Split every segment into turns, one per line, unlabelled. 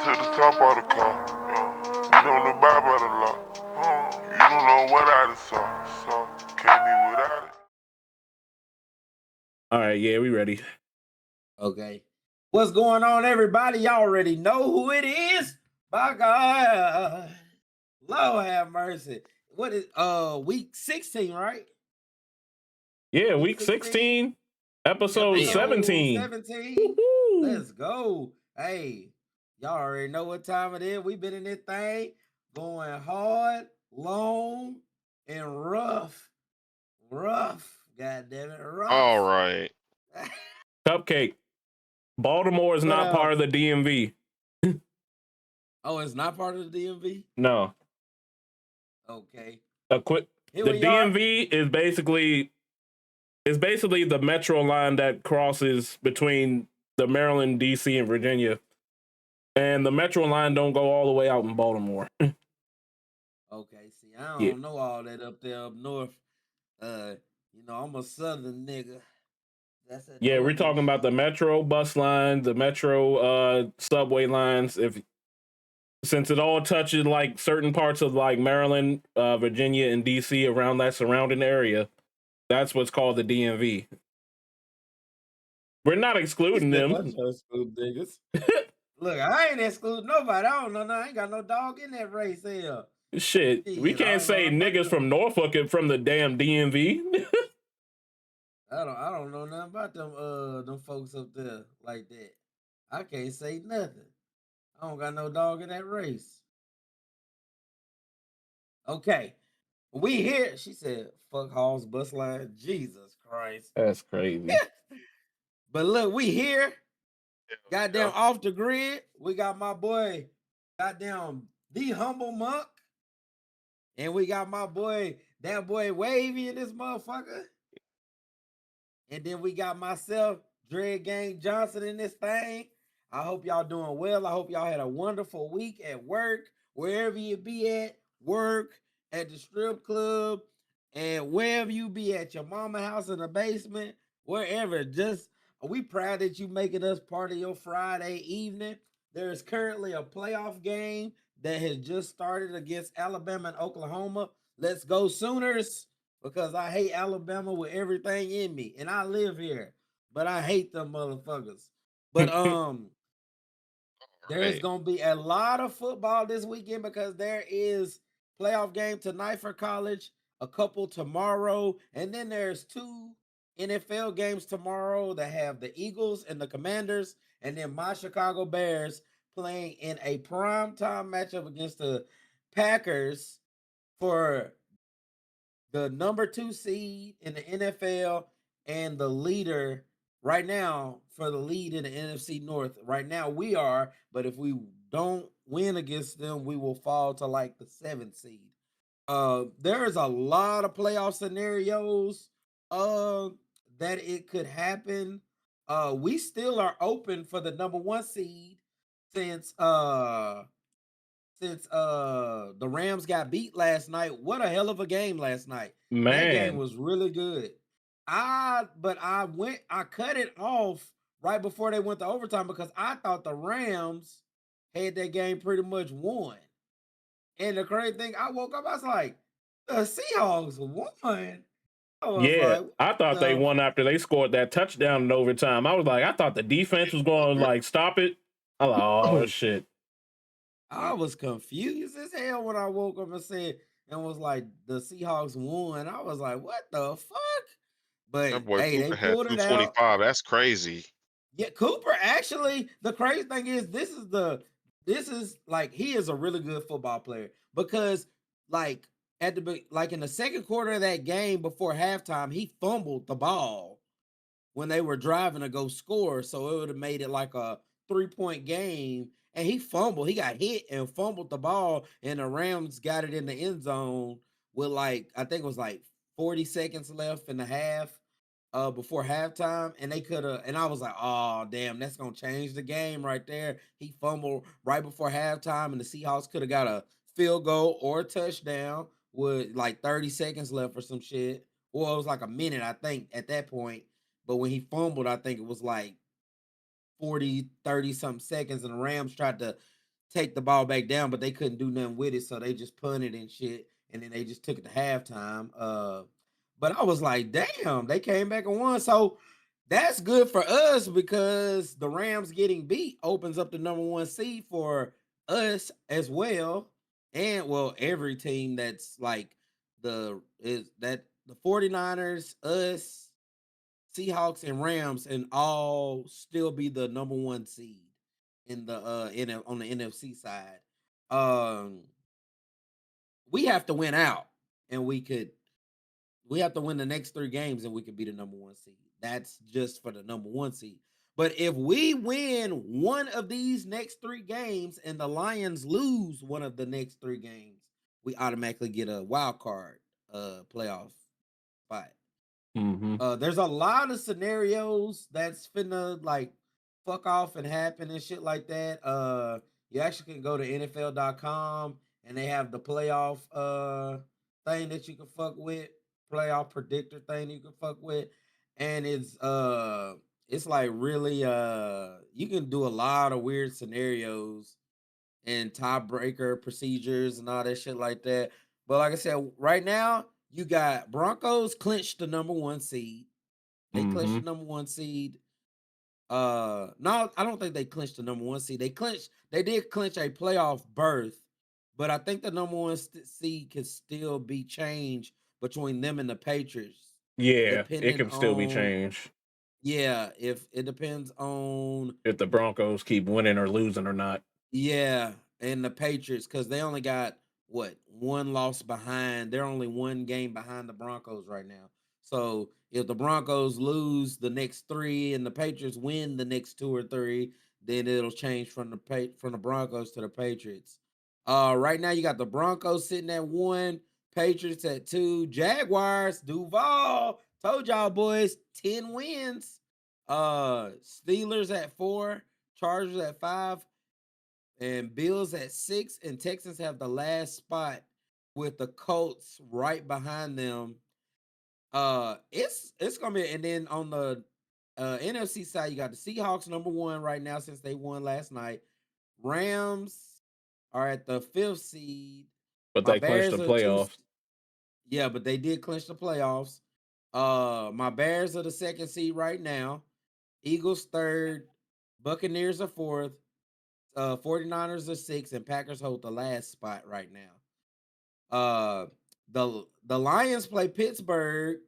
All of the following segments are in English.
took the top out of the car. You don't abide by the law. You don't know what I done saw. So, can't be without it.
All right, yeah, we ready.
Okay. What's going on, everybody? Y'all already know who it is. By God. Lord have mercy. What is week 16, right?
Yeah, week 16, episode 17.
17. Let's go. Hey, y'all already know what time it is. We've been in this thing going hard, long, and rough. Rough. God damn it, rough.
All right.
Cupcake. Baltimore is not part of the DMV.
Oh, it's not part of the DMV?
No.
Okay.
The DMV is basically the metro line that crosses between the Maryland, DC, and Virginia. And the metro line don't go all the way out in Baltimore.
Okay, see, I don't know all that up there up north. I'm a southern nigga.
Yeah, we're talking about the metro bus line, the metro subway lines. Since it all touches like certain parts of like Maryland, Virginia, and DC around that surrounding area, that's what's called the DMV. We're not excluding them.
Look, I ain't excluding nobody. I don't know. I ain't got no dog in that race here.
Shit, we can't say niggas from Norfolk and from the damn DMV.
I don't know nothing about them folks up there like that. I can't say nothing. I don't got no dog in that race. Okay. We here. She said, fuck Hall's bus line. Jesus Christ.
That's crazy.
But look, we here. Goddamn off the grid. We got my boy, goddamn the humble monk. And we got my boy, that boy Wavy in this motherfucker. And then we got myself, Dread Gang Johnson in this thing. I hope y'all doing well. I hope y'all had a wonderful week at work, wherever you be at, work, at the strip club, and wherever you be at, your mama house in the basement, wherever. Just, we proud that you making us part of your Friday evening. There is currently a playoff game that has just started against Alabama and Oklahoma. Let's go Sooners, because I hate Alabama with everything in me, and I live here, but I hate them motherfuckers. But there is gonna be a lot of football this weekend because there is playoff game tonight for college, a couple tomorrow, and then there's 2 NFL games tomorrow that have the Eagles and the Commanders, and then my Chicago Bears playing in a primetime matchup against the Packers for the number 2 seed in the NFL and the leader right now for the lead in the NFC North. Right now we are, but if we don't win against them, we will fall to like the 7th seed. There's a lot of playoff scenarios that it could happen. We still are open for the number 1 seed since the Rams got beat last night. What a hell of a game last night.
Man.
That game was really good. I cut it off right before they went to overtime because I thought the Rams had that game pretty much won. And the crazy thing, I woke up, I was like, the Seahawks won.
I thought they won after they scored that touchdown in overtime. I was like, I thought the defense was going to like stop it. I was like, oh shit.
I was confused as hell when I woke up and said, and was like, the Seahawks won. I was like, what the fuck? But
that boy
hey,
Cooper
they
had
pulled it
225.
out.
That's crazy.
Yeah, Cooper actually, the crazy thing is this is like, he is a really good football player because like in the second quarter of that game before halftime, he fumbled the ball when they were driving to go score. So it would have made it like a 3-point game. And he fumbled. He got hit and fumbled the ball. And the Rams got it in the end zone with like, I think it was like 40 seconds left in the half before halftime. And they could have, and I was like, oh, damn, that's going to change the game right there. He fumbled right before halftime and the Seahawks could have got a field goal or a touchdown with like 30 seconds left or some shit. Well, it was like a minute, I think, at that point. But when he fumbled, I think it was like 40, 30 something seconds, and the Rams tried to take the ball back down, but they couldn't do nothing with it, so they just punted and shit, and then they just took it to halftime. But I was like, damn, they came back and won. So that's good for us because the Rams getting beat opens up the number 1 seed for us as well. And well, every team that's like the 49ers, us, Seahawks, and Rams, and all still be the number 1 seed in the on the NFC side. Um, we have to win out, and we have to win the next 3 games, and we could be the number 1 seed. That's just for the number 1 seed. But if we win one of these next 3 games, and the Lions lose one of the next 3 games, we automatically get a wild card playoff spot. There's a lot of scenarios that's finna like fuck off and happen and shit like that. You actually can go to NFL.com and they have the playoff thing that you can fuck with, playoff predictor thing you can fuck with, and it's like really you can do a lot of weird scenarios and tiebreaker procedures and all that shit like that. But like I said, right now you got Broncos clinched the number 1 seed. They clinched the number 1 seed. No, I don't think they clinched the number 1 seed. They did clinch a playoff berth, but I think the number 1 seed can still be changed between them and the Patriots.
Yeah, it
Depending
can still be
on
changed.
Yeah, if it depends on
if the Broncos keep winning or losing or not.
Yeah, and the Patriots, because they only got what 1 loss behind. They're only 1 game behind the Broncos right now. So if the Broncos lose the next 3 and the Patriots win the next 2 or 3, then it'll change from the Broncos to the Patriots. Right now you got the Broncos sitting at 1, Patriots at 2, Jaguars, Duval. Told y'all boys, 10 wins. Steelers at 4, Chargers at 5, and Bills at 6, and Texans have the last spot with the Colts right behind them. It's gonna be, and then on the NFC side, you got the Seahawks number 1 right now since they won last night. Rams are at the 5th seed.
But
My
they clinched the
Bears are 2.
playoffs.
Yeah, but they did clinch the playoffs. My Bears are the 2nd seed right now. Eagles 3rd. Buccaneers are 4th. 49ers are 6th, and Packers hold the last spot right now. The Lions play Pittsburgh,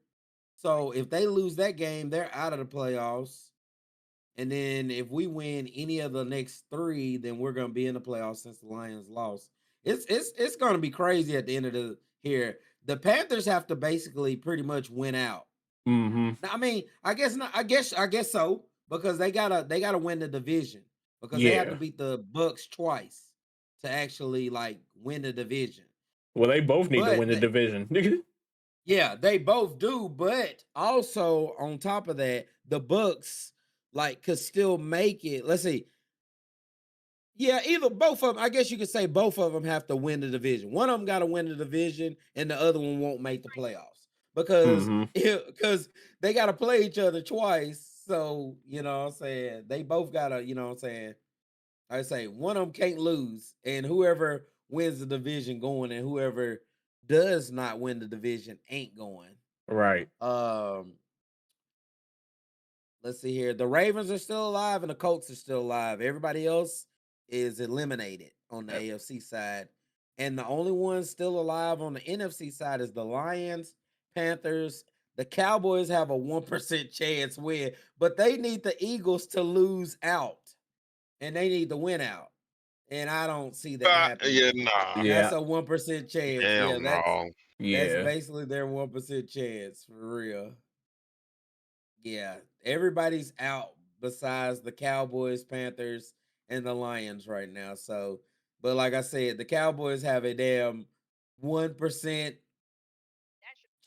so if they lose that game, they're out of the playoffs. And then if we win any of the next 3, then we're gonna be in the playoffs since the Lions lost. It's gonna be crazy at the end of the here. The Panthers have to basically pretty much win out. I mean, I guess not. I guess so, because they gotta win the division, because they have to
Yeah.
beat the Bucks twice to actually like win the division.
Well, they both need to
But
win the division.
yeah, they both do. But also on top of that, the Bucks like could still make it. Let's see. Yeah, either both of them. I guess you could say both of them have to win the division. One of them got to win the division, and the other one won't make the playoffs because they got to play each other twice. So you know what I'm saying, they both got to. You know what I'm saying. I say one of them can't lose, and whoever wins the division going, and whoever does not win the division ain't going.
Right.
Let's see here. The Ravens are still alive and the Colts are still alive. Everybody else is eliminated on the AFC side. And the only one still alive on the NFC side is the Lions, Panthers. The Cowboys have a 1% chance win, but they need the Eagles to lose out. And they need to win out. And I don't see that happening.
Yeah, nah.
That's a 1% chance.
Damn wrong.
That's basically their 1% chance for real. Yeah, everybody's out besides the Cowboys, Panthers, and the Lions right now. So, but like I said, the Cowboys have a damn 1%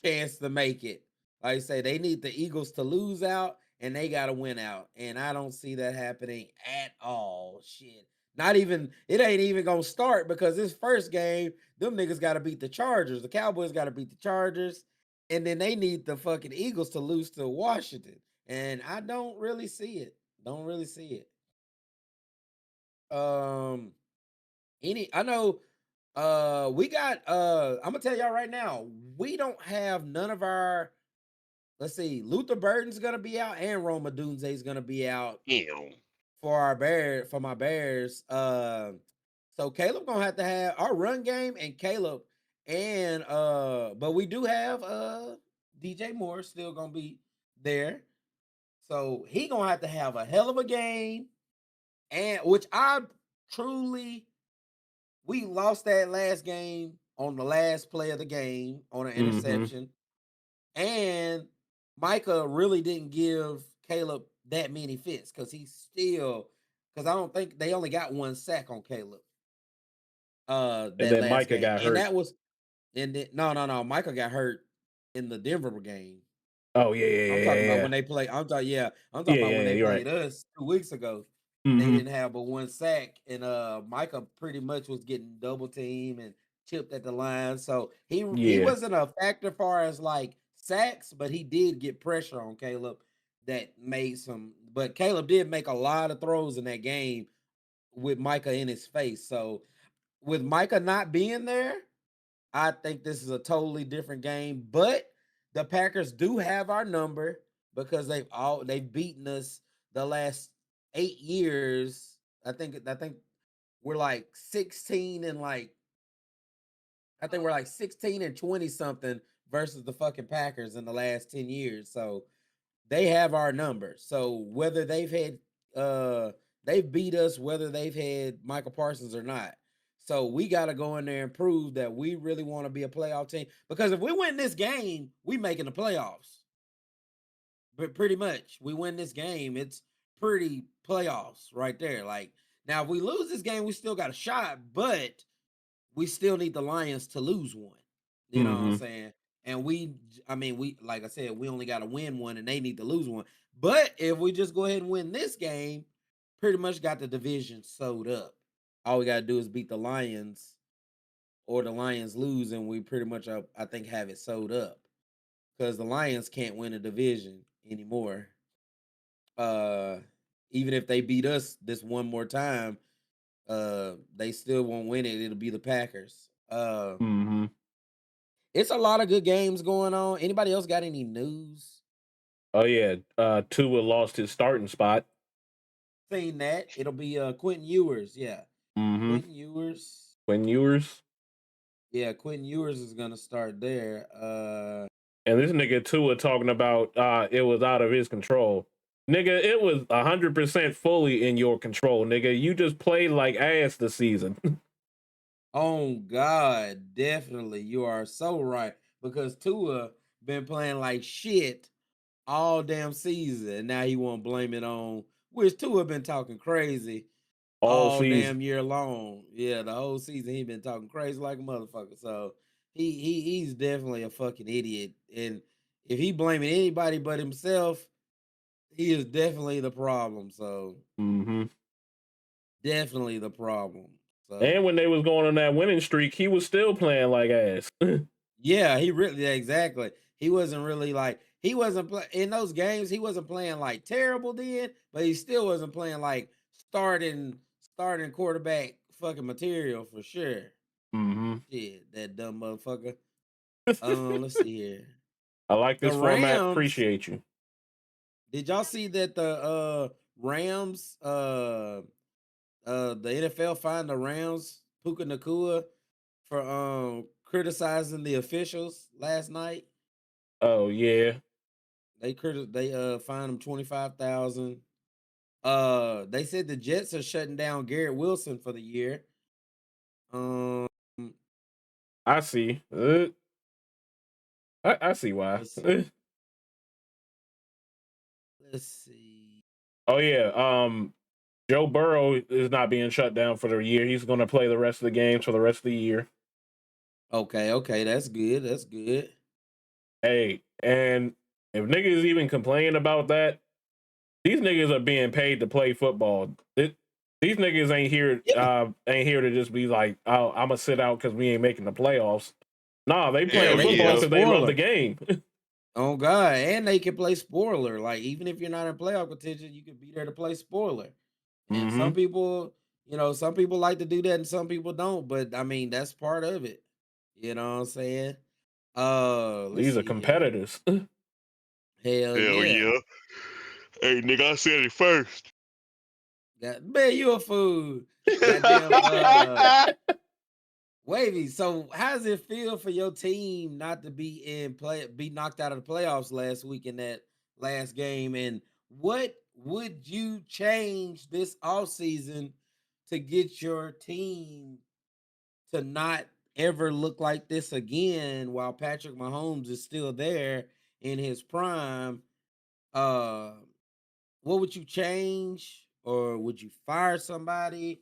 chance to make it. Like I say, they need the Eagles to lose out and they got to win out. And I don't see that happening at all. Shit. Not even, it ain't even going to start because this first game, them niggas got to beat the Chargers. The Cowboys got to beat the Chargers. And then they need the fucking Eagles to lose to Washington. And I don't really see it. Don't really see it. I know we got I'm gonna tell y'all right now, we don't have none of our, let's see, Luther Burden's gonna be out and Roma Dunze's gonna be out
Ew.
for my Bears. So Caleb gonna have to have our run game and Caleb and but we do have DJ Moore still gonna be there. So he gonna have to have a hell of a game, and which I truly, we lost that last game on the last play of the game on an interception, and Micah really didn't give Caleb that many fits because because I don't think they only got one sack on Caleb
And
that
then
last
Micah
game,
got
and
hurt.
that was no, Micah got hurt in the Denver game.
Oh yeah,
I'm talking about when they play. I'm talking about when they
you're
played
right.
us 2 weeks ago. They
Mm-hmm.
didn't have but one sack, and Micah pretty much was getting double teamed and chipped at the line. So he
Yeah.
wasn't a factor far as like sacks, but he did get pressure on Caleb that made some. But Caleb did make a lot of throws in that game with Micah in his face. So with Micah not being there, I think this is a totally different game. But the Packers do have our number because they've beaten us the last 8 years. I think we're like 16 and like I think we're like 16 and 20 something versus the fucking Packers in the last 10 years. So they have our number. So whether they've beat us, whether they've had Michael Parsons or not. So we got to go in there and prove that we really want to be a playoff team. Because if we win this game, we making the playoffs. But pretty much, we win this game, it's pretty playoffs right there. Like now, if we lose this game, we still got a shot, but we still need the Lions to lose one. You know what I'm saying? And we like I said, we only got to win one, and they need to lose one. But if we just go ahead and win this game, pretty much got the division sewed up. All we got to do is beat the Lions, or the Lions lose, and we pretty much, I think, have it sewed up because the Lions can't win a division anymore. Uh, Even if they beat us this one more time, they still won't win it. It'll be the Packers. It's a lot of good games going on. Anybody else got any news?
Oh yeah, Tua lost his starting spot.
Seen that. It'll be Quentin Ewers. Yeah. Quentin Ewers.
Quentin Ewers.
Yeah, Quentin Ewers is gonna start there.
And this nigga Tua talking about it was out of his control. Nigga, it was 100% fully in your control, nigga. You just played like ass this season.
Oh God, definitely. You are so right. Because Tua been playing like shit all damn season. And now he won't blame it on, which Tua been talking crazy
All
all
season.
damn year long. Yeah, the whole season he been talking crazy like a motherfucker. So he's definitely a fucking idiot. And if he blaming anybody but himself, he is definitely the problem. So definitely the problem. So
and when they was going on that winning streak, he was still playing like ass.
yeah, exactly. He wasn't really like in those games. He wasn't playing like terrible then, but he still wasn't playing like starting quarterback fucking material for sure. Shit, that dumb motherfucker. Let's see here.
I like this
The
format.
Rams.
Appreciate you.
Did y'all see that the Rams the NFL fined the Rams Puka Nakua for criticizing the officials last night?
Oh yeah.
They fined him 25,000. They said the Jets are shutting down Garrett Wilson for the year.
I see. I see why.
Let's see.
Oh yeah. Joe Burrow is not being shut down for the year. He's going to play the rest of the games for the rest of the year.
Okay, that's good. That's good.
Hey, and if niggas even complain about that, these niggas are being paid to play football. These niggas ain't here to just be like, oh, I'm gonna sit out because we ain't making the playoffs. Nah, they playing football because they love the game.
Oh God, and they can play spoiler. Like even if you're not in playoff contention, you can be there to play spoiler. And some people, You know, some people like to do that and some people don't, but I mean, that's part of it. You know what I'm saying? Let's
These are
see here.
competitors.
Hell
Hell
yeah.
yeah. Hey, nigga, I said it first.
Man, you a fool. Goddamn Wavy. So how does it feel for your team not to be knocked out of the playoffs last week in that last game? And what would you change this offseason to get your team to not ever look like this again while Patrick Mahomes is still there in his prime? Uh what would you change, or would you fire somebody,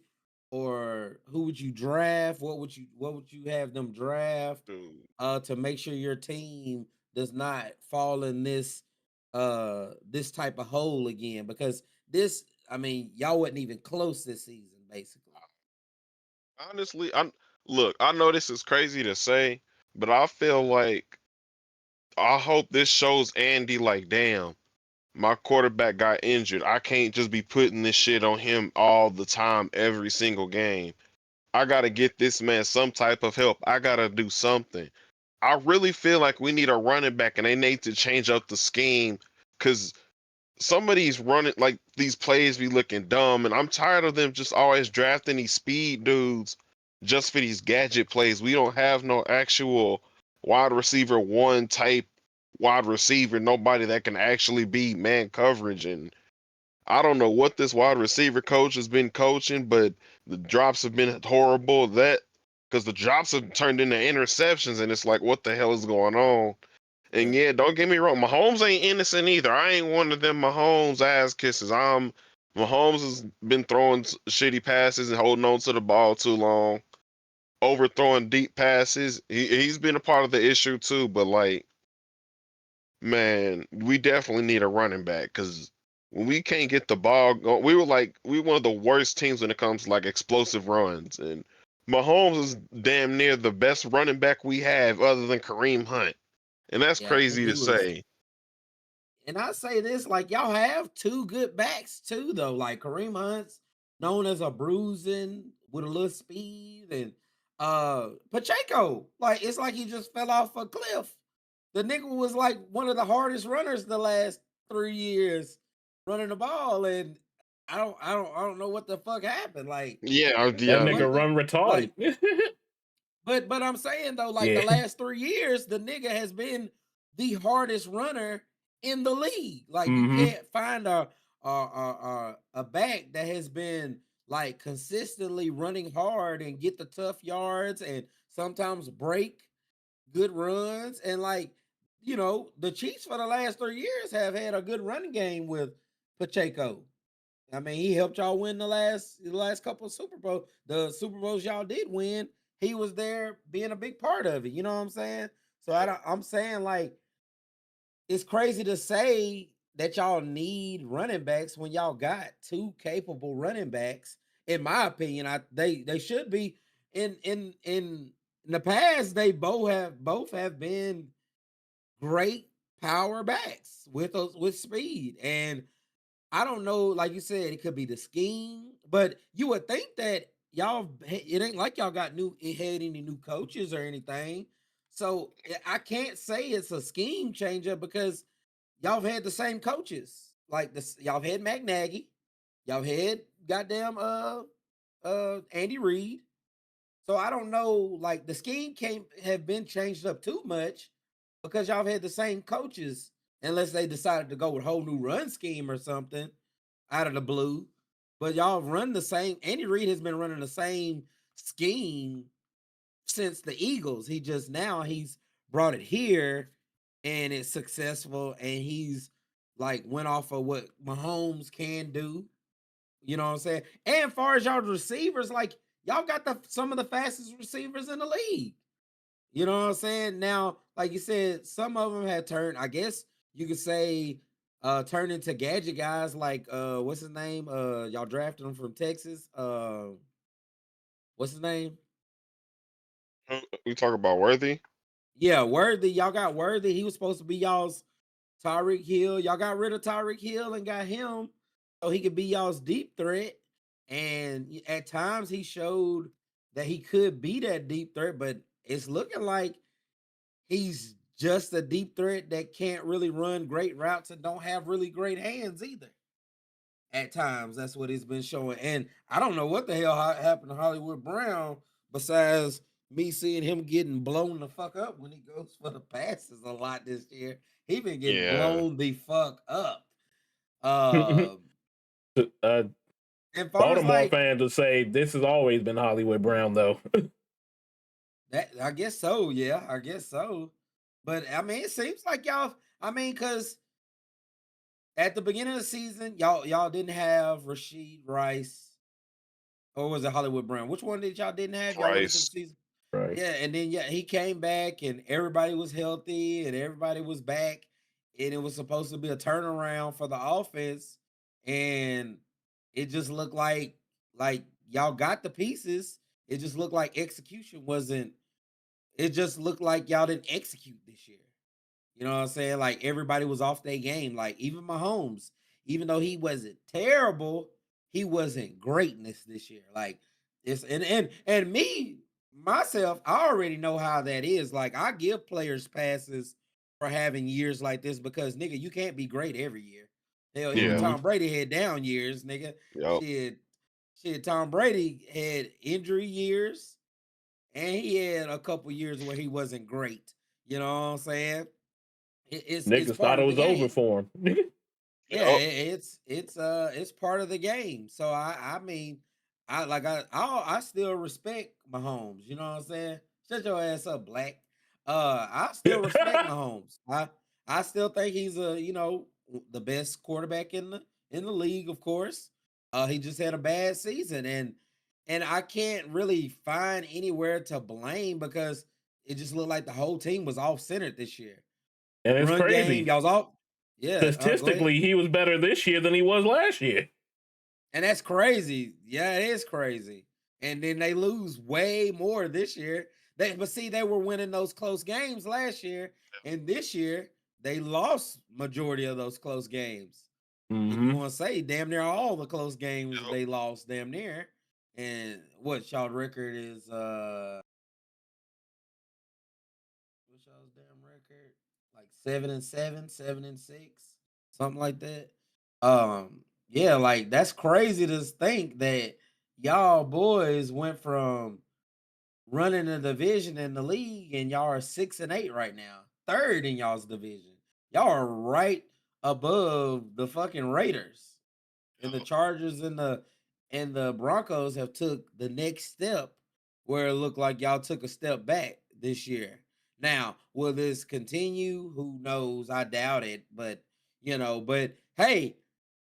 or who would you draft? What would you have them draft
Dude,
to make sure your team does not fall in this type of hole again? Because this, I mean, y'all wasn't even close this season, basically.
honestly, I know this is crazy to say, but I feel like I hope this shows Andy like, damn, my quarterback got injured. I can't just be putting this shit on him all the time, every single game. I gotta get this man some type of help. I gotta do something. I really feel like we need a running back and they need to change up the scheme because some of these running like these plays be looking dumb, and I'm tired of them just always drafting these speed dudes just for these gadget plays. We don't have no actual wide receiver one type wide receiver, nobody that can actually be man coverage. And I don't know what this wide receiver coach has been coaching, but the drops have been horrible. That because the drops have turned into interceptions, and it's like, what the hell is going on?
Yeah,
And yeah, don't get me wrong, Mahomes ain't innocent either. I ain't one of them Mahomes ass kisses. Mahomes has been throwing shitty passes and holding on to the ball too long, overthrowing deep passes. He's been a part of the issue too. But like, man, we definitely need a running back because when we can't get the ball going, we one of the worst teams when it comes to like explosive runs. And Mahomes is damn near the best running back we have other than Kareem Hunt. And that's
yeah,
crazy to say.
and I say this, like, y'all have two good backs too, though. Like Kareem Hunt's known as a bruising with a little speed, and Pacheco, like it's like he just fell off a cliff. The nigga was like one of the hardest runners the last 3 years running the ball, and I don't know what the fuck happened. Like,
Yeah,
That
yeah.
nigga
run
run retarded.
like but I'm saying though, like the
Yeah.
last 3 years, the nigga has been the hardest runner in the league. Like you
Mm-hmm.
can't find a back that has been like consistently running hard and get the tough yards and sometimes break good runs. And like, the Chiefs for the last 3 years have had a good running game with Pacheco. I mean, he helped y'all win the last couple of Super Bowls. The Super Bowls y'all did win, he was there being a big part of it. You know what I'm saying? So I'm saying, like, it's crazy to say that y'all need running backs when y'all got two capable running backs. In my opinion, they should be in the past. They both have been great power backs with speed. And I don't know, like you said, it could be the scheme, but you would think that it ain't like y'all had any new coaches or anything. So I can't say it's a scheme changer because y'all have had the same coaches. Like this, y'all have had Matt Nagy, y'all have had goddamn Andy Reid. So I don't know, like the scheme can't have been changed up too much because y'all have had the same coaches, unless they decided to go with a whole new run scheme or something out of the blue. But y'all run the same. Andy Reid has been running the same scheme since the Eagles. He's brought it here and it's successful, and he's like went off of what Mahomes can do. You know what I'm saying? And as far as y'all receivers, like y'all got some of the fastest receivers in the league. You know what I'm saying? Now, like you said, some of them had turned, I guess you could say, turned into gadget guys like what's his name? Y'all drafted him from Texas. What's his name?
We talk about Worthy.
Yeah, Worthy. Y'all got Worthy. He was supposed to be y'all's Tyreek Hill. Y'all got rid of Tyreek Hill and got him so he could be y'all's deep threat. And at times he showed that he could be that deep threat, but it's looking like he's just a deep threat that can't really run great routes and don't have really great hands either. At times, that's what he's been showing. And I don't know what the hell happened to Hollywood Brown besides me seeing him getting blown the fuck up when he goes for the passes a lot this year. He been getting
Yeah.
blown the fuck up.
uh,
And far as
Baltimore
like
fans would say this has always been Hollywood Brown, though.
that, I guess so. Yeah, I guess so. But I mean, it seems like y'all. I mean, because at the beginning of the season, y'all didn't have Rashid Rice, or was it Hollywood Brown? Which one did y'all didn't have? Y'all went into the
Price.
season.
Right.
Yeah, and then yeah, he came back and everybody was healthy and everybody was back, and it was supposed to be a turnaround for the offense, and it just looked like y'all got the pieces. It just looked like execution wasn't. It just looked like y'all didn't execute this year. You know what I'm saying? Like everybody was off their game. Like even Mahomes, even though he wasn't terrible, he wasn't greatness this year. Like it's and me myself, I already know how that is. Like I give players passes for having years like this because nigga, you can't be great every year. Hell, even
Yeah.
Hmm.
Tom Brady had down years, nigga.
Yep.
Shit, shit. Tom Brady had injury years, and he had a couple years where he wasn't great. You know what I'm saying? It's
Niggas
part
thought it
of the
was over
game.
for him.
Yeah,
Yep.
it's part of the game. So I mean, I still respect Mahomes. You know what I'm saying? Shut your ass up, Black. I still respect Mahomes. I still think he's the best quarterback in the league. Of course, he just had a bad season, and I can't really find anywhere to blame because it just looked like the whole team was off centered this year.
And it's
Run game,
crazy.
y'all was off. Yeah, go ahead.
Statistically, he was better this year than he was last year.
And that's crazy. Yeah, it is crazy. And then they lose way more this year. But see, they were winning those close games last year, and this year they lost majority of those close games. If you
Hmm.
want to say damn near all the close games
Yep.
they lost damn near. And what y'all record is what's y'all's damn record? Like 7-7, 7-6, something like that. Yeah, like that's crazy to think that y'all boys went from running the division in the league and y'all are 6-8 right now, third in y'all's division. Y'all are right above the fucking Raiders, and the
Yep.
Chargers and the Broncos have took the next step where it looked like y'all took a step back this year. Now, will this continue? Who knows? I doubt it, but but hey,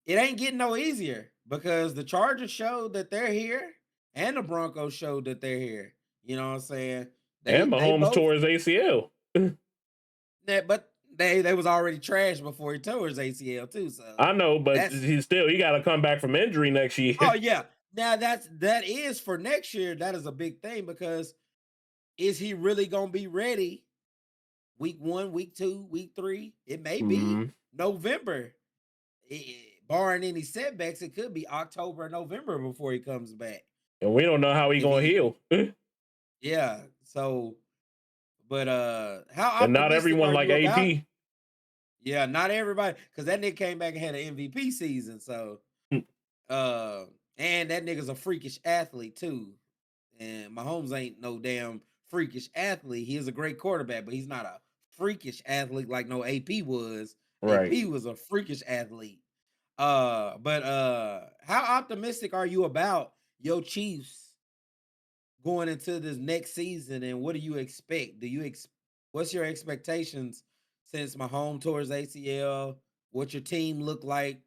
it ain't getting no easier because the Chargers showed that they're here and the Broncos showed that they're here. You know what I'm saying?
And
They
Mahomes
both
tore his ACL.
but they was already trashed before he tore his ACL too. So
I know, but
that's
he got to come back from injury next
oh
year.
yeah. Now that is for next year. That is a big thing because is he really gonna be ready week 1, week 2, week 3? It may be
Hmm.
November. Barring any setbacks, it could be October or November before he comes back.
And we don't know how he
If
gonna
he
heal.
Yeah. So but how
And not
optimistic
everyone
are
like
you about
AP.
yeah, not everybody because that nigga came back and had an MVP season. So uh and that nigga's a freakish athlete too. And Mahomes ain't no damn freakish athlete. He is a great quarterback, but he's not a freakish athlete like no AP was.
Right.
AP was a freakish athlete. But how optimistic are you about your Chiefs going into this next season, and what do you expect? What's your expectations since Mahomes tore his ACL? What your team look like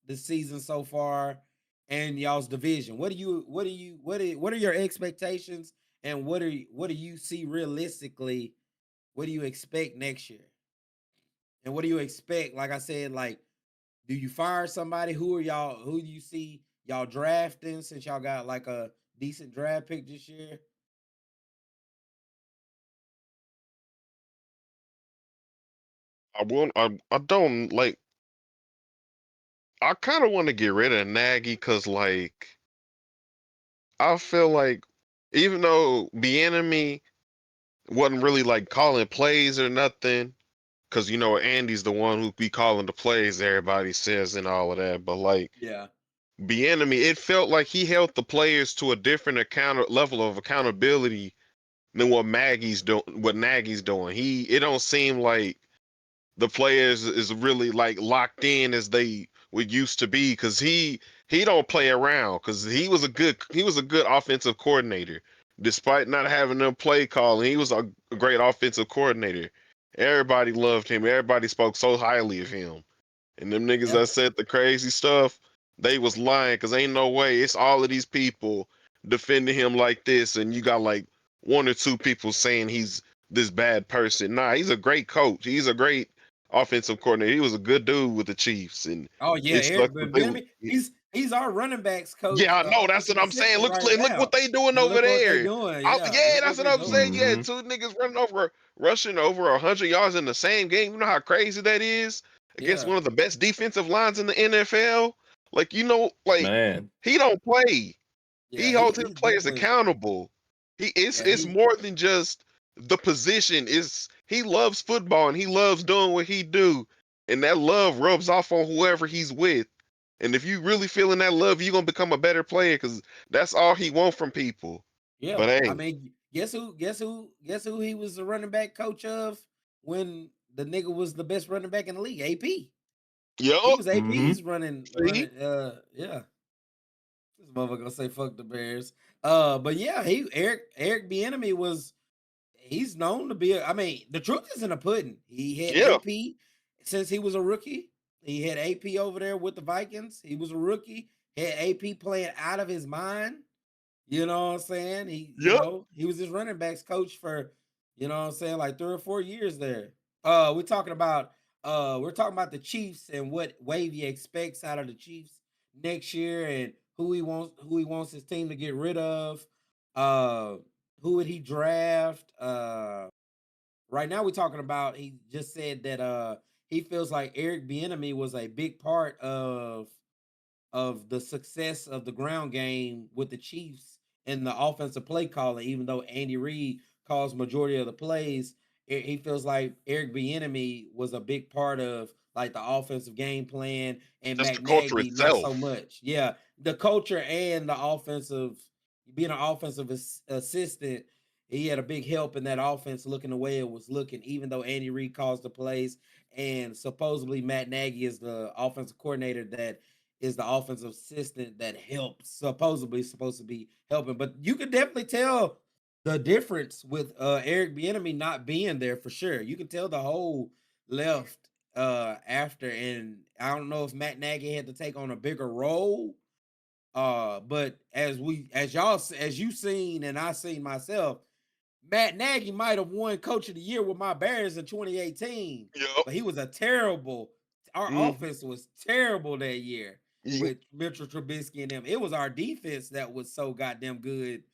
this season so far, and y'all's division? What are your expectations, and what do you see realistically? What do you expect next year? And what do you expect? Like I said, like, do you fire somebody? Who do you see y'all drafting since y'all got like a decent draft pick this year?
I won't. I don't like. I kind of want to get rid of Nagy because, like, I feel like even though Bieniemy wasn't really like calling plays or nothing, because Andy's the one who be calling the plays, everybody says and all of that. But like
Yeah.
Bieniemy, it felt like he held the players to a different level of accountability than what Nagy's doing. It don't seem like the players is really like locked in as they would used to be because he don't play around because he was a good offensive coordinator despite not having them play calling. He was a great offensive coordinator. Everybody loved him. Everybody spoke so highly of him. And them niggas
Yep.
that said the crazy stuff, they was lying because ain't no way. It's all of these people defending him like this, and you got like one or two people saying he's this bad person. Nah, he's a great coach. He's a great offensive coordinator. He was a good dude with the Chiefs, and
Oh yeah,
it
Eric
sucks that they.
Bieniemy. He's our running backs coach,
Yeah, I know. That's what
offensive
I'm saying.
assistant
Look,
right
look
now.
what they doing
And
over
look what they
there.
doing. Yeah,
Yeah,
look
that's
what
what
they
I'm saying.
doing.
You had
Mhm.
two niggas rushing over 100 yards in the same game. You know how crazy that is against
Yeah,
one of the best defensive lines in the NFL. Like
Man.
he don't play.
yeah.
He
He
holds his
he's
players
definitely
accountable.
yeah
It's
he
more than just the position. Is he loves football and he loves doing what he do, and that love rubs off on whoever he's with. And if you really feeling that love, you're gonna become a better player because that's all he want from people.
yeah.
But
I
hey,
mean, guess who he was the running back coach of when the nigga was the best running back in the league. AP. He
yup,
was
Mhm.
AP's running
see,
running. Yeah. This motherfucker gonna say fuck the Bears. But yeah, he Eric Bieniemy was he's known to be. I mean, the truth is in the pudding. He had
yeah,
AP since he was a rookie. He had AP over there with the Vikings. He was a rookie. Had AP playing out of his mind. You know what I'm saying?
yup.
He was his running backs coach for, what I'm saying, like 3 or 4 years there. We're talking about the Chiefs and what Wavy expects out of the Chiefs next year and who he wants his team to get rid of. Uh who would he draft? Right now we're talking about he just said that he feels like Eric Bieniemy was a big part of the success of the ground game with the Chiefs and the offensive play calling, even though Andy Reid calls majority of the plays, he feels like Eric Bieniemy was a big part of like the offensive game plan and
Just the
Matt
culture
Nagy not so
itself.
much. Yeah, the culture and the offensive being an offensive assistant, he had a big help in that offense looking the way it was looking, even though Andy Reid calls the plays and supposedly Matt Nagy is the offensive coordinator that is the offensive assistant that helps supposedly supposed to be helping. But you can definitely tell the difference with Eric Bieniemy not being there for sure. You can tell the whole left after, and I don't know if Matt Nagy had to take on a bigger role. But as you seen and I seen myself, Matt Nagy might have won Coach of the Year with my Bears in 2018,
Yup.
but he was a terrible. Our
Mm-hmm.
offense was terrible that year with Mitchell Trubisky and them. It was our defense that was so goddamn good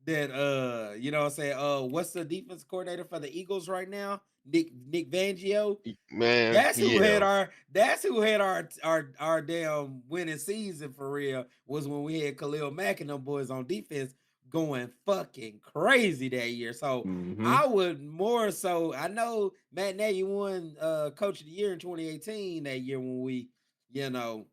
that what I'm saying, what's the defense coordinator for the Eagles right now? Nick Vangio.
Man,
That's who had our damn winning season for real was when we had Khalil Mack and them boys on defense going fucking crazy that year. So
Mhm.
I would more so I know Matt Nagy won coach of the year in 2018 that year when we, you know,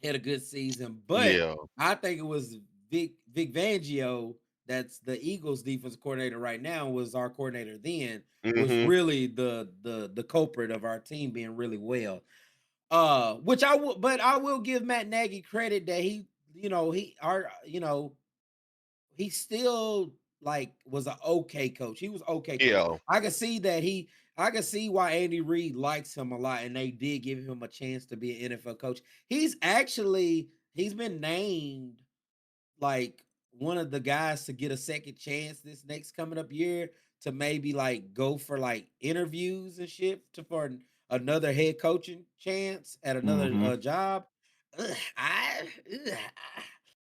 had a good season, but
yeah.
I think it was Vic Fangio, that's the Eagles defense coordinator right now, was our coordinator then, was
Mm-hmm.
really the culprit of our team being really well. Which but I will give Matt Nagy credit that he still like was an okay coach. He was okay coach.
Yeah.
I can see why Andy Reid likes him a lot, and they did give him a chance to be an NFL coach. He's been named like one of the guys to get a second chance this next coming up year to maybe like go for like interviews and shit another head coaching chance at another
Mhm.
job. Ugh, ugh,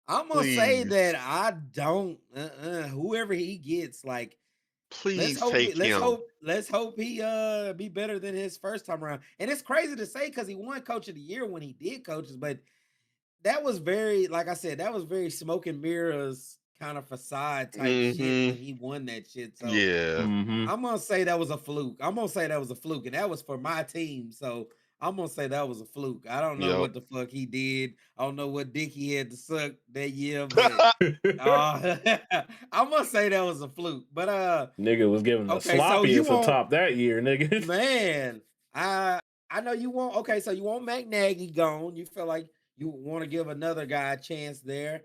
I'm gonna say
Please.
that I don't. Whoever he gets, like
Please take him.
Let's hope he be better than his first time around. And it's crazy to say because he won Coach of the Year when he did coaches, but that was very, like I said, that was very smoke and mirrors kind of facade type shit when he won that shit. So
Yeah.
I'm gonna say that was a fluke. And that was for my team. So I'm gonna say that was a fluke. I don't know
Yep.
what the fuck he did. I don't know what dick he had to suck that year, but I'm gonna say that was a fluke. But
nigga was giving the
okay, so you
sloppiest
want
atop that year, nigga.
man. I know you want okay, so you want Matt Nagy gone. You feel like you want to give another guy a chance there.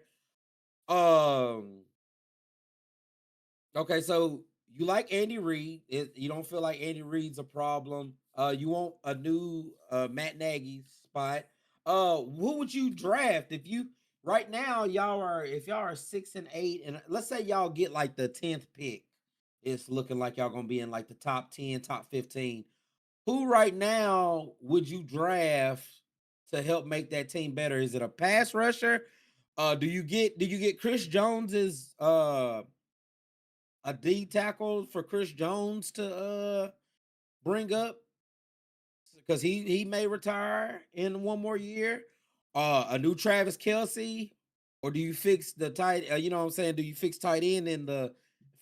Okay, so you like Andy Reid. You don't feel like Andy Reid's a problem. You want a new Matt Nagy spot. Who would you draft if you right now if y'all are 6-8, and let's say y'all get like the 10th pick. It's looking like y'all gonna be in like the top 10, top 15. Who right now would you draft to help make that team better? Is it a pass rusher? Did you get Chris Jones's a D tackle for Chris Jones to bring up because he may retire in one more year. A new Travis Kelsey, or do you fix the tight? You know what I'm saying? Do you fix tight end in the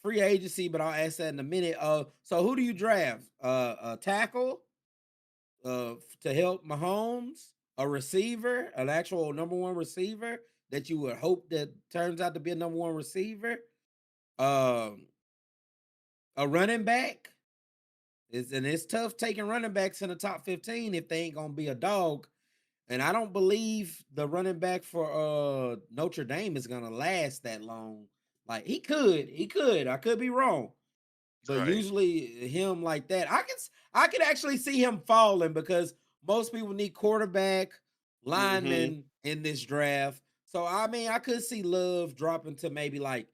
free agency? But I'll ask that in a minute. So who do you draft? A tackle to help Mahomes, a receiver, an actual number one receiver that you would hope that turns out to be a number one receiver. Um, a running back. It's tough taking running backs in the top 15 if they ain't gonna be a dog. And I don't believe the running back for Notre Dame is gonna last that long. Like he could. I could be wrong. But
Right.
usually him like that, I could actually see him falling because most people need quarterback, linemen in this draft. So I mean, I could see Love dropping to maybe like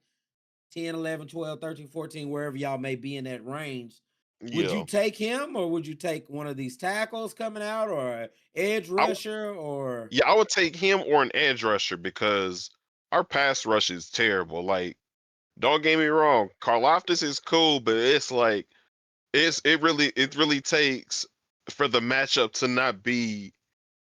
10, 11, 12, 13, 14, wherever y'all may be in that range. Would you
Yeah.
take him or would you take one of these tackles coming out or an edge
I,
rusher or
yeah, I would take him or an edge rusher because our pass rush is terrible. Like, don't get me wrong, Karlaftis is cool, but it's like it really takes for the matchup to not be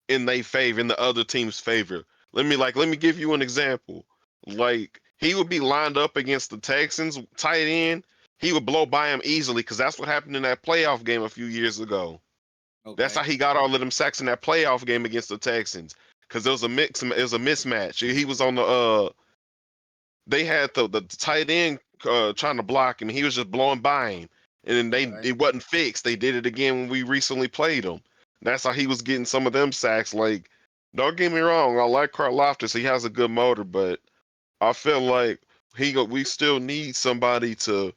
in their favor, in the other team's favor. Let me give you an example. Like he would be lined up against the Texans tight end, he would blow by him easily because that's what happened in that playoff game a few years ago. That's how
okay.
he got all of them sacks in that playoff game against the Texans because it was a mismatch. He was on the they had the tight end trying to block him. He was just blowing by him, and then
Okay.
it wasn't fixed. They did it again when we recently played him. That's how he was getting some of them sacks. Like, don't get me wrong, I like Karlaftis. He has a good motor, but I feel like we still need somebody to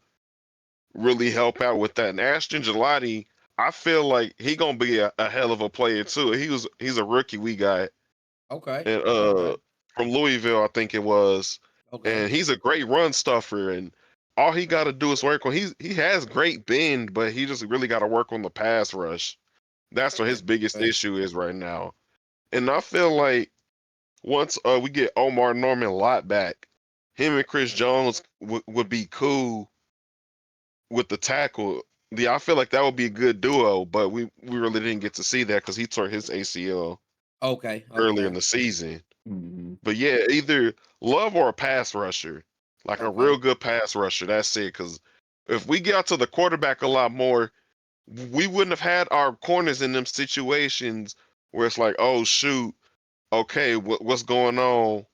really help out with that. And Ashton Gelati, I feel like he gonna be a hell of a player too. He's a rookie we got,
Okay.
and
Okay.
from Louisville, I think it was.
Okay.
And he's a great run stuffer, and all he got to do is work on. He has great bend, but he just really got to work on the pass rush. That's what his biggest
Okay.
issue is right now. And I feel like once we get Omar Norman Lott back, him and Chris Jones would be cool with the tackle. I feel like that would be a good duo, but we really didn't get to see that because he tore his ACL
Okay.
earlier in
Okay.
the season.
Mhm.
But yeah, either Love or a pass rusher, like a
Okay.
real good pass rusher. That's it. Because if we get out to the quarterback a lot more, we wouldn't have had our corners in them situations where it's like, oh shoot, okay, what's going on?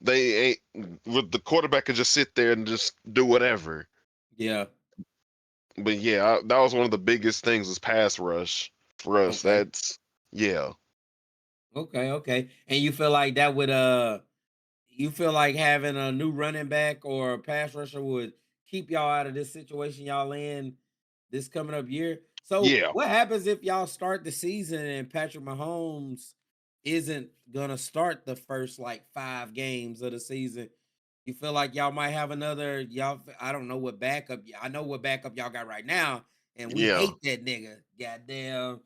They ain't with the quarterback could just sit there and just do whatever.
Yeah.
But yeah, that was one of the biggest things was pass rush for us.
Okay.
That's yeah,
Okay. Okay. And you feel like that would you feel like having a new running back or a pass rusher would keep y'all out of this situation y'all in this coming up year? So
yeah,
what happens if y'all start the season and Patrick Mahomes isn't gonna start the first like 5 games of the season? You feel like y'all might have another y'all? I don't know what backup. I know what backup y'all got right now, and we
yeah,
hate that nigga. Goddamn.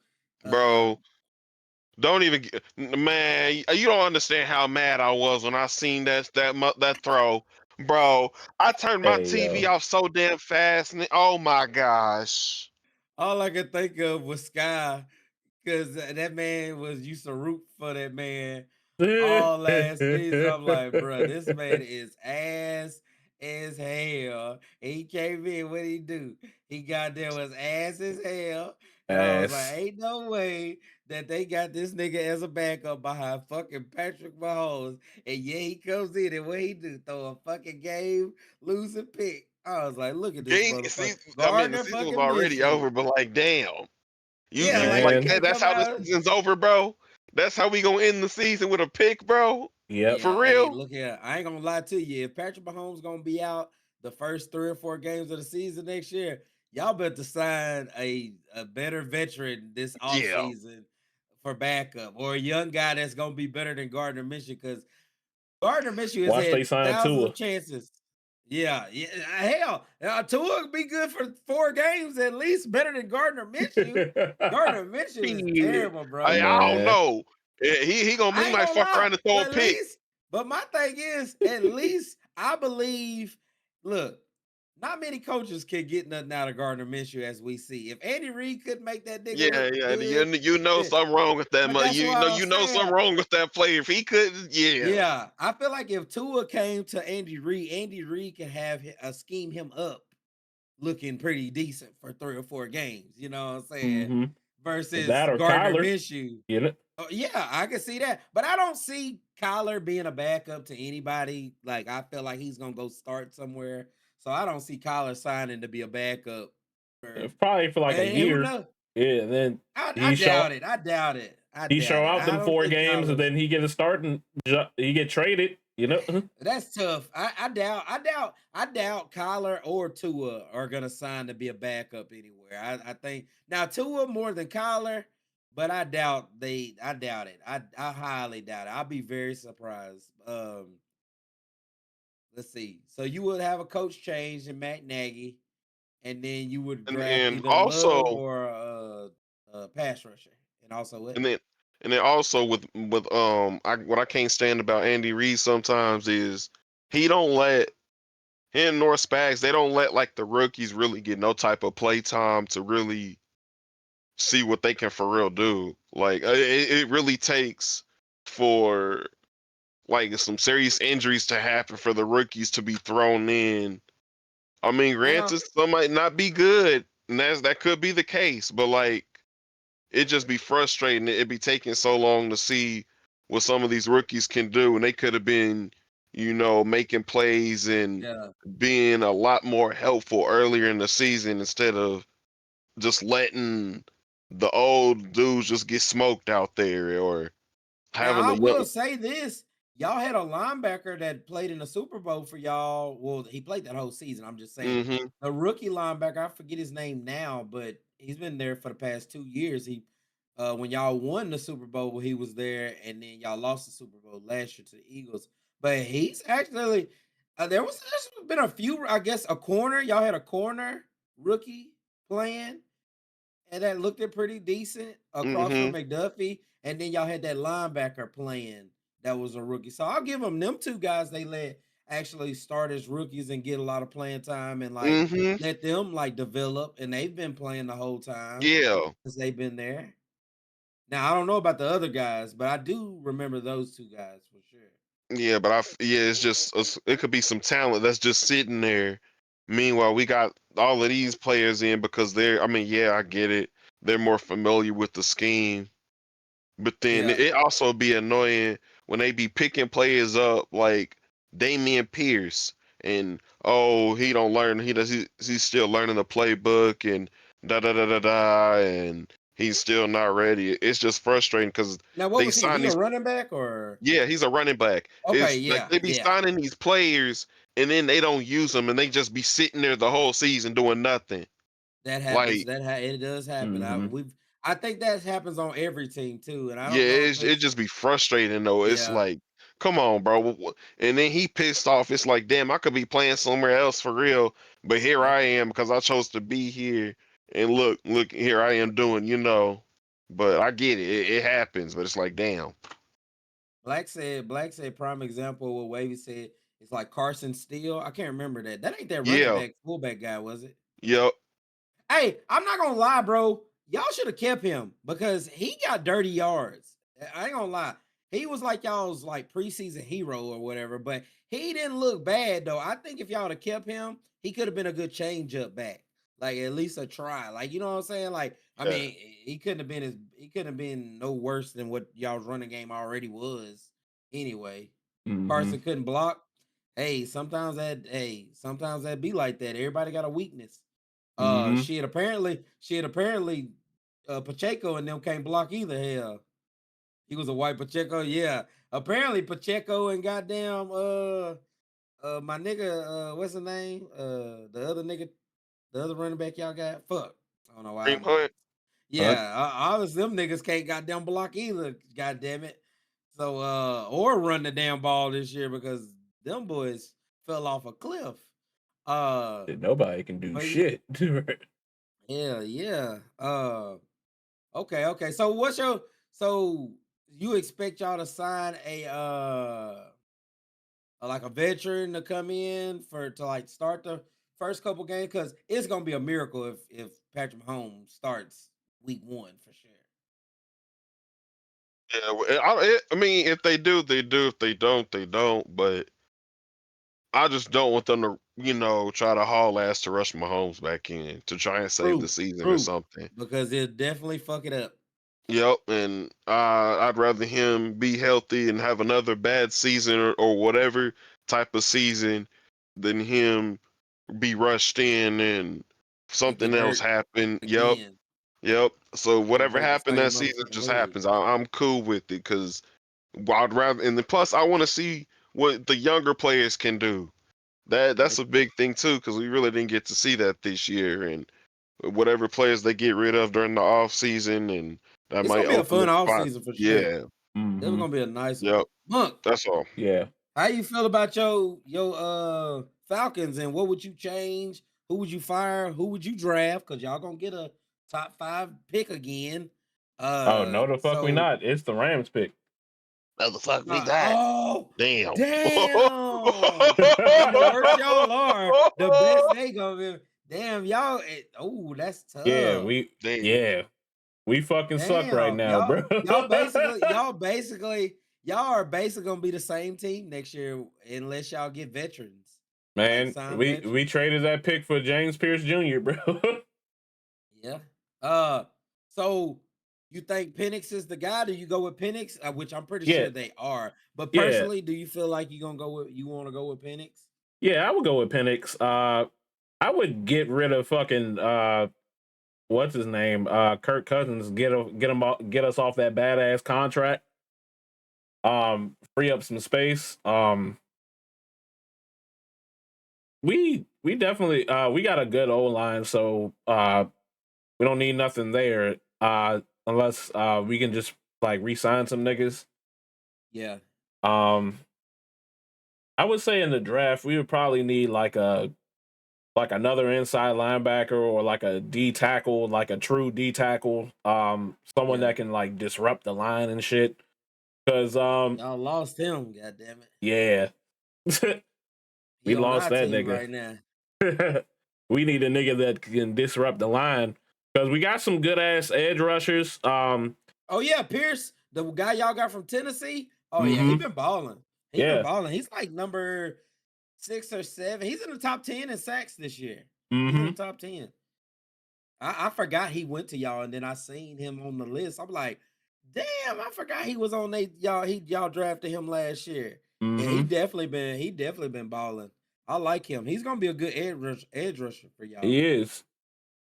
Uh,
bro. Don't even man, you don't understand how mad I was when I seen that throw. Bro, I turned my
Hey,
TV
yo.
off so damn fast. Oh my gosh.
All I could think of was Sky, because that man was used to root for that man all last season. I'm like, bro, this man is ass as hell. And he came in, what he do? He got there was ass as hell. And I was like,
Ass.
ain't no way that they got this nigga as a backup behind fucking Patrick Mahomes. And yeah, he comes in and what he do? Throw a fucking game losing pick. I was like, look at this
Game
motherfucker.
season, I mean, the
Gardner
season was
fucking
already
Minshew.
over, but like, damn.
Yeah,
You
like he
like
Man.
can't
that's
come
how the
out.
season's over, bro? That's how we gonna end the season with a pick, bro?
Yep.
For
Yeah, hey,
real?
look here. I ain't gonna lie to you. If Patrick Mahomes gonna be out the first 3 or 4 games of the season next year, y'all better sign a better veteran this
Yeah.
offseason for backup or a young guy that's gonna be better than Gardner Minshew because Gardner Minshew has
Watch they
had
sign
thousands
Tua.
of chances. Yeah, yeah, hell, Tua would be good for 4 games at least, better than Gardner Minshew. Gardner Minshew is
Shit.
terrible, bro.
I don't
Man.
know. He
I ain't
might
gonna
fuck
lie,
around and throw a
but at
pick.
least, but my thing is, at least I believe. Look, not many coaches can get nothing out of Gardner Minshew as we see. If Andy Reid couldn't make that nigga
Yeah,
look
yeah.
good,
You know
then,
something wrong with that
but that's
you
why
know
I'm
you know something
saying.
wrong with that player. If he couldn't, yeah.
Yeah, I feel like if Tua came to Andy Reid could have scheme him up looking pretty decent for 3 or 4 games. You know what I'm saying?
Mm-hmm.
Versus
That or
Gardner
Kyler.
Minshew.
You know?
Oh, yeah, I can see that. But I don't see Kyler being a backup to anybody. Like, I feel like he's going to go start somewhere. So I don't see Kyler signing to be a backup.
Probably for like a
And who
year.
knows?
Yeah, and then
I
he show
doubt it. I doubt it. I
he
doubt
show
it.
out
I
them
don't
4 games and
think
then he get a start and he get traded, you know?
that's tough. I doubt Kyler or Tua are gonna sign to be a backup anywhere. I think now Tua more than Kyler, but I doubt it. I highly doubt it. I'll be very surprised. Let's see. So you would have a coach change in Matt Nagy, and then you would draft
And
either Love
also
or a pass rusher. And also what?
and then also with what I can't stand about Andy Reid sometimes is he don't let him nor Spags, they don't let like the rookies really get no type of play time to really see what they can for real do. Like it really takes for like some serious injuries to happen for the rookies to be thrown in. I mean,
Now
granted, some might not be good, and that could be the case, but like it just be frustrating. It be taking so long to see what some of these rookies can do, and they could have been, making plays and
yeah.
being a lot more helpful earlier in the season instead of just letting the old dudes just get smoked out there or
Now
having
I
the young.
will say this: y'all had a linebacker that played in the Super Bowl for y'all. Well, he played that whole season. I'm just saying
Hmm.
the rookie linebacker. I forget his name now, but he's been there for the past 2 years. When y'all won the Super Bowl, he was there, and then y'all lost the Super Bowl last year to the Eagles. But he's actually there's been a few. I guess a corner. Y'all had a corner rookie playing and that looked it pretty decent across from
Hmm.
McDuffie. And then y'all had that linebacker playing that was a rookie. So I'll give them 2 guys they let actually start as rookies and get a lot of playing time and like
Hmm.
let them like develop. And they've been playing the whole time
Yeah.
since they've been there. Now I don't know about the other guys, but I do remember those 2 guys for sure.
Yeah, but yeah, it's just it could be some talent that's just sitting there. Meanwhile, we got all of these players in because they're. I mean, yeah, I get it. They're more familiar with the scheme, but then
Yeah.
it also be annoying when they be picking players up like Damian Pierce and oh he don't learn he's still learning the playbook and da da da da da and he's still not ready. It's just frustrating because
Now what
they
was he?
sign
He a
these.
running back or
Yeah, he's a running back.
okay,
It's like
yeah,
they be
yeah.
signing these players and then they don't use them and they just be sitting there the whole season doing nothing.
That happens.
Like,
It does happen.
Mm-hmm.
I think that happens on every team too, and I
yeah,
don't know if
it
it's
just be frustrating though. It's
yeah.
like, come on, bro. And then he pissed off. It's like, damn, I could be playing somewhere else for real, but here
Yep.
I am because I chose to be here. And look, here I am doing. But I get it. It happens, but it's like, damn.
Black said prime example of what Wavy said It's like Carson Steele. I can't remember that. That ain't that running
Yeah.
back, fullback guy, was it?
Yep.
Hey, I'm not gonna lie, bro. Y'all should have kept him because he got dirty yards. I ain't gonna lie. He was like y'all's like preseason hero or whatever, but he didn't look bad though. I think if y'all would have kept him, he could have been a good change up back. Like at least a try. Like, you know what I'm saying? Like, I
Yeah.
mean, he couldn't have been no worse than what y'all's running game already was anyway. Carson couldn't block. Sometimes that be like that. Everybody got a weakness. She had apparently Pacheco and them can't block either. Hell, he was a white Pacheco. Yeah, apparently Pacheco and goddamn my nigga what's his name, the other nigga, the other running back y'all got, fuck, I don't know why.
Kareem Hunt.
Yeah, obviously them niggas can't goddamn block either. God damn it. So or run the damn ball this year because them boys fell off a cliff.
Nobody can do
But
shit.
yeah. Okay. So you expect y'all to sign like a veteran to come in to like start the first couple games? Because it's gonna be a miracle if Patrick Mahomes starts week 1 for sure.
Yeah. I mean, if they do, they do. If they don't, they don't. But I just don't want them to, try to haul ass to rush Mahomes back in to try and save the season or
True.
something.
Because it'll definitely fuck it up.
Yep, and I'd rather him be healthy and have another bad season or whatever type of season than him be rushed in and
And get
something else
hurt
happen. Yep,
again.
yep. So
Gonna
whatever
break the
happened
same
that season
motherfucking
just
leg.
happens. I'm cool with it because I'd rather, and then plus I want to see what the younger players can do. That's a big thing too because we really didn't get to see that this year, and whatever players they get rid of during the off season, and that
It's
might
gonna be a
open
fun
the
off
spot.
season for sure.
Yeah.
This is gonna be a nice one.
Yep.
Monk,
That's all.
Yeah.
how you feel about your Falcons, and what would you change? Who would you fire? Who would you draft? Because y'all gonna get a top 5 pick again.
Oh no, the fuck we
So
not. It's the Rams pick.
No, the fuck we that.
oh
Damn.
damn! And the worse y'all are, the best they gonna be. Damn, y'all. That's
Yeah,
tough.
Damn.
we fucking suck right
Damn,
now, bro.
y'all are basically gonna be the same team next year unless y'all get veterans. Like
Man,
sign
we
veterans.
traded that pick for James Pierce Jr., bro.
Yeah. So you think Penix is the guy? Do you go with Penix? Which I'm pretty
Yeah,
sure they are. But
yeah,
personally, do you feel like you want to go with Penix?
yeah. I would go with Penix. I would get rid of fucking what's his name? Kirk Cousins. Get us off that badass contract. Free up some space. We definitely we got a good O line, so we don't need nothing there. Unless we can just like re-sign some niggas.
Yeah.
I would say in the draft we would probably need like another inside linebacker or like a D tackle, like a true D tackle. Someone
Yeah.
that can like disrupt the line and shit. Cause
Y'all lost him, god damn it.
yeah.
He
We
on
lost
our
that
team
nigga.
right now.
We need a nigga that can disrupt the line. Cause we got some good ass edge rushers.
Oh yeah, Pierce, the guy y'all got from Tennessee. Oh yeah, he been balling.
Yeah.
He's like number 6 or 7. He's in the top 10 in sacks this year. He's in
Mm-hmm.
the top 10. I forgot he went to y'all, and then I seen him on the list. I'm like, damn, I forgot he was on y'all drafted him last year. Yeah, he
Mm-hmm.
definitely been balling. I like him. He's gonna be a good edge rusher for y'all.
He is.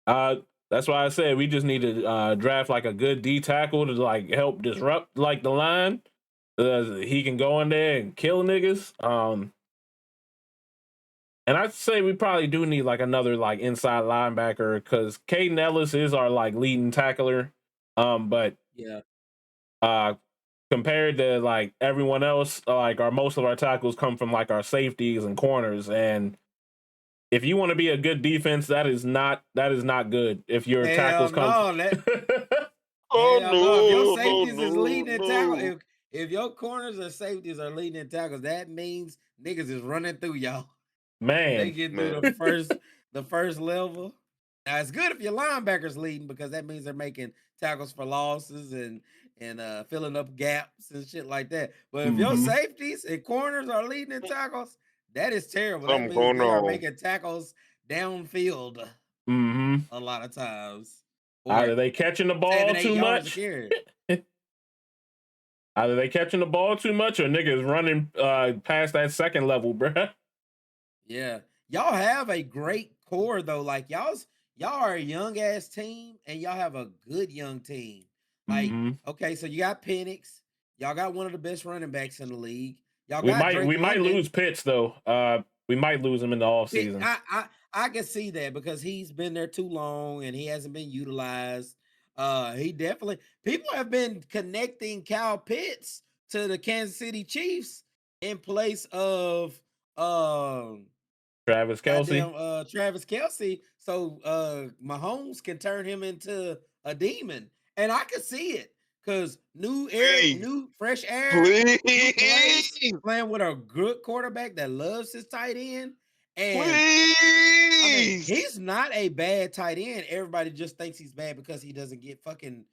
That's why I said we just need to draft like a good D tackle to like help disrupt like the line. He can go in there and kill niggas. And I'd say we probably do need like another like inside linebacker because Caden Ellis is our like leading tackler. But
Yeah.
Compared to like everyone else, like most of our tackles come from like our safeties and corners. And if you want to be a good defense, that is not good. If your
Hell
tackles come
no,
Oh
hell no. If your
no,
safeties is
no,
leading in
no,
tackle,
no.
if your corners or safeties are leading in tackles, that means niggas is running through y'all. They
Man,
get through the first level. Now it's good if your linebackers leading because that means they're making tackles for losses and filling up gaps and shit like that. But if your safeties and corners are leading in tackles, that is terrible. That
Something
means
going
they are
on.
making tackles downfield a lot of times.
Either
Or
they catching the ball
7-8
too
yards a
much.
carry.
Either they catching the ball too much or niggas running past that second level, bruh.
Yeah. Y'all have a great core though. Like y'all are a young ass team and y'all have a good young team. Like, okay, so you got Penix. Y'all got one of the best running backs in the league. Y'all got Drake
We might
London.
lose Pitts though. We might lose him in the off season.
I can see that because he's been there too long and he hasn't been utilized. He definitely people have been connecting Kyle Pitts to the Kansas City Chiefs in place of
Travis Kelce.
goddamn Travis Kelce, so Mahomes can turn him into a demon. And I could see it because new air,
Please,
new fresh air, new place,
please,
playing with a good quarterback that loves his tight end. And I mean,
please.
he's not a bad tight end. Everybody just thinks he's bad because he doesn't get play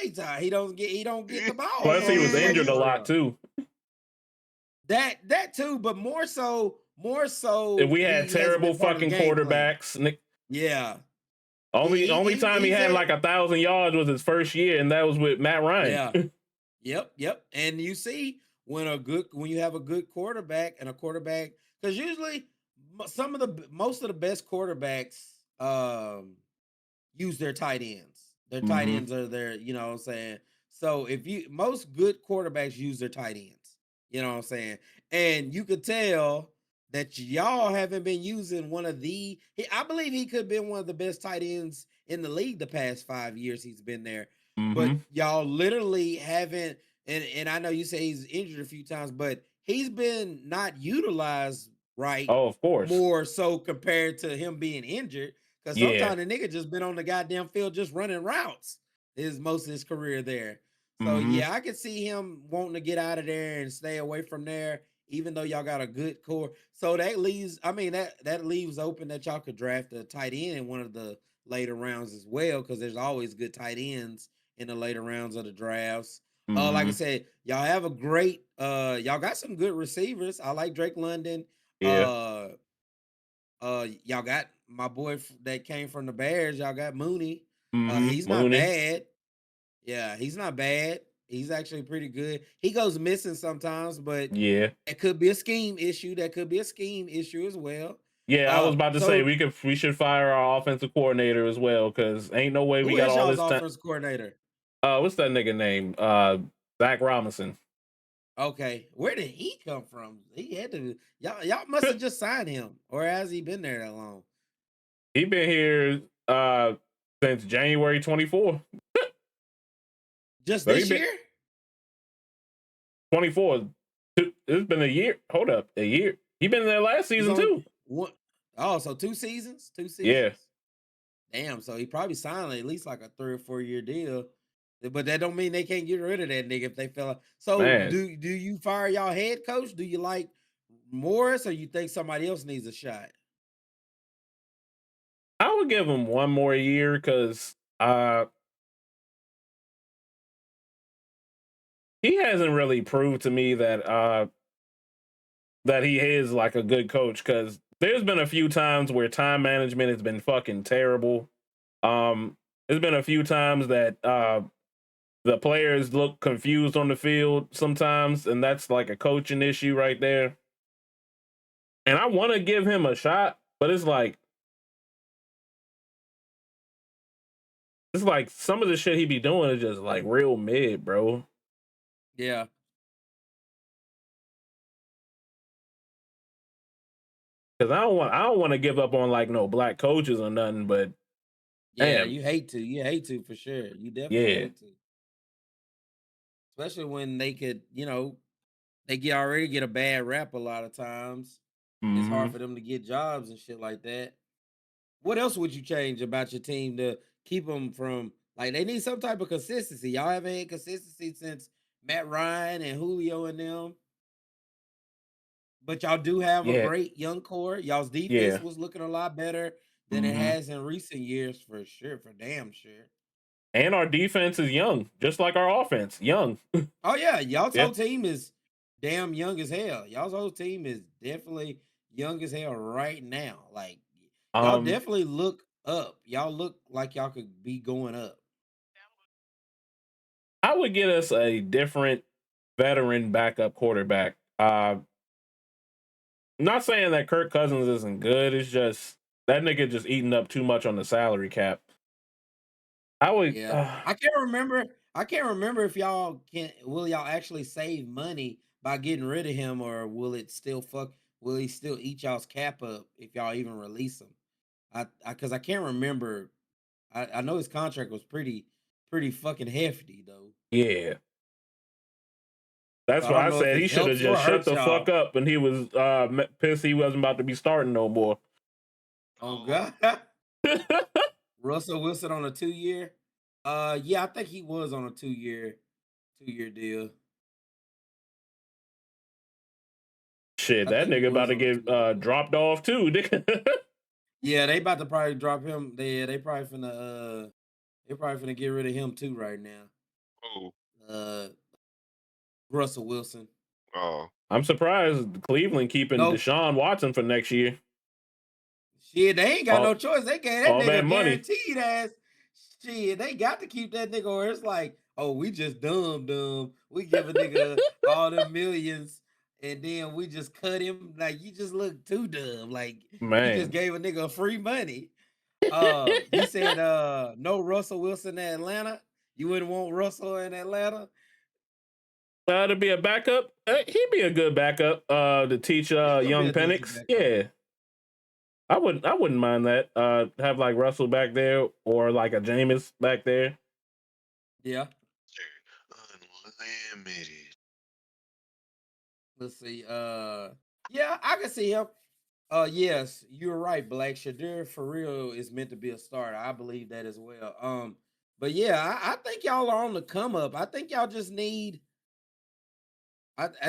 time. He don't get the ball.
Plus,
You know
he
what I'm
was
saying?
injured a lot too.
That too, but more so
If we had
he hasn't
terrible
been part of the
fucking
game plan.
quarterbacks, Nick.
Yeah.
Only time he had like 1,000 yards was his first year, and that was with Matt Ryan.
Yeah. Yep. And you see when you have a good quarterback and a quarterback, because usually most of the best quarterbacks use their tight ends. Their tight ends are their, you know what I'm saying? So most good quarterbacks use their tight ends, you know what I'm saying? And you could tell that y'all haven't been using I believe he could have been one of the best tight ends in the league the past 5 years he's been there. But y'all literally haven't, and I know you say he's injured a few times, but he's been not utilized right.
Oh, of course.
More so compared to him being injured. Because sometimes the nigga just been on the goddamn field just running routes most of his career there. So yeah, I could see him wanting to get out of there and stay away from there, even though y'all got a good core. So that leaves, that leaves open that y'all could draft a tight end in one of the later rounds as well, because there's always good tight ends in the later rounds of the drafts. Like I said, y'all have a great y'all got some good receivers. I like Drake London.
Yeah.
Y'all got my boy that came from the Bears. Y'all got Mooney. He's not
Mooney.
bad. Yeah, he's not bad. He's actually pretty good. He goes missing sometimes, but
Yeah.
it could be a scheme issue. That could be a scheme issue as well.
Yeah, I was about to say we should fire our offensive coordinator as well, because ain't no way we got all this time.
Offensive coordinator?
What's that nigga name? Zach Robinson.
Okay, where did he come from? He had to. Y'all must have just signed him, or has he been there that long?
He been here since January 24th.
Just this year?
24. It's been a year. Hold up, a year. He been there last season too.
So 2 seasons? 2 seasons?
Yeah.
Damn, so he probably signed at least like a 3 or 4 year deal. But that don't mean they can't get rid of that nigga if they fell out. So do you fire y'all head coach? Do you like Morris, or you think somebody else needs a shot?
I would give him one more year because he hasn't really proved to me that that he is like a good coach, because there's been a few times where time management has been fucking terrible. There's been a few times that the players look confused on the field sometimes, and that's like a coaching issue right there. And I want to give him a shot, but it's like some of the shit he be doing is just like real mid, bro.
Yeah.
Because I don't want to give up on like no black coaches or nothing, but
yeah,
damn.
You hate to for sure. You definitely hate to. Especially when they could, they already get a bad rap a lot of times. It's hard for them to get jobs and shit like that. What else would you change about your team to keep them from, like, they need some type of consistency? Y'all haven't had consistency since Matt Ryan and Julio and them. But y'all do have a
Yeah,
great young core. Y'all's defense
yeah.
was looking a lot better than it has in recent years, for sure, for damn sure.
And our defense is young, just like our offense, young.
Oh yeah, y'all's
Yeah.
whole team is damn young as hell. Y'all's whole team is definitely young as hell right now. Like y'all
Um,
definitely look up. Y'all look like y'all could be going up.
I would get us a different veteran backup quarterback. Not saying that Kirk Cousins isn't good. It's just that nigga just eating up too much on the salary cap. I would.
Yeah. I can't remember if will y'all actually save money by getting rid of him, or will he still eat y'all's cap up if y'all even release him? Because I can't remember. I know his contract was pretty fucking hefty though.
Yeah,
So
that's
I
why
don't
I
know if
said
it
he should have
helps or
just shut
hurts
the fuck
y'all.
up, and he was pissed he wasn't about to be starting no more.
Oh God. Russell Wilson on a 2-year. Yeah, I think he was on a two year deal.
Shit,
I
that
think he
nigga about
was
to
on a
get
2-year deal.
dropped off too. Nigga.
Yeah, they about to probably drop him. They probably finna get rid of him too right now.
Oh,
Uh Russell Wilson.
oh,
I'm surprised Cleveland keeping
No
Deshaun Watson for next year.
shit, they ain't got no
All
choice. They gave that
all that
nigga
money.
guaranteed ass shit. They got to keep that nigga, or it's like, oh, we just dumb. We give a nigga all the millions and then we just cut him. Like you just look too dumb. Like you just
Man,
gave a nigga free money. You said no Russell Wilson in Atlanta. You wouldn't want Russell in Atlanta.
to be a backup, he'd be a good backup. To teach
He would be
young
a decent
Penix.
backup.
Yeah, I wouldn't mind that. Have like Russell back there or like a Jameis back there.
Yeah.
unlimited.
Let's see. Yeah, I can see him. Yes, you're right, Black. Shadir for real is meant to be a starter. I believe that as well. But yeah, I think y'all are on the come up. I think y'all just need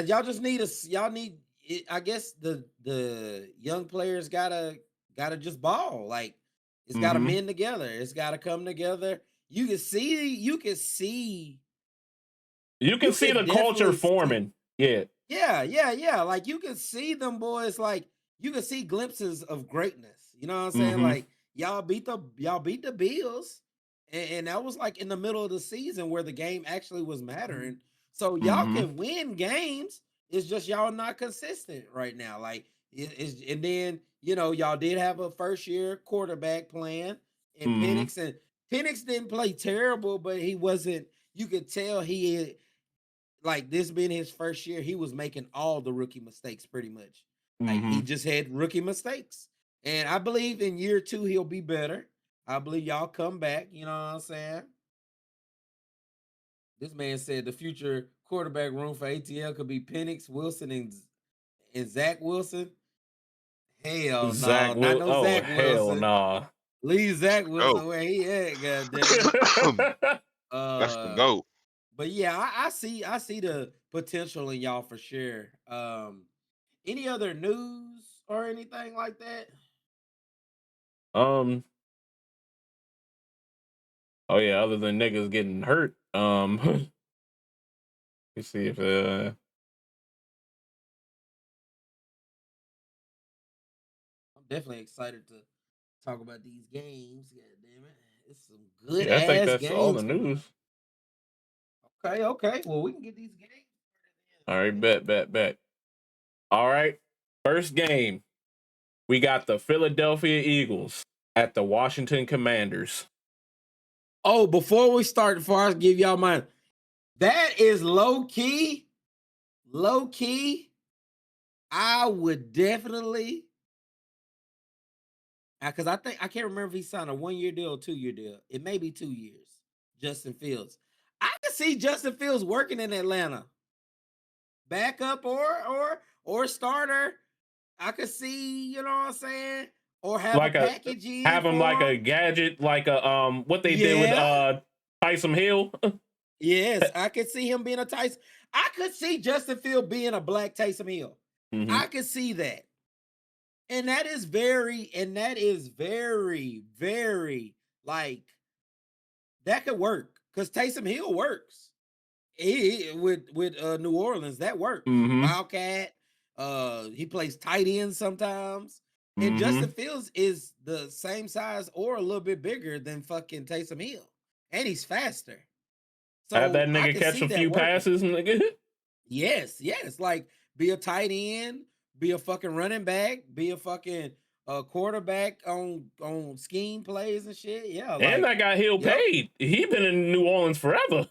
y'all just need y'all need it, I guess the young players gotta just ball. Like it's gotta
Mm-hmm.
mend together. It's gotta come together.
You can
You
see
can
the culture
definitely see.
forming. Yeah.
Yeah. Like you can see them boys, like you can see glimpses of greatness. You know what I'm saying?
Mm-hmm.
Like y'all beat the Bills, and that was like in the middle of the season where the game actually was mattering. So y'all
Mm-hmm.
can win games. It's just y'all not consistent right now. Like and then y'all did have a first year quarterback plan, and
Mm-hmm.
Penix didn't play terrible, but he wasn't. You could tell like this being his first year, he was making all the rookie mistakes pretty much. Like he
Mm-hmm.
just had rookie mistakes. And I believe in year 2 he'll be better. I believe y'all come back, you know what I'm saying? This man said the future quarterback room for ATL could be Penix, Wilson, and Zach Wilson. Hell no, not no
Oh
Zach
hell
Wilson.
nah.
Leave Zach
Go.
Wilson where he at, god damn it.
That's the
Uh
goat.
but yeah, I see the potential in y'all for sure. Any other news or anything like that?
um. Oh yeah. Other than niggas getting hurt. Let's see if
I'm definitely excited to talk about these games. God damn it. It's some good
yeah. I think
ass
that's all the
games coming
news.
up. Okay. Well, we can get these games
All right.
started
Bet. All right. First game. We got the Philadelphia Eagles at the Washington Commanders.
Oh, before I give y'all mine, that is low key. Low key. I would definitely, because I can't remember if he signed a 1-year deal or 2-year deal. It may be 2 years. Justin Fields. I can see Justin Fields working in Atlanta, backup or starter. I could see, you know what I'm saying, or have a
Like a
package in
have him like
for
a
him.
gadget, like a what they did with
Yeah,
Tyson Hill.
yes, I could see him being a Tyson. I could see Justin Field being a black Taysom Hill. I can see that. And that is very, very like that could work because Taysom Hill works. With New Orleans, that works. Wildcat, he plays tight end sometimes. And Justin Fields is the same size or a little bit bigger than fucking Taysom Hill. And he's faster.
Have
So
that
I
nigga
can
catch
see
a
that
few
working.
passes, nigga.
Yes. Like be a tight end, be a fucking running back, be a fucking quarterback on scheme plays and shit. Yeah.
And
Like
that guy Hill paid. He been in New Orleans forever.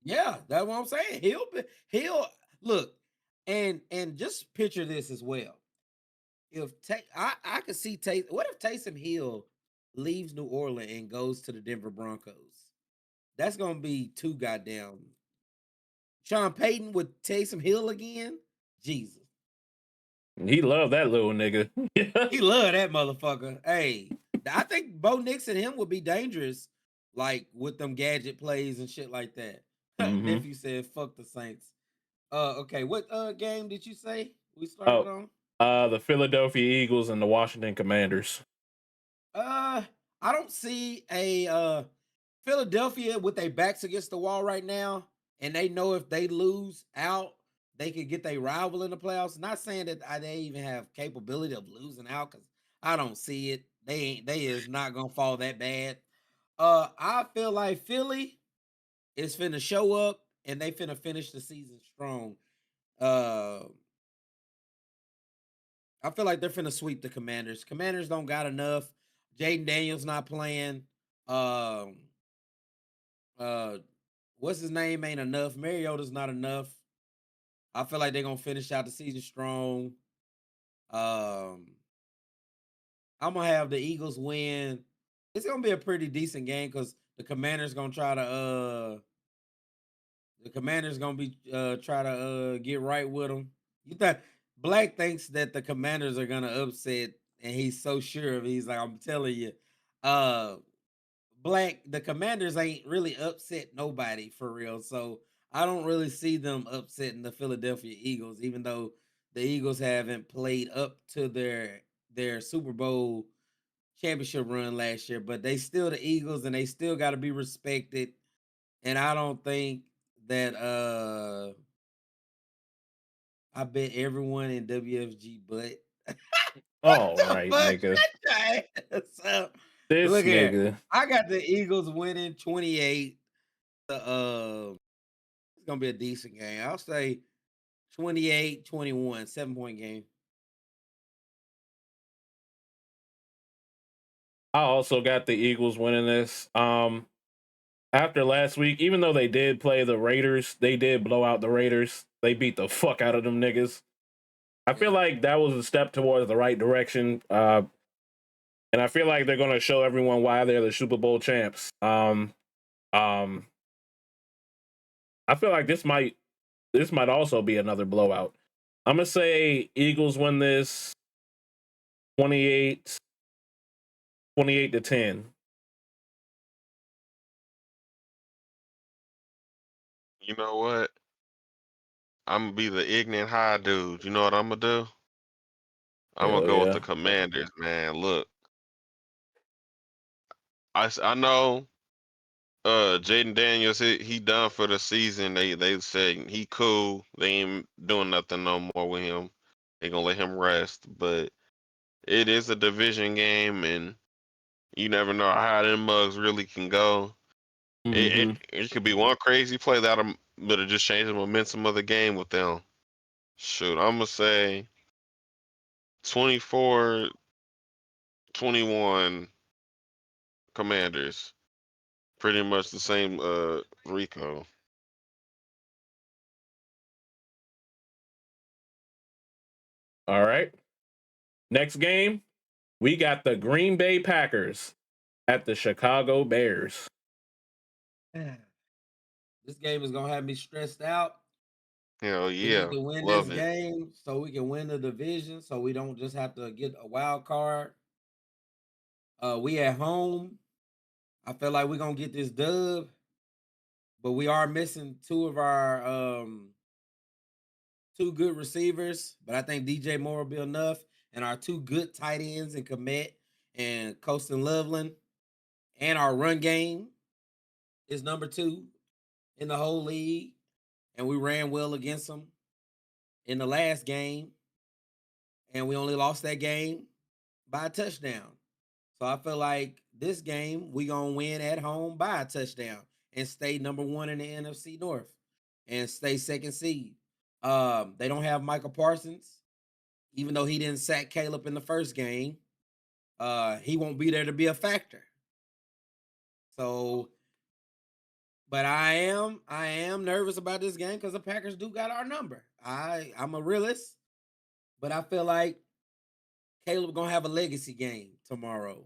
Yeah, that's what I'm saying. He'll look, and just picture this as well. If I could see what if Taysom Hill leaves New Orleans and goes to the Denver Broncos? That's gonna be too goddamn. Sean Payton with Taysom Hill again? Jesus.
He loved that little nigga.
He loved that motherfucker. Hey, I think Bo Nix and him would be dangerous, like with them gadget plays and shit like that. Nephew said, "Fuck the Saints." Okay, what game did you say we started on?
The Philadelphia Eagles and the Washington Commanders.
I don't see a Philadelphia with their backs against the wall right now, and they know if they lose out, they could get their rival in the playoffs. Not saying that they even have capability of losing out, because I don't see it. They is not gonna fall that bad. I feel like Philly is finna show up and they finna finish the season strong. I feel like they're finna sweep the Commanders. Commanders don't got enough. Jaden Daniels not playing. Um, what's his name ain't enough. Mariota's not enough. I feel like they're gonna finish out the season strong. Um, I'm gonna have the Eagles win. It's gonna be a pretty decent game because the Commanders gonna be try to get right with them. You think Black thinks that the Commanders are gonna upset, and he's so sure of it. He's like, I'm telling you, uh, Black, the Commanders ain't really upset nobody for real. So I don't really see them upsetting the Philadelphia Eagles, even though the Eagles haven't played up to their Super Bowl championship run last year, but they still the Eagles and they still got to be respected. And I don't think that I bet everyone in WFG but what
All
the
right,
fuck?
nigga.
Shut your ass up.
This
Look here.
nigga.
I got the Eagles winning 28. It's gonna be a decent game. I'll say 28-21, 7-point game.
I also got the Eagles winning this. After last week, even though they did play the Raiders, they did blow out the Raiders. They beat the fuck out of them niggas. I feel like that was a step towards the right direction. And I feel like they're gonna show everyone why they're the Super Bowl champs. I feel like this might also be another blowout. I'm gonna say Eagles win this 28 to 10.
You know what? I'm gonna be the ignorant high dude. You know what I'm gonna do? I'm gonna
Hell
go with
yeah.
the Commanders, man. Look, I know Jaden Daniels he done for the season. They said he cool. They ain't doing nothing no more with him. They gonna let him rest. But it is a division game, and you never know how them mugs really can go. It could be one crazy play that'll just change the momentum of the game with them. Shoot, I'm gonna say 24-21 Commanders. Pretty much the same Rico.
All right. Next game, we got the Green Bay Packers at the Chicago Bears.
This game is gonna have me stressed out.
Hell
We need
yeah.
to win this
Love it.
game so we can win the division, so we don't just have to get a wild card. We at home. I feel like we're gonna get this dub, but we are missing two of our two good receivers, but I think DJ Moore will be enough. And our two good tight ends in Komet and Colston Loveland. And our run game is number 2 in the whole league. And we ran well against them in the last game. And we only lost that game by a touchdown. So I feel like this game we gonna win at home by a touchdown and stay number 1 in the NFC North and stay second seed. They don't have Michael Parsons, even though he didn't sack Caleb in the first game. He won't be there to be a factor. So, but I am nervous about this game because the Packers do got our number. I'm a realist, but I feel like Caleb gonna have a legacy game tomorrow.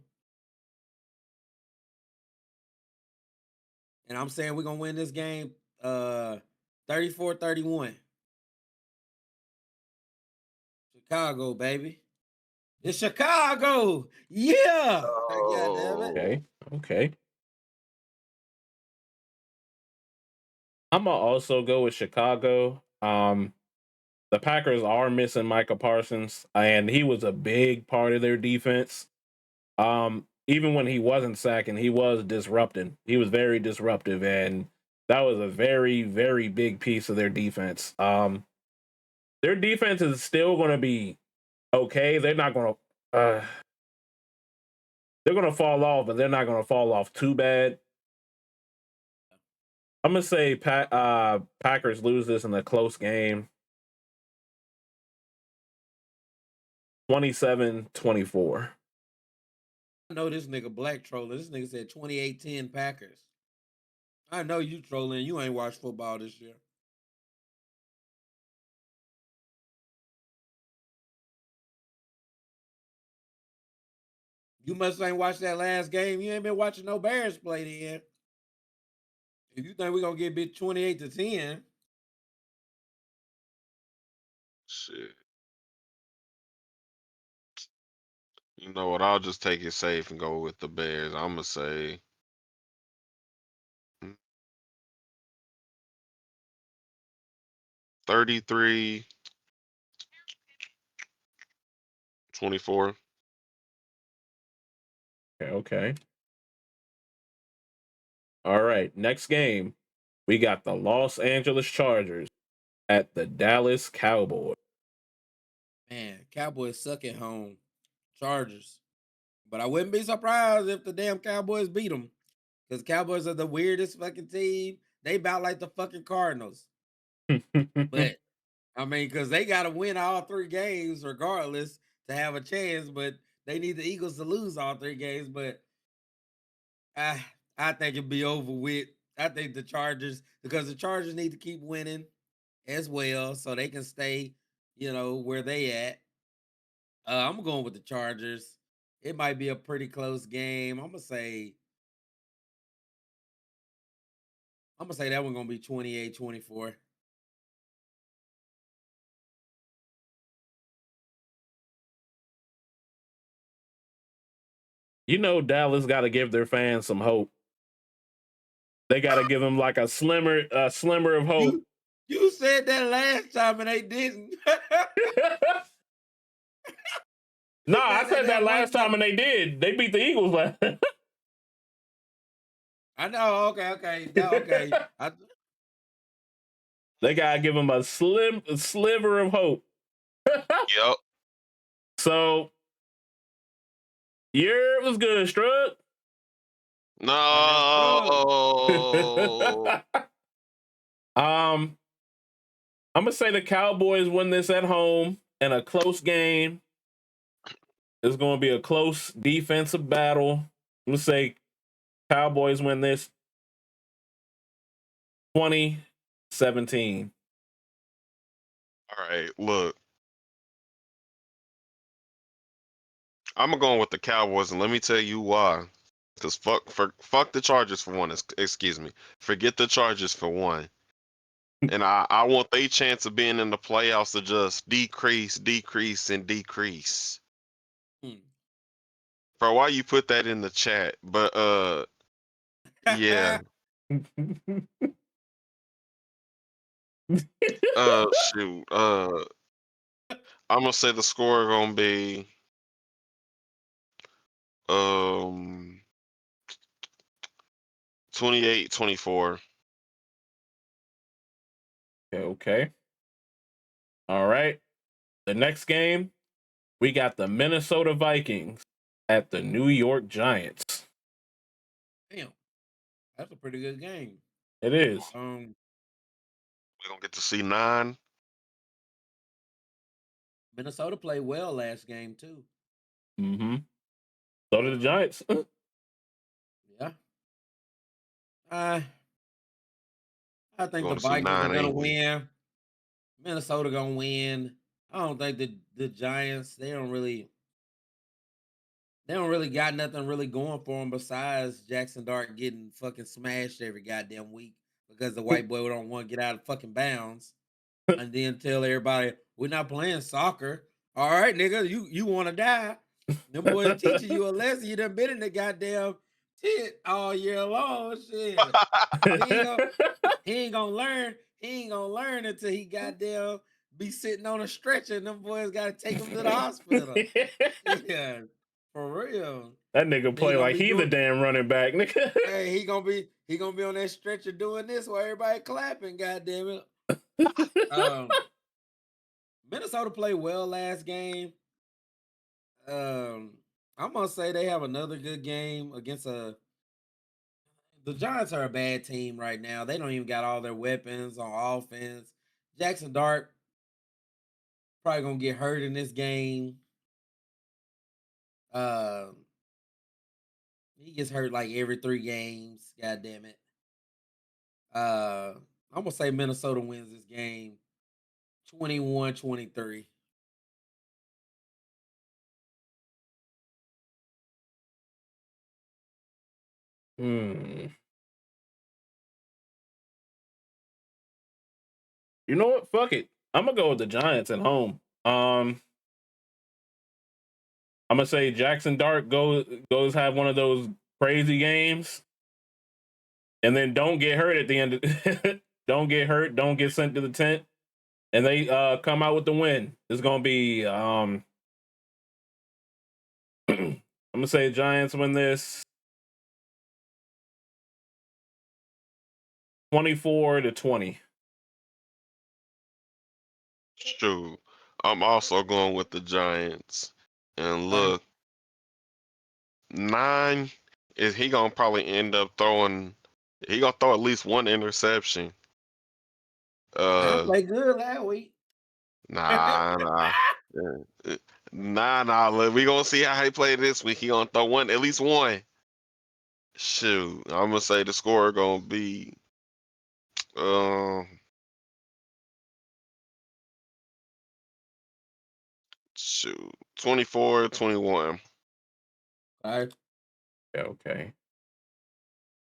And I'm saying we're gonna win this game 34-31. Chicago, baby. It's Chicago. Yeah. God damn it.
Okay. Okay. I'm gonna also go with Chicago. The Packers are missing Micah Parsons, and he was a big part of their defense. Even when he wasn't sacking, he was disrupting. He was very disruptive, and that was a very, very big piece of their defense. Their defense is still going to be okay. They're not going to. They're going to fall off, but they're not going to fall off too bad. I'm going to say Packers lose this in a close game. 27-24.
I know this nigga black trolling. This nigga said 28-10 Packers. I know you trolling. You ain't watched football this year. You must ain't watched that last game. You ain't been watching no Bears play then. If you think we're gonna get bit 28-10.
Shit. You know what? I'll just take it safe and go with the Bears. I'm gonna say 33-24.
Okay. All right. Next game, we got the Los Angeles Chargers at the Dallas Cowboys.
Man, Cowboys suck at home. Chargers. But I wouldn't be surprised if the damn Cowboys beat them. Because Cowboys are the weirdest fucking team. They about like the fucking Cardinals. But, I mean, because they got to win all 3 games regardless to have a chance. But they need the Eagles to lose all 3 games. But I think it'd be over with. I think the Chargers, because the Chargers need to keep winning as well so they can stay, where they at. I'm going with the Chargers. It might be a pretty close game. I'm gonna say that one's gonna be 28-24.
You know, Dallas got to give their fans some hope. They got to give them like a slimmer of hope.
You said that last time and they didn't.
No, I said that last time and they did. They beat the Eagles last.
I know. Okay. Okay.
They gotta give them a sliver of hope.
Yep.
So, it was good, Strut.
No.
I'm gonna say the Cowboys win this at home in a close game. It's gonna be a close defensive battle. I'm gonna say Cowboys win this 20-17.
All right, look. I'm gonna go with the Cowboys, and let me tell you why. Because fuck the Chargers for one. Excuse me. Forget the Chargers for one. And I want their chance of being in the playoffs to just decrease. For why you put that in the chat, but yeah. Shoot. I'm gonna say the score gonna be um 28-24.
Okay. All right. The next game, we got the Minnesota Vikings at the New York Giants.
Damn, that's a pretty good game.
It is.
We're gonna get to see 9.
Minnesota played well last game too.
Mm-hmm. So did the Giants.
Yeah. I think
Going
the
to see
Vikings are
9,
gonna
ain't we?
win. Minnesota gonna win. I don't think the Giants they don't really got nothing really going for them besides Jackson Dart getting fucking smashed every goddamn week because the white boy don't want to get out of fucking bounds and then tell everybody we're not playing soccer. All right, nigga, you want to die? Them boys teaching you a lesson. You done been in the goddamn tit all year long. Shit, he ain't gonna he ain't gonna learn. He ain't gonna learn until he goddamn be sitting on a stretcher and them boys gotta take him to the hospital. Yeah, for real.
That nigga
He
play
gonna
like
be
he the
doing.
damn running back, nigga.
Hey, he gonna be on that stretcher doing this while everybody clapping. Goddamn it. Minnesota played well last game. I'm gonna say they have another good game against a. The Giants are a bad team right now. They don't even got all their weapons on offense. Jackson Dart probably gonna get hurt in this game. Uh, he gets hurt like every 3 games. God damn it. I'm gonna say Minnesota wins this game 21-23.
Hmm. You know what? Fuck it. I'm gonna go with the Giants at home. I'm gonna say Jackson Dart goes have one of those crazy games, and then don't get hurt at the end. Don't get hurt. Don't get sent to the tent, and they come out with the win. It's gonna be I'm gonna say Giants win this 24-20.
Shoot. I'm also going with the Giants. And
Okay.
look, 9 is he gonna probably end up throwing. He gonna throw at least one interception.
I
Uh,
played good last week.
nah. Uh, Nah. We gonna see how he played this week. He gonna throw at least one. Shoot, I'm gonna say the score gonna be um shoot 24-21.
All right.
Okay.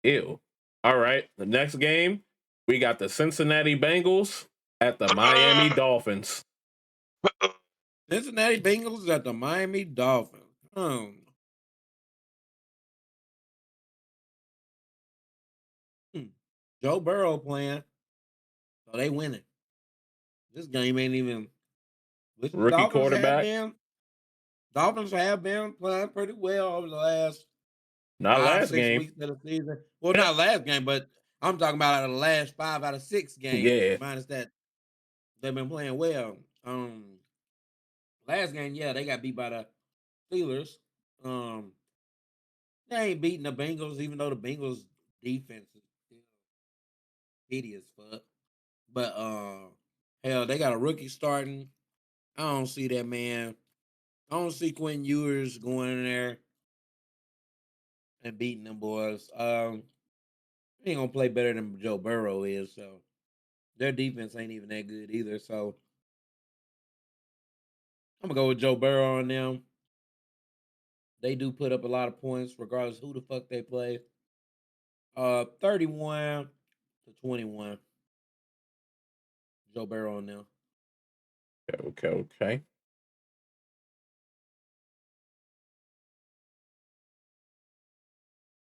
Ew. All right. The next game, we got the Cincinnati Bengals at the Miami Dolphins.
Cincinnati Bengals at the Miami Dolphins. Joe Burrow playing, so they winning. This game ain't even. Listen,
Rookie quarterback.
Dolphins have been playing pretty well over the last
Not
five,
last
6
game.
weeks of the season. Well, not last game, but I'm talking about out of the last 5 out of 6 games.
Yeah.
Minus that, they've been playing well. Last game, yeah, they got beat by the Steelers. They ain't beating the Bengals, even though the Bengals defense is still pity as fuck. But hell, they got a rookie starting. I don't see that man. I don't see Quinn Ewers going in there and beating them boys. He ain't gonna play better than Joe Burrow is, so their defense ain't even that good either. So I'm gonna go with Joe Burrow on them. They do put up a lot of points, regardless who the fuck they play. 31-21. Joe Burrow on them.
Okay.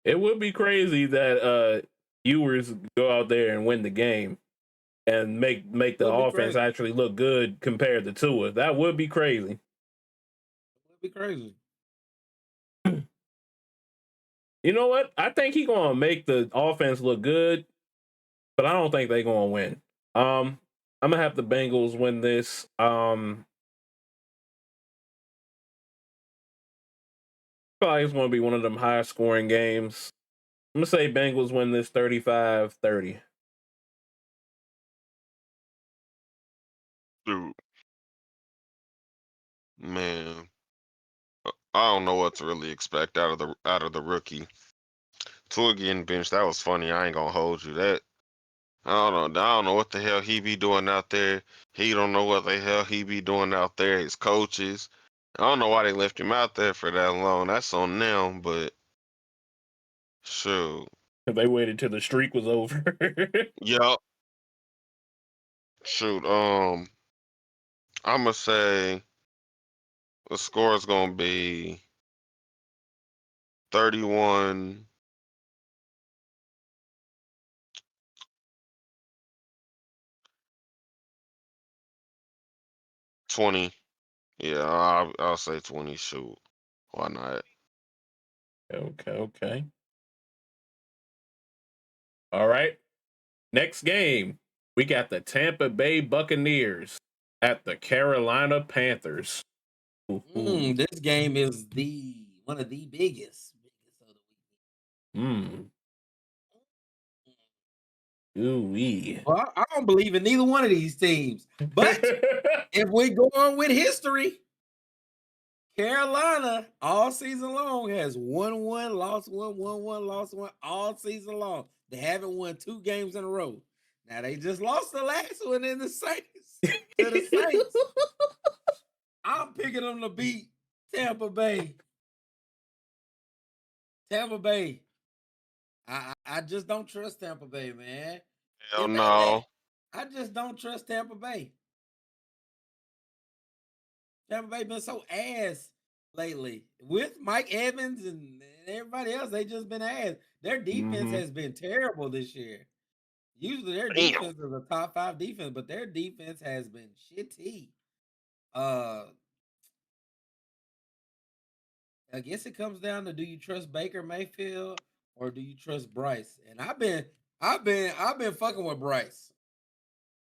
It would be crazy that Ewers go out there and win the game, and make the offense actually look good compared to Tua. That would be crazy.
It would be crazy.
You know what? I think he's gonna make the offense look good, but I don't think they're gonna win. I'm gonna have the Bengals win this. Probably it's gonna be one of them high scoring games. I'm gonna say Bengals win this 35-30.
Dude, man, I don't know what to really expect out of the rookie. Tua getting benched, that was funny. I ain't gonna hold you. That I don't know what the hell he be doing out there. He don't know what the hell he be doing out there. His coaches. I don't know why they left him out there for that long. That's on them, but shoot.
They waited till the streak was over.
Yup. Shoot. I'ma say the score is gonna be 31. 20. Yeah, I'll say 20. Shoot. Why not?
Okay. All right. Next game, we got the Tampa Bay Buccaneers at the Carolina Panthers.
This game is one of the biggest of the week.
Ooh-wee.
Well, I don't believe in neither one of these teams. But if we go on with history, Carolina all season long has won one, lost one, won one, lost one all season long. They haven't won 2 games in a row. Now they just lost the last one in the Saints to the Saints. I'm picking them to beat Tampa Bay. Tampa Bay. I just don't trust Tampa Bay, man.
Hell no.
I just don't trust Tampa Bay. Tampa Bay been so ass lately. With Mike Evans and everybody else, they just been ass. Their defense has been terrible this year. Usually their defense is a top 5 defense, but their defense has been shitty. I guess it comes down to, do you trust Baker Mayfield or do you trust Bryce? And I've been fucking with Bryce.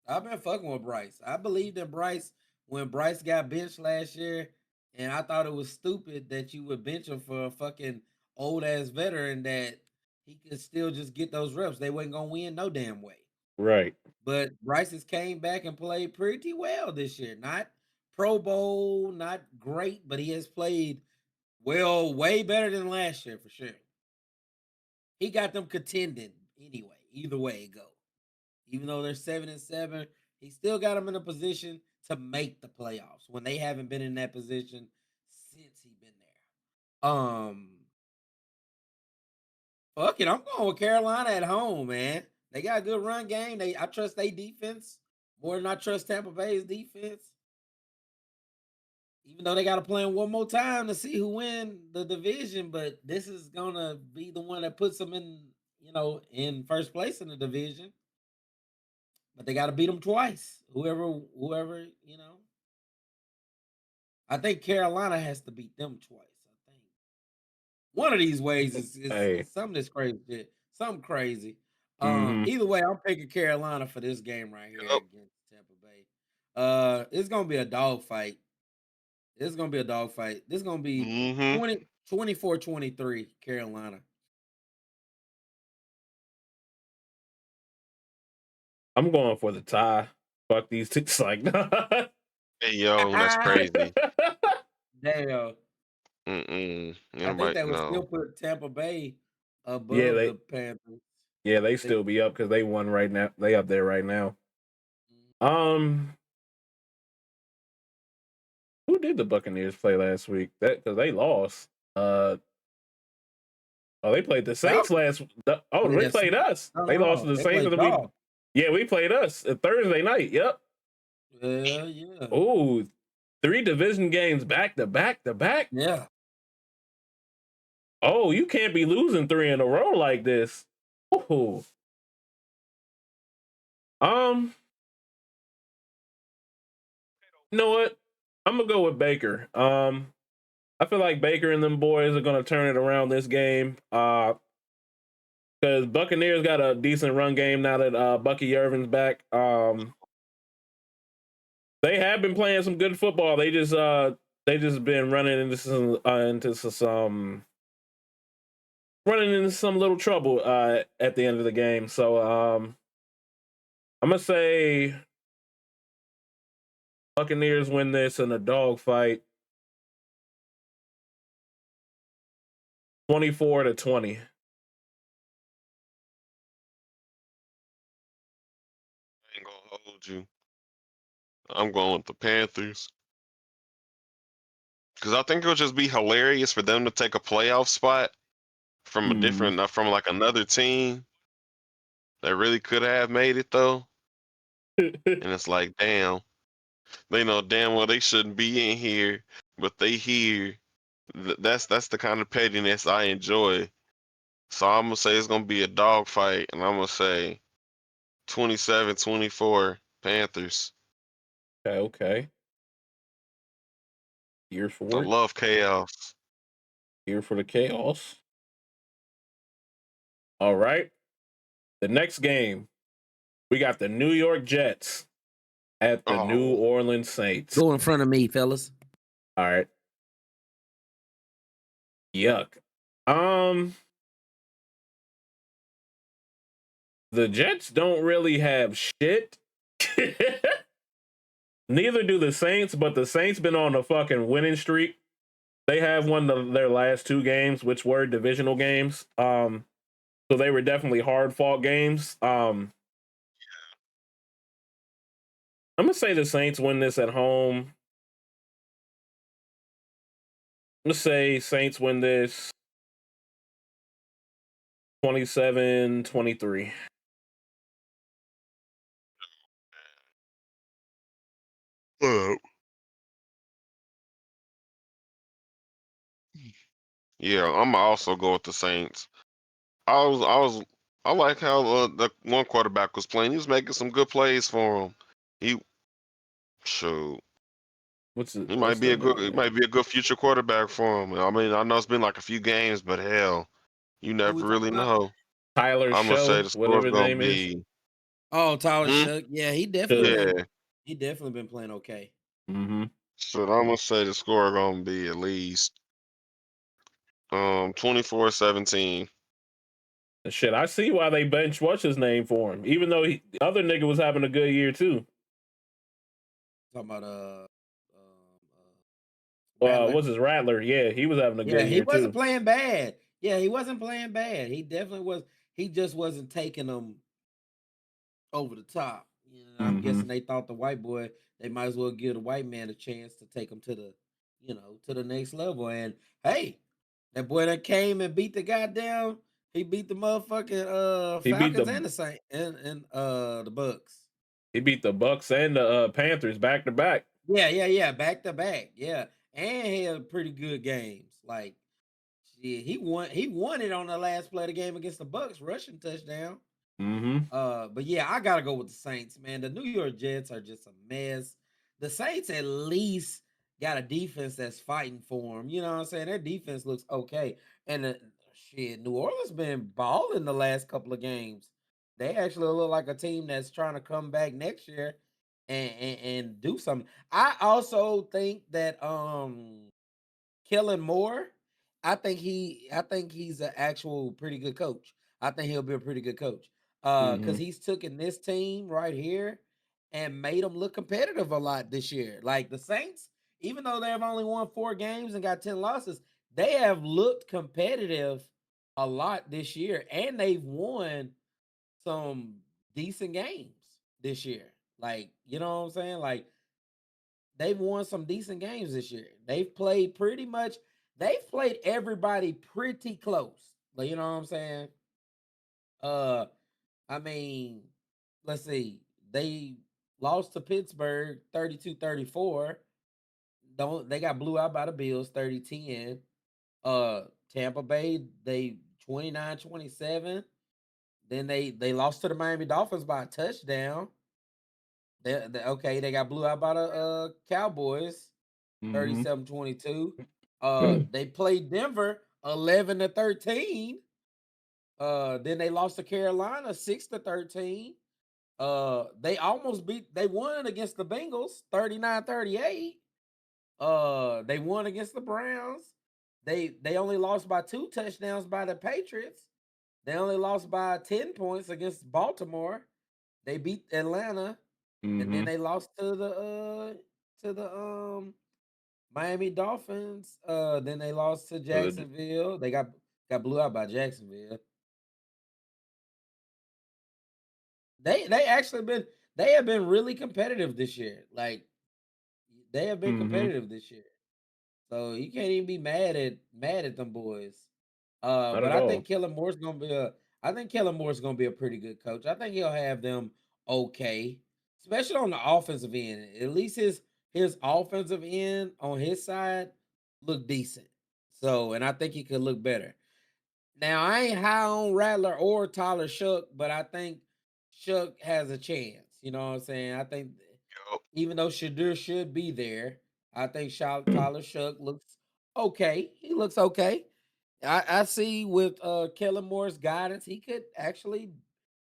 I've been fucking with Bryce. I believed in Bryce when Bryce got benched last year, and I thought it was stupid that you would bench him for a fucking old ass veteran that he could still just get those reps. They wasn't gonna win no damn way.
Right.
But Bryce has came back and played pretty well this year. Not Pro Bowl, not great, but he has played well, way better than last year for sure. He got them contending anyway. Either way it go. Even though they're 7-7, he still got them in a position to make the playoffs when they haven't been in that position since he's been there. Fuck it, I'm going with Carolina at home, man. They got a good run game. I trust their defense more than I trust Tampa Bay's defense. Even though they got to play them one more time to see who win the division, but this is gonna be the one that puts them in, in first place in the division. But they got to beat them twice. Whoever, I think Carolina has to beat them twice. I think one of these ways is something that's crazy shit. Something crazy. Either way, I'm picking Carolina for this game right here against Tampa Bay. It's gonna be a dog fight. This is gonna be a dog fight. This is gonna be 24-23 Carolina.
I'm going for the tie. Fuck these two. Like,
hey yo, that's crazy.
Damn. I think that would still put Tampa Bay above the Panthers.
Yeah, they still be up because they won right now. They up there right now. Who did the Buccaneers play last week? That because they lost. They played the Saints last. They played us. They lost to the Saints. Yeah, we played us Thursday night. Yep.
Yeah.
Oh, 3 division games back to back to back.
Yeah.
Oh, you can't be losing 3 in a row like this. Oh. You know what? I'm gonna go with Baker. I feel like Baker and them boys are gonna turn it around this game. Because Buccaneers got a decent run game now that Bucky Irvin's back. They have been playing some good football. They just been running into some little trouble at the end of the game. So I'm gonna say Buccaneers win this in a dogfight, 24-20.
I ain't gonna hold you. I'm going with the Panthers. Because I think it'll just be hilarious for them to take a playoff spot from a different, from like another team that really could have made it though. And it's like, damn, they know damn well they shouldn't be in here, but they here. That's the kind of pettiness I enjoy. So I'm gonna say it's gonna be a dogfight, and I'm gonna say 27-24 Panthers.
Okay. Here
I
for it.
love chaos.
Here for the chaos. All right. The next game, we got the New York Jets at the New Orleans Saints.
Go in front of me, fellas.
All right. Yuck. The Jets don't really have shit. Neither do the Saints, but the Saints been on a fucking winning streak. They have won their last 2 games, which were divisional games. So they were definitely hard-fought games. I'm gonna say the Saints win this at home. I'm gonna say Saints win this 27-23.
Yeah, I'm also go with the Saints. I like how the one quarterback was playing. He was making some good plays for him. He shoot. He might be a good future quarterback for him. I mean, I know it's been like a few games, but hell, you never really know.
Tyler
I'm gonna say the
whatever
score's
his
gonna
name is.
be.
Oh, Tyler Shook. Yeah, he definitely been playing okay.
So I'm gonna say the score gonna be at least 24-17.
Shit, I see why they benched what's his name for him, even though the other nigga was having a good year too.
Talking about
what's his Rattler? Yeah, he was having a good year too.
He wasn't playing bad. Yeah, he wasn't playing bad. He definitely was. He just wasn't taking them over the top. You know, I'm guessing they thought the white boy, they might as well give the white man a chance to take him to the, to the next level. And hey, that boy that came and beat the goddamn, he beat the motherfucking Falcons and the Saints and the Bucks.
He beat the Bucks and the Panthers back to back.
Yeah, back to back. Yeah, and he had pretty good games. Like, shit, he won it on the last play of the game against the Bucks, rushing touchdown. But yeah, I gotta go with the Saints, man. The New York Jets are just a mess. The Saints at least got a defense that's fighting for them. You know what I'm saying? Their defense looks okay. And New Orleans been balling the last couple of games. They actually look like a team that's trying to come back next year and do something. I also think that Kellen Moore, I think he's an actual pretty good coach. I think he'll be a pretty good coach. Because he's taken this team right here and made them look competitive a lot this year. Like the Saints, even though they've only won 4 games and got 10 losses, they have looked competitive a lot this year, and they've won some decent games this year. Like, you know what I'm saying? Like, they've won some decent games this year. They've played everybody pretty close. Like, you know what I'm saying? I mean, let's see. They lost to Pittsburgh 32-34. They got blew out by the Bills 30-10. Tampa Bay, they 29-27. Then they lost to the Miami Dolphins by a touchdown. Okay, they got blew out by the Cowboys,
Mhm.
37-22. They played Denver 11-13. Then they lost to Carolina 6-13. They won against the Bengals 39-38. They won against the Browns. They only lost by 2 touchdowns by the Patriots. They only lost by 10 points against Baltimore. They beat Atlanta, and then
Mhm.
they lost to the Miami Dolphins. Then they lost to Jacksonville. They got blew out by Jacksonville. They actually they have been really competitive this year. Like they have been
Mhm.
competitive this year. So you can't even be mad at them boys.
Not
But
at all.
I think Kellen Moore's gonna be a pretty good coach. I think he'll have them okay, especially on the offensive end. At least his offensive end on his side look decent. So, and I think he could look better. Now I ain't high on Rattler or Tyler Shook, but I think Shook has a chance. You know what I'm saying? I think
Yup.
even though Shadur should be there, I think Tyler Shook looks okay. He looks okay. I see with Kellen Moore's guidance, he could actually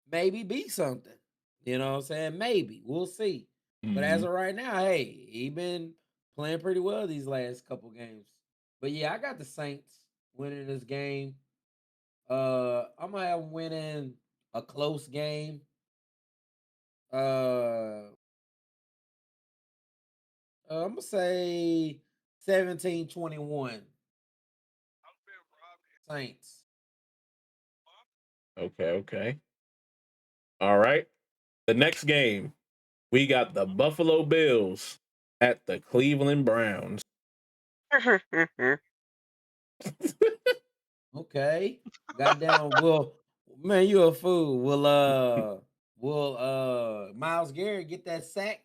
maybe be something. You know what I'm saying? Maybe. We'll see. But as
Mhm.
of right now, hey, he been playing pretty well these last couple games. But yeah, I got the Saints winning this game. I'm gonna have them winning a close game. Uh, I'm gonna say 17-21 Saints.
Okay, okay. All right. The next game, we got the Buffalo Bills at the Cleveland Browns.
Okay. Goddamn, well, man, you a fool. Will Miles Garrett get that sack?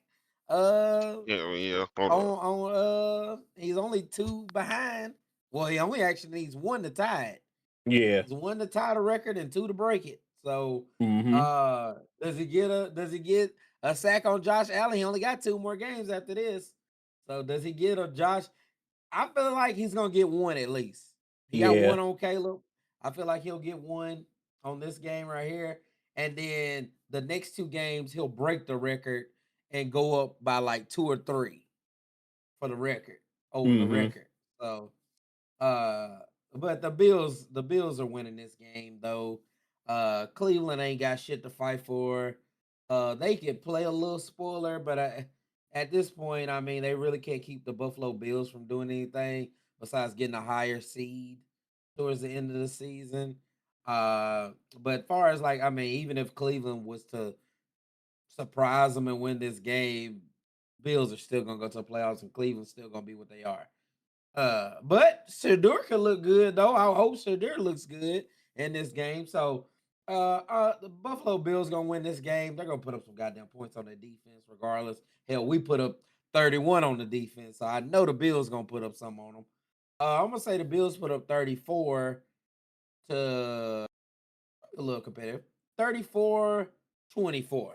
Uh
Yeah. Hold up.
he's only 2 behind. Well, he only actually needs 1 to tie it.
Yeah.
He's 1 to tie the record and 2 to break it. So
Mhm.
does he get a sack on Josh Allen? He only got 2 more games after this. So does he get a Josh? I feel like he's gonna get 1 at least. He got
Yeah.
1 on Caleb. I feel like he'll get 1 on this game right here. And then the next 2 games, he'll break the record and go up by like 2 or 3 for the record over the
Mhm.
record. So uh, but the Bills are winning this game though. Cleveland ain't got shit to fight for. They could play a little spoiler, but at this point, I mean, they really can't keep the Buffalo Bills from doing anything besides getting a higher seed towards the end of the season. But far as like, I mean, even if Cleveland was to surprise them and win this game, Bills are still gonna go to the playoffs, and Cleveland's still gonna be what they are. But Shadur could look good though. I hope Shadur looks good in this game. So the Buffalo Bills gonna win this game. They're gonna put up some goddamn points on their defense, regardless. Hell, we put up 31 on the defense, so I know the Bills gonna put up some on them. I'm gonna say the Bills put up 34 to a little competitive. 34-24.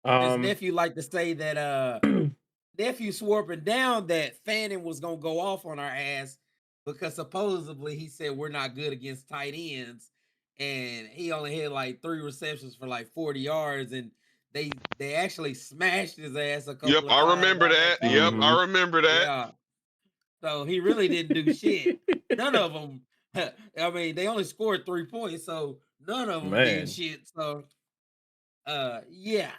His
Um
nephew like to say that nephew swore up and down that Fanning was gonna go off on our ass because supposedly he said we're not good against tight ends, and he only had like 3 receptions for like 40 yards, and they actually smashed his ass a
Yep,
couple of
I
times
remember
out there
that. Yep,
coverage.
mhm.
I remember that.
Yeah, so he really didn't do shit. None of them. I mean, they only scored 3 points, so none of them did
Man.
shit. So yeah.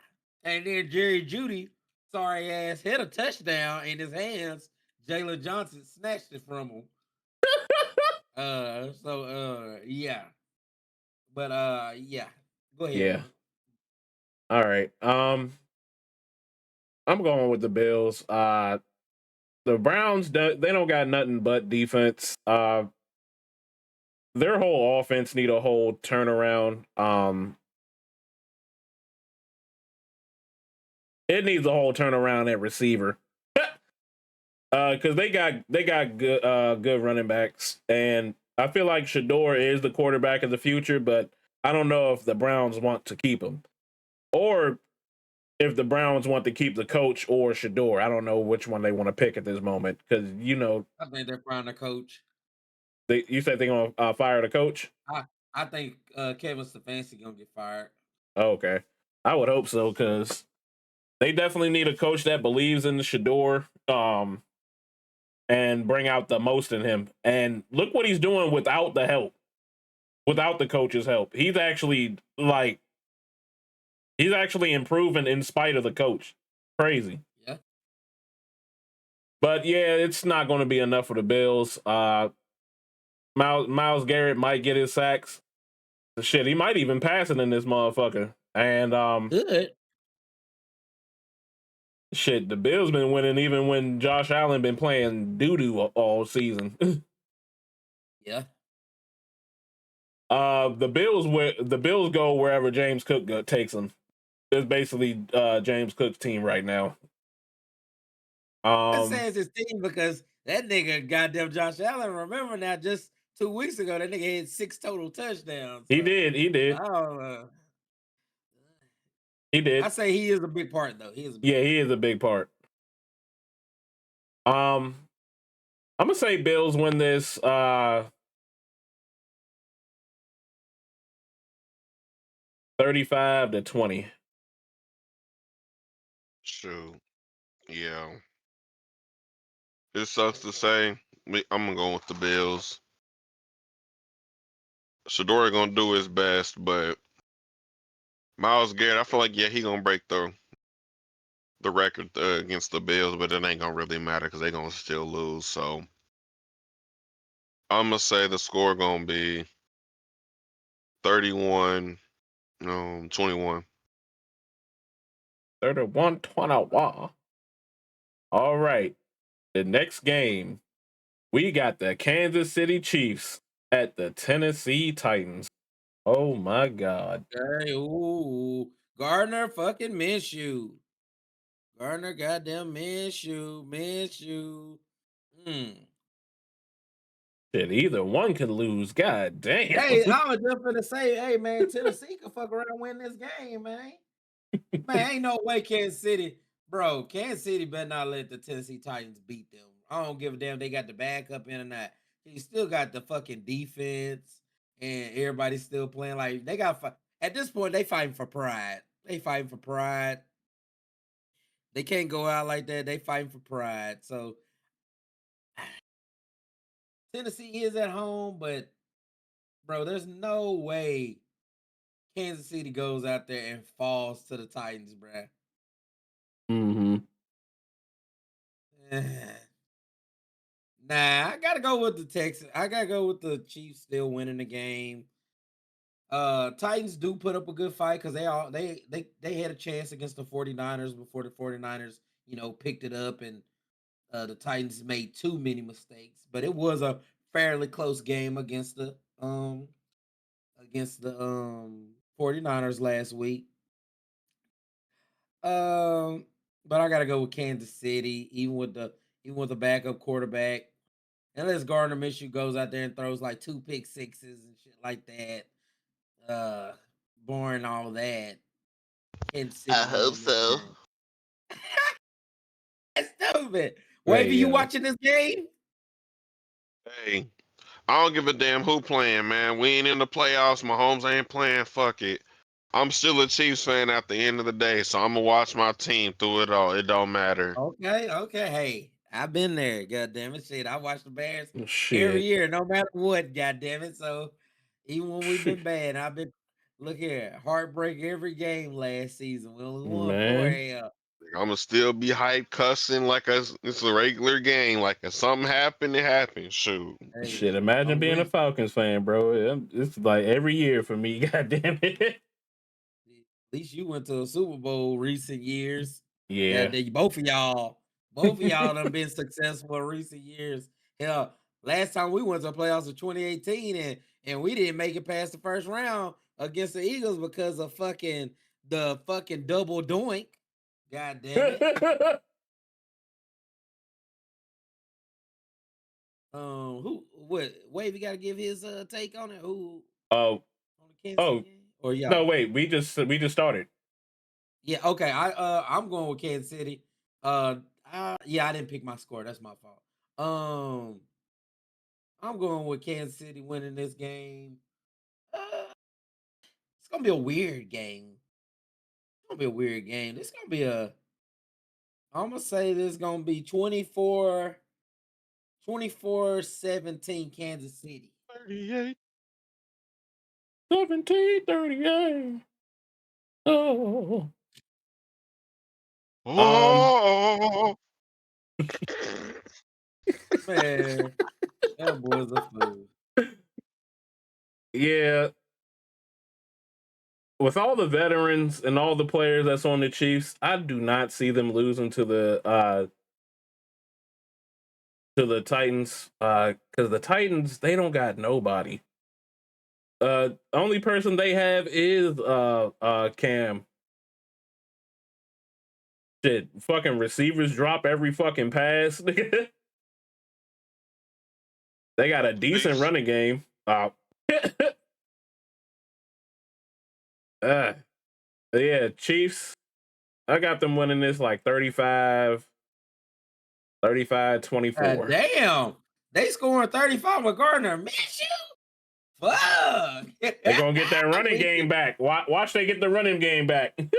And then Jerry Judy, sorry ass, hit a touchdown in his hands. Jalen Johnson snatched it from him. Yeah. But yeah. Go ahead,
Yeah.
bro.
All right. I'm going with the Bills. The Browns they don't got nothing but defense. Their whole offense need a whole turnaround. It needs a whole turnaround at receiver. Because they got good running backs, and I feel like Shador is the quarterback of the future, but I don't know if the Browns want to keep him or if the Browns want to keep the coach or Shador. I don't know which one they want to pick at this moment because
I think they're trying to coach.
you said they're gonna fire the coach.
I think Kevin Stefanski gonna get fired.
Oh, okay, I would hope so because they definitely need a coach that believes in the Shador, and bring out the most in him. And look what he's doing without the help, without the coach's help. He's actually improving in spite of the coach. Crazy.
Yeah.
But yeah, it's not going to be enough for the Bills. Myles Garrett might get his sacks. Shit, he might even pass it in this motherfucker. And
Good.
shit, the Bills been winning even when Josh Allen been playing doo-doo all season.
Yeah.
The Bills go wherever James Cook takes them. It's basically James Cook's team right now.
That says his team because that nigga goddamn Josh Allen. Remember now, just 2 weeks ago, that nigga had 6 total touchdowns.
He did.
I don't know.
He did.
I say he is a big part though. He
is a big part. I'm gonna say Bills win this 35-20.
Shoot. Yeah. It sucks to say. I'm gonna go with the Bills. Shador gonna do his best, but Myles Garrett, I feel like he gonna break the record against the Bills, but it ain't gonna really matter because they gonna still lose. So I'm gonna say the score gonna be 31, 21.
31-21. All right. The next game, we got the Kansas City Chiefs at the Tennessee Titans. Oh my God.
Hey, ooh, Gardner fucking Minshew. Gardner goddamn Minshew.
Shit, either one could lose. God damn.
Hey, I was just gonna say, hey man, Tennessee can fuck around and win this game, man. Man, ain't no way Kansas City, bro. Kansas City better not let the Tennessee Titans beat them. I don't give a damn. They got the backup in or not. He still got the fucking defense, and everybody's still playing like they got. At this point, they fighting for pride. They fighting for pride. They can't go out like that. They fighting for pride. So Tennessee is at home, but bro, there's no way Kansas City goes out there and falls to the Titans, bro.
Mm-hmm.
Nah, I gotta go with the Texans. I gotta go with the Chiefs still winning the game. Titans do put up a good fight because they had a chance against the 49ers before the 49ers, picked it up and the Titans made too many mistakes. But it was a fairly close game against the 49ers last week. But I gotta go with Kansas City, even with the backup quarterback. Unless Gardner Minshew goes out there and throws like 2 pick sixes and shit like that. Boring all that. Kansas City
I hope so.
That's stupid. Wavy, you watching this game?
Hey, I don't give a damn who playing, man. We ain't in the playoffs. Mahomes ain't playing. Fuck it. I'm still a Chiefs fan at the end of the day, so I'm gonna watch my team through it all. It don't matter.
Okay. Hey, I've been there. God damn it, shit. I watch the Bears every
Shit.
year, no matter what. God damn it. So even when we've been bad, I've been. Look here, heartbreak every game last season. We only won 4
Man.
L.
I'm gonna still be hype cussing like it's a regular game. Like if something happened, it happened. Shoot.
Hey,
Shit, imagine being a Falcons fan, bro. It's like every year for me. God damn it.
At least you went to a Super Bowl recent years.
Yeah.
Both of y'all done been successful in recent years. Hell, last time we went to the playoffs in 2018 and we didn't make it past the first round against the Eagles because of the fucking double doink. God damn it. Wavy got to give his take on it? Who on the Kansas City game? Or yeah.
No, wait. We just started.
Yeah, okay. I'm going with Kansas City. Yeah, I didn't pick my score. That's my fault. I'm going with Kansas City winning this game. It's gonna be a weird game. It's gonna be a weird game. This gonna be I'm gonna say this is gonna be 24-17 Kansas City.
38.
17-38. Oh.
Oh.
Man, that boy's a fool.
Yeah. With all the veterans and all the players that's on the Chiefs, I do not see them losing to the Titans. Because the Titans, they don't got nobody. Only person they have is Cam. Shit, fucking receivers drop every fucking pass. They got a decent running game. Yeah, Chiefs. I got them winning this like 35-24.
Damn. They scoring 35 with Gardner Minshew? Fuck.
They're gonna get that running game back. Watch they get the running game back.
Bro,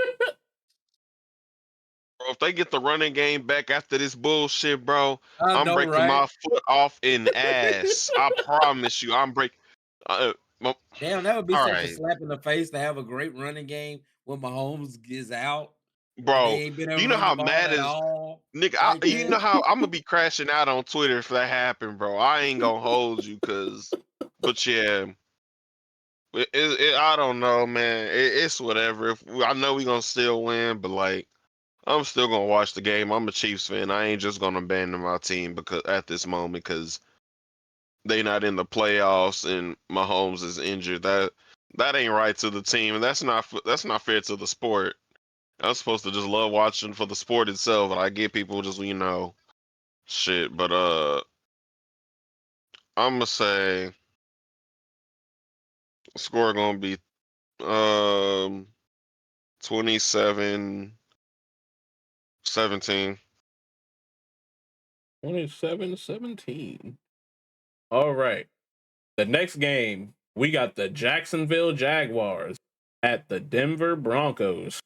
if they get the running game back after this bullshit, bro, I'm breaking my foot off in ass. I promise you, I'm breaking.
Damn, that would be such a slap in the face to have a great running game when Mahomes gets out.
Bro, you know how mad is nigga? You know how I'm gonna be crashing out on Twitter if that happened, bro. I ain't gonna hold you, but yeah, I don't know, man. It's whatever. I know we gonna still win, but like, I'm still gonna watch the game. I'm a Chiefs fan. I ain't just gonna abandon my team because at this moment because they not in the playoffs and Mahomes is injured. That ain't right to the team, and that's not fair to the sport. I'm supposed to just love watching for the sport itself, and I get people just shit. But I'm gonna say score gonna be 27-17.
27-17. All right. The next game, we got the Jacksonville Jaguars at the Denver Broncos.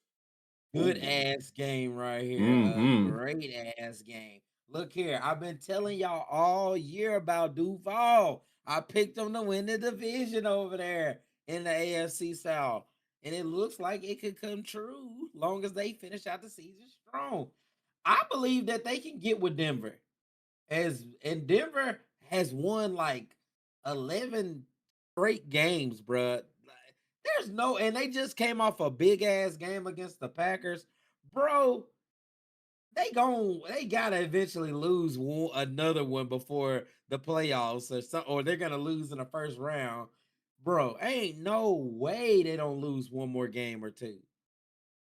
Good ass game right here. Great ass game. Look here, I've been telling y'all all year about Duval. I picked them to win the division over there in the AFC South. And it looks like it could come true long as they finish out the season strong. I believe that they can get with Denver. And Denver has won like 11 straight games, bruh. There's no, and they just came off a big ass game against the Packers, bro. They gotta eventually lose another one before the playoffs or they're gonna lose in the first round, bro. Ain't no way they don't lose one more game or two.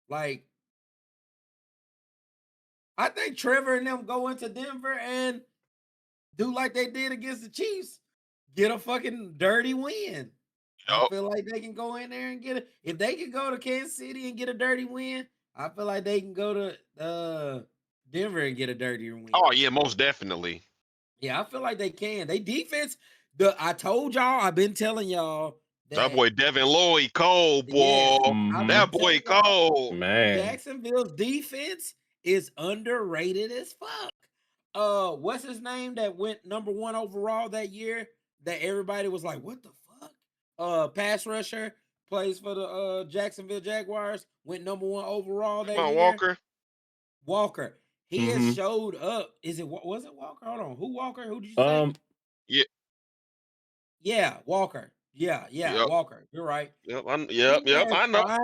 Like, I think Trevor and them go into Denver and do like they did against the Chiefs, get a fucking dirty win. I feel like they can go in there and get it. If they can go to Kansas City and get a dirty win, I feel like they can go to Denver and get a dirty win.
Oh yeah, most definitely.
Yeah, I feel like they can. They defense. I told y'all. I've been telling y'all
that boy Devin Lloyd cold, boy.
Yes,
that boy cold,
man.
Jacksonville's defense is underrated as fuck. What's his name that went number 1 overall that year? That everybody was like, "What the fuck?" Pass rusher plays for the Jacksonville Jaguars. Went number 1 overall that year. Walker. He has showed up. Was it Walker? Hold on. Who Walker? Who did you say?
Yeah.
Yeah, Walker. Yeah,
yep.
Walker. You're right.
Yep. I know.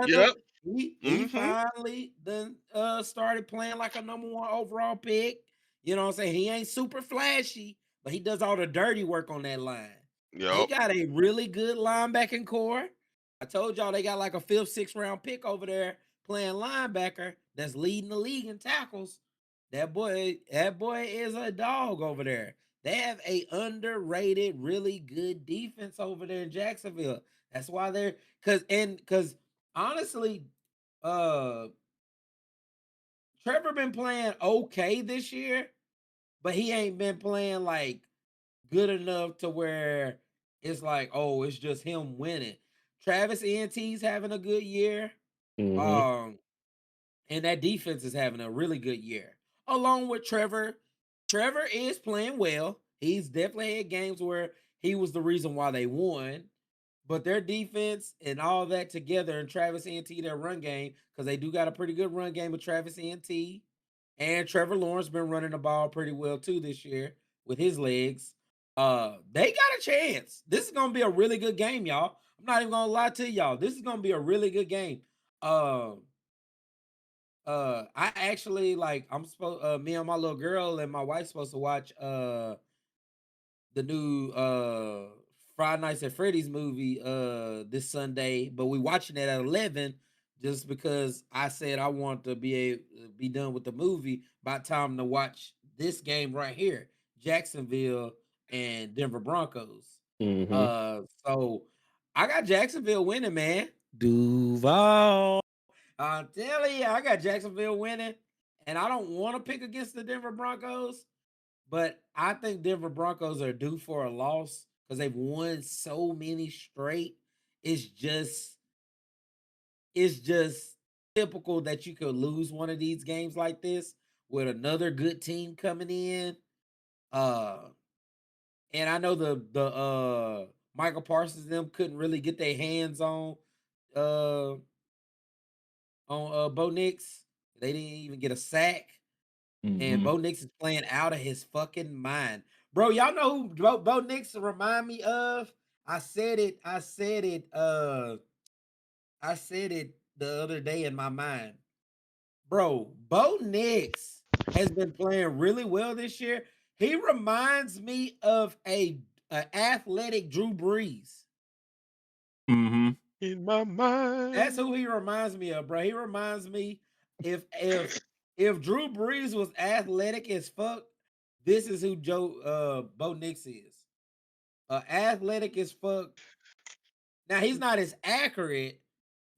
He finally done started playing like a number 1 overall pick. You know what I'm saying? He ain't super flashy, but he does all the dirty work on that line. They got a really good linebacking core. I told y'all they got like a 5th, 6th round pick over there playing linebacker that's leading the league in tackles. That boy is a dog over there. They have a underrated, really good defense over there in Jacksonville. That's why they're because honestly, uh Trevor been playing okay this year, but he ain't been playing like good enough to where it's like, oh, it's just him winning. Travis Nt's having a good year.
Mm-hmm.
Um, and that defense is having a really good year. Along with Trevor. Trevor is playing well. He's definitely had games where he was the reason why they won. But their defense and all that together, and Travis Nt, their run game, because they do got a pretty good run game with Travis Nt. And Trevor Lawrence been running the ball pretty well too this year with his legs. They got a chance. This is gonna be a really good game, y'all. I'm not even gonna lie to y'all. This is gonna be a really good game. I actually like I'm supposed me and my little girl and my wife supposed to watch the new Friday Nights at Freddy's movie this Sunday, but we watching it at 11 just because I said I want to be done with the movie by time to watch this game right here, Jacksonville and Denver Broncos.
Mm-hmm.
So I got Jacksonville winning, man. Duval. I'm telling you, I got Jacksonville winning, and I don't want to pick against the Denver Broncos, but I think Denver Broncos are due for a loss because they've won so many straight. It's just, it's just typical that you could lose one of these games like this with another good team coming in. Uh, and I know the Michael Parsons them couldn't really get their hands uh on Bo Nix. They didn't even get a sack. And
Mm-hmm.
Bo Nix is playing out of his fucking mind. Bro, y'all know who Bo Nix remind me of? I said it, I said it the other day in my mind. Bro, Bo Nix has been playing really well this year. He reminds me of a athletic Drew Brees.
Mm-hmm.
In my
That's
mind.
who he reminds me of, bro. He reminds me if Drew Brees was athletic as fuck, this is who Bo Nix is. Athletic as fuck. Now he's not as accurate,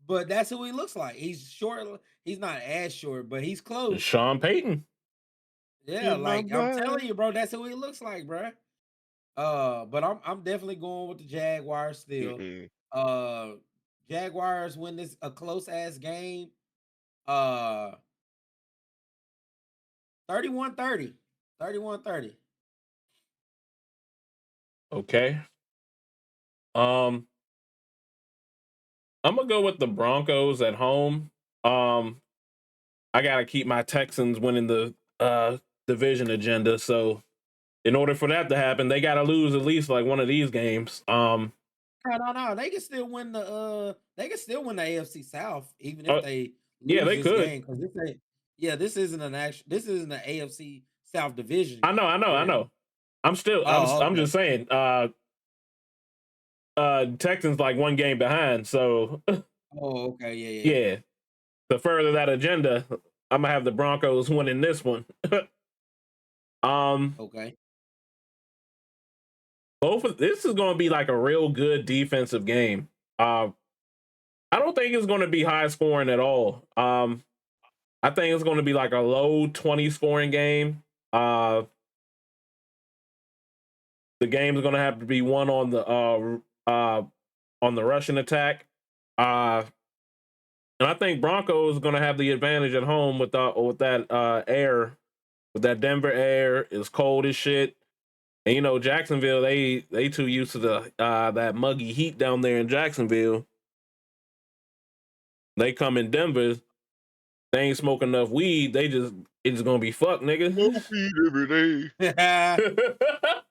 but that's who he looks like. He's short. He's not as short, but he's close.
Sean Payton.
Yeah,
In my
like I'm telling
mind.
you, bro, that's who he looks like, bro. But I'm definitely going with the Jaguars still.
Mm-mm.
Uh, Jaguars win this a close ass game. Uh, 31-30. 31-30.
Okay. Um, I'm gonna go with the Broncos at home. Um, I gotta keep my Texans winning the division agenda. So in order for that to happen, they gotta lose at least like one of these games.
No. They can still win they can still win the AFC South, even if
Uh,
they
yeah,
lose
they
this
could.
game. Because this isn't this isn't an AFC South division
I
game. Yeah.
know.
Oh,
I'm
okay.
just saying, Texans like one game behind. So
Oh, okay. Yeah.
yeah, to further that agenda, I'm gonna have the Broncos winning this one. um,
Okay.
both of this is gonna be like a real good defensive game. I don't think it's gonna be high scoring at all. I think it's gonna be like a low 20 scoring game. The game is gonna have to be won on the rushing attack. Uh, and I think Broncos is gonna have the advantage at home with that air, with that Denver air. It's cold as shit. And you know, Jacksonville, they too used to the that muggy heat down there in Jacksonville. They come in Denver, they ain't smoking enough weed. It's gonna be fucked,
No
nigga.
feed every day.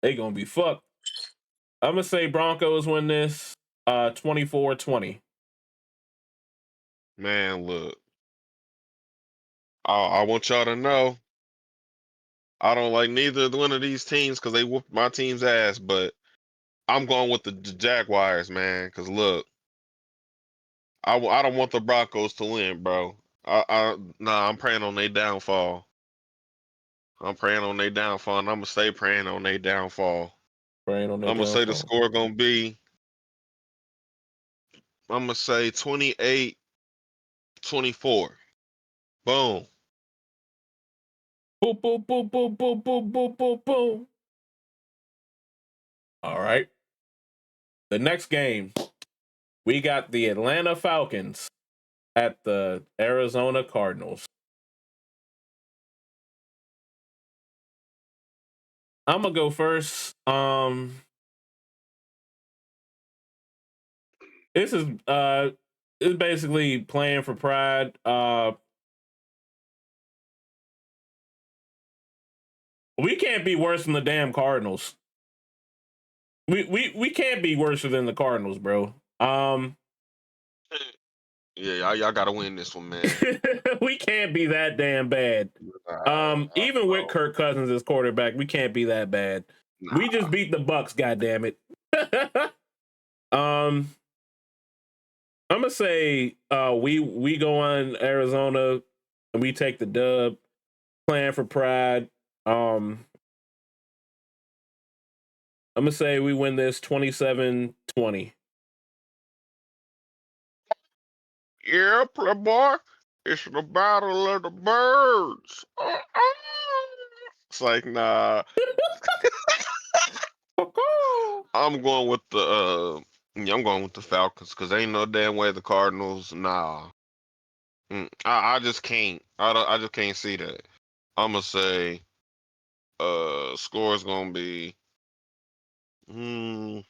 They gonna be fucked. I'm gonna say Broncos win this 24-20.
Man, look. I want y'all to know I don't like neither one of these teams because they whooped my team's ass, but I'm going with the Jaguars, man. Because look, I don't want the Broncos to win, bro. Nah, I'm praying on their downfall. I'm praying on their downfall, and I'm gonna stay praying on their downfall.
Praying on their
I'm gonna say the
downfall.
score gonna be I'm gonna say 28-24. Boom.
Boom, boom, boom, boom, boom, boom, boom, boom, boom. All right. The next game, we got the Atlanta Falcons at the Arizona Cardinals. I'm gonna go first. This is it's basically playing for pride. We can't be worse than the damn Cardinals. We can't be worse than the Cardinals, bro.
Yeah, y'all gotta win this one, man.
We can't be that damn bad. Even with Kirk Cousins as quarterback, we can't be that bad.
Nah.
We just beat the Bucks, goddammit. I'm gonna say we go on Arizona and we take the dub, playing for pride. I'm gonna say we win this 27-20.
Yeah, play boy. It's the battle of the birds. It's like, nah. I'm going with the I'm going with the Falcons because ain't no damn way the Cardinals. Nah. I just can't. I just can't see that. I'm gonna say score is gonna be 20.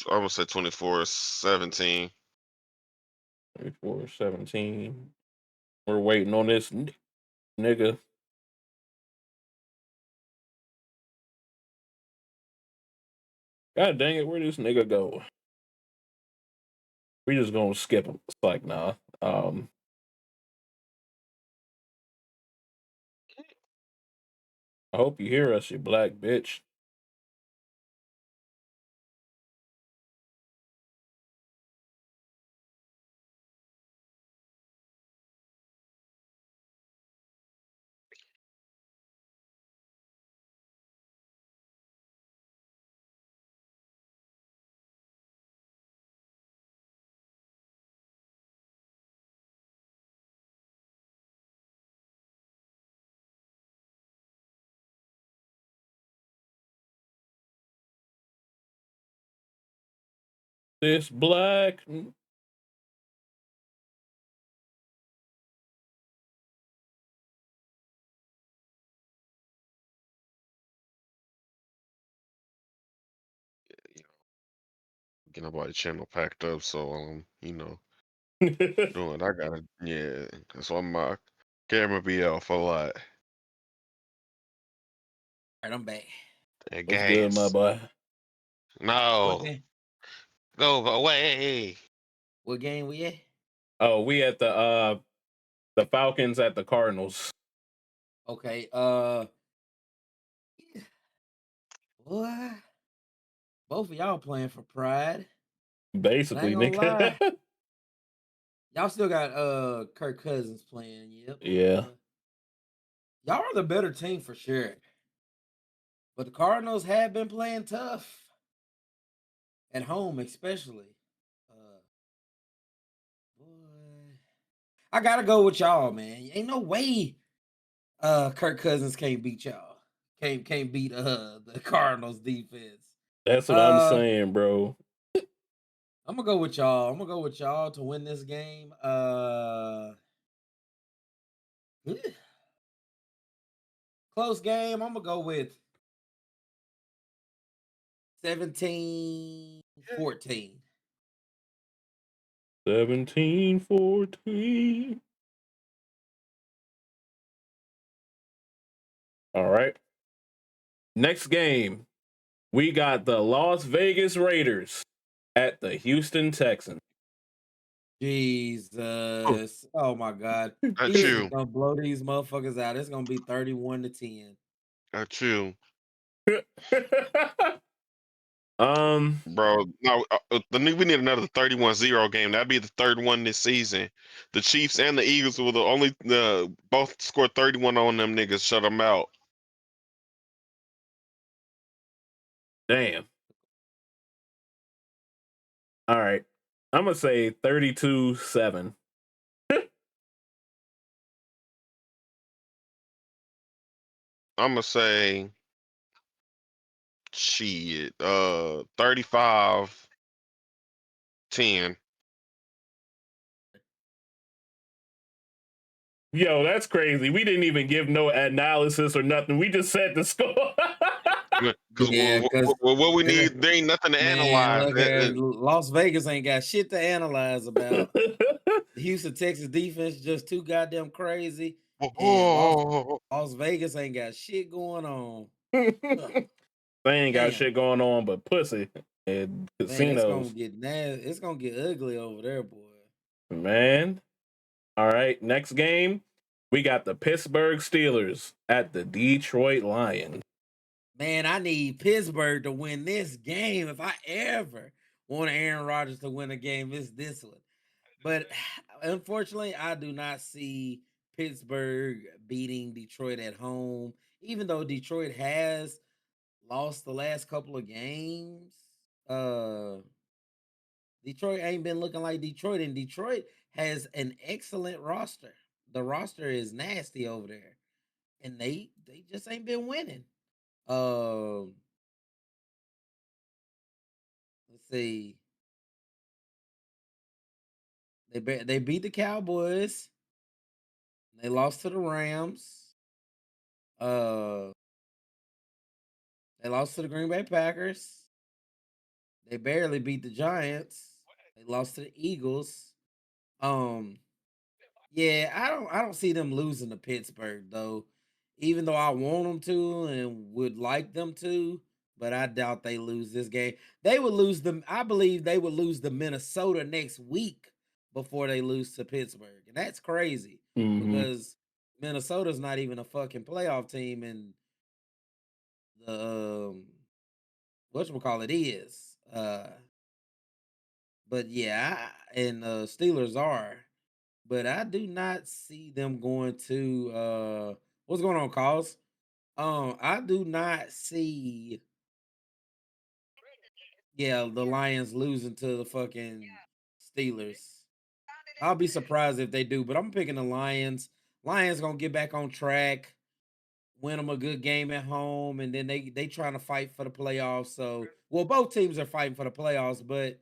I'm gonna say 24-17.
24-17. We're waiting on this nigga. God dang it, where this nigga go? We just gonna skip him. It's like, nah. I hope you hear us, you black bitch. This black.
Get nobody channel packed up, so doing. I gotta, yeah. That's why my camera be off a lot.
All right, I'm back.
What's good, my boy?
No. Go away.
What game we at?
Oh, we at the Falcons at the Cardinals.
Okay. Boy, both of y'all playing for pride.
Basically,
I ain't gonna lie.
nigga.
Y'all still got Kirk Cousins playing. Yep.
Yeah.
Y'all are the better team for sure. But the Cardinals have been playing tough. At home, especially. Boy. I gotta go with y'all, man. Ain't no way Kirk Cousins can't beat y'all. Can't beat the Cardinals defense.
That's what I'm saying, bro.
I'm gonna go with y'all. I'm gonna go with y'all to win this game. Close game. I'm gonna go with 17-14.
17-14. All right. Next game, we got the Las Vegas Raiders at the Houston Texans.
Jesus. Oh my God.
That's
He's
you.
gonna blow these motherfuckers out. It's gonna be 31-10.
That's you. Bro, no, we need another 31-0 game. That'd be the third one this season. The Chiefs and the Eagles were the only both scored 31 on them niggas. Shut them out.
Damn. All right. I'm gonna say 32-7.
I'm gonna say shit. 35-10.
Yo, that's crazy. We didn't even give no analysis or nothing. We just said the score.
Because what we need, there ain't nothing to analyze.
Look here, Las Vegas ain't got shit to analyze about. The Houston, Texas defense just too goddamn crazy. And Las Vegas ain't got shit going on.
They ain't got shit going on but pussy and casinos.
Man, it's gonna get nasty. It's gonna get ugly over there, boy.
Man. All right, next game, we got the Pittsburgh Steelers at the Detroit Lions.
Man, I need Pittsburgh to win this game. If I ever want Aaron Rodgers to win a game, it's this one. But unfortunately, I do not see Pittsburgh beating Detroit at home, even though Detroit has lost the last couple of games. Detroit ain't been looking like Detroit, and Detroit has an excellent roster. The roster is nasty over there, and they just ain't been winning. Let's see. They beat the Cowboys. They lost to the Rams. They lost to the Green Bay Packers. They barely beat the Giants. They lost to the Eagles. Yeah, I don't see them losing to Pittsburgh though. Even though I want them to and would like them to, but I doubt they lose this game. They would lose them. I believe they would lose to Minnesota next week before they lose to Pittsburgh. And that's crazy because Minnesota's not even a fucking playoff team, and the whatchamacallit is. But yeah, and Steelers are. But I do not see them going to what's going on, cause I do not see the Lions losing to the fucking Steelers. I'll be surprised if they do, but I'm picking the Lions. Lions gonna get back on track, win them a good game at home, and then they trying to fight for the playoffs. So well, both teams are fighting for the playoffs, but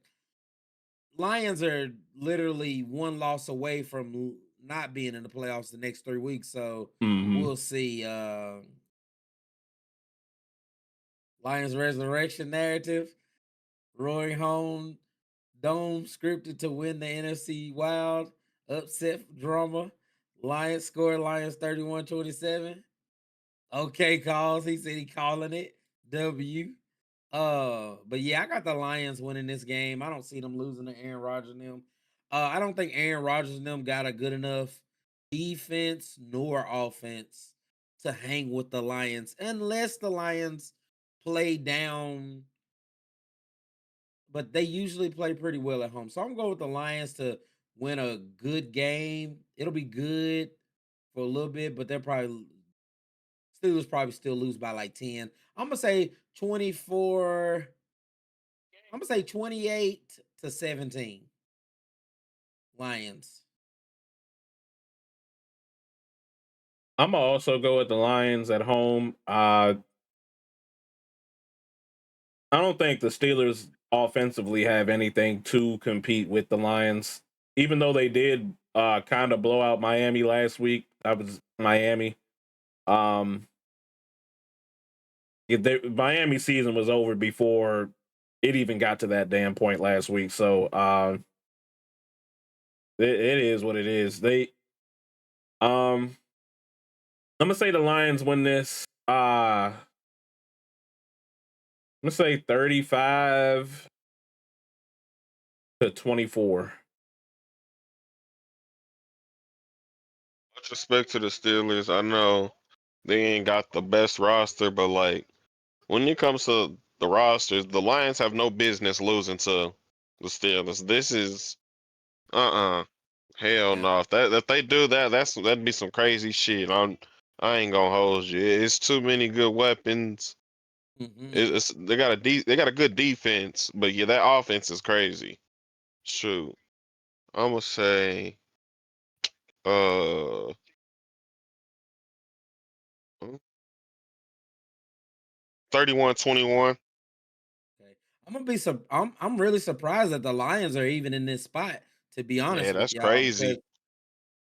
Lions are literally one loss away from not being in the playoffs the next 3 weeks. So we'll see. Lions resurrection narrative, roaring home, dome scripted to win the NFC Wild, upset drama. Lions score, Lions 31-27. Okay, calls. He said he calling it W. But yeah, I got the Lions winning this game. I don't see them losing to Aaron Rodgers and them. I don't think Aaron Rodgers and them got a good enough defense nor offense to hang with the Lions unless the Lions play down. But they usually play pretty well at home. So I'm going with the Lions to win a good game. It'll be good for a little bit, but Steelers probably still lose by like 10. I'm gonna say 24. I'm gonna say 28-17. Lions.
I'm gonna also go with the Lions at home. I don't think the Steelers offensively have anything to compete with the Lions, even though they did kind of blow out Miami last week. That was Miami. Miami season was over before it even got to that damn point last week. So it is what it is. I'm gonna say the Lions win this. I'm gonna say 35-24.
Much respect to the Steelers. I know they ain't got the best roster, but like when it comes to the rosters. The Lions have no business losing to the Steelers. This is hell
Yeah.
no. If they do that, that'd be some crazy shit. I ain't gonna hold you. It's too many good weapons. They got they got a good defense, but yeah, that offense is crazy. Shoot, I'm gonna say uh 31-21.
Okay. I'm really surprised that the Lions are even in this spot, to be
Yeah,
honest with
that's
y'all, because
crazy.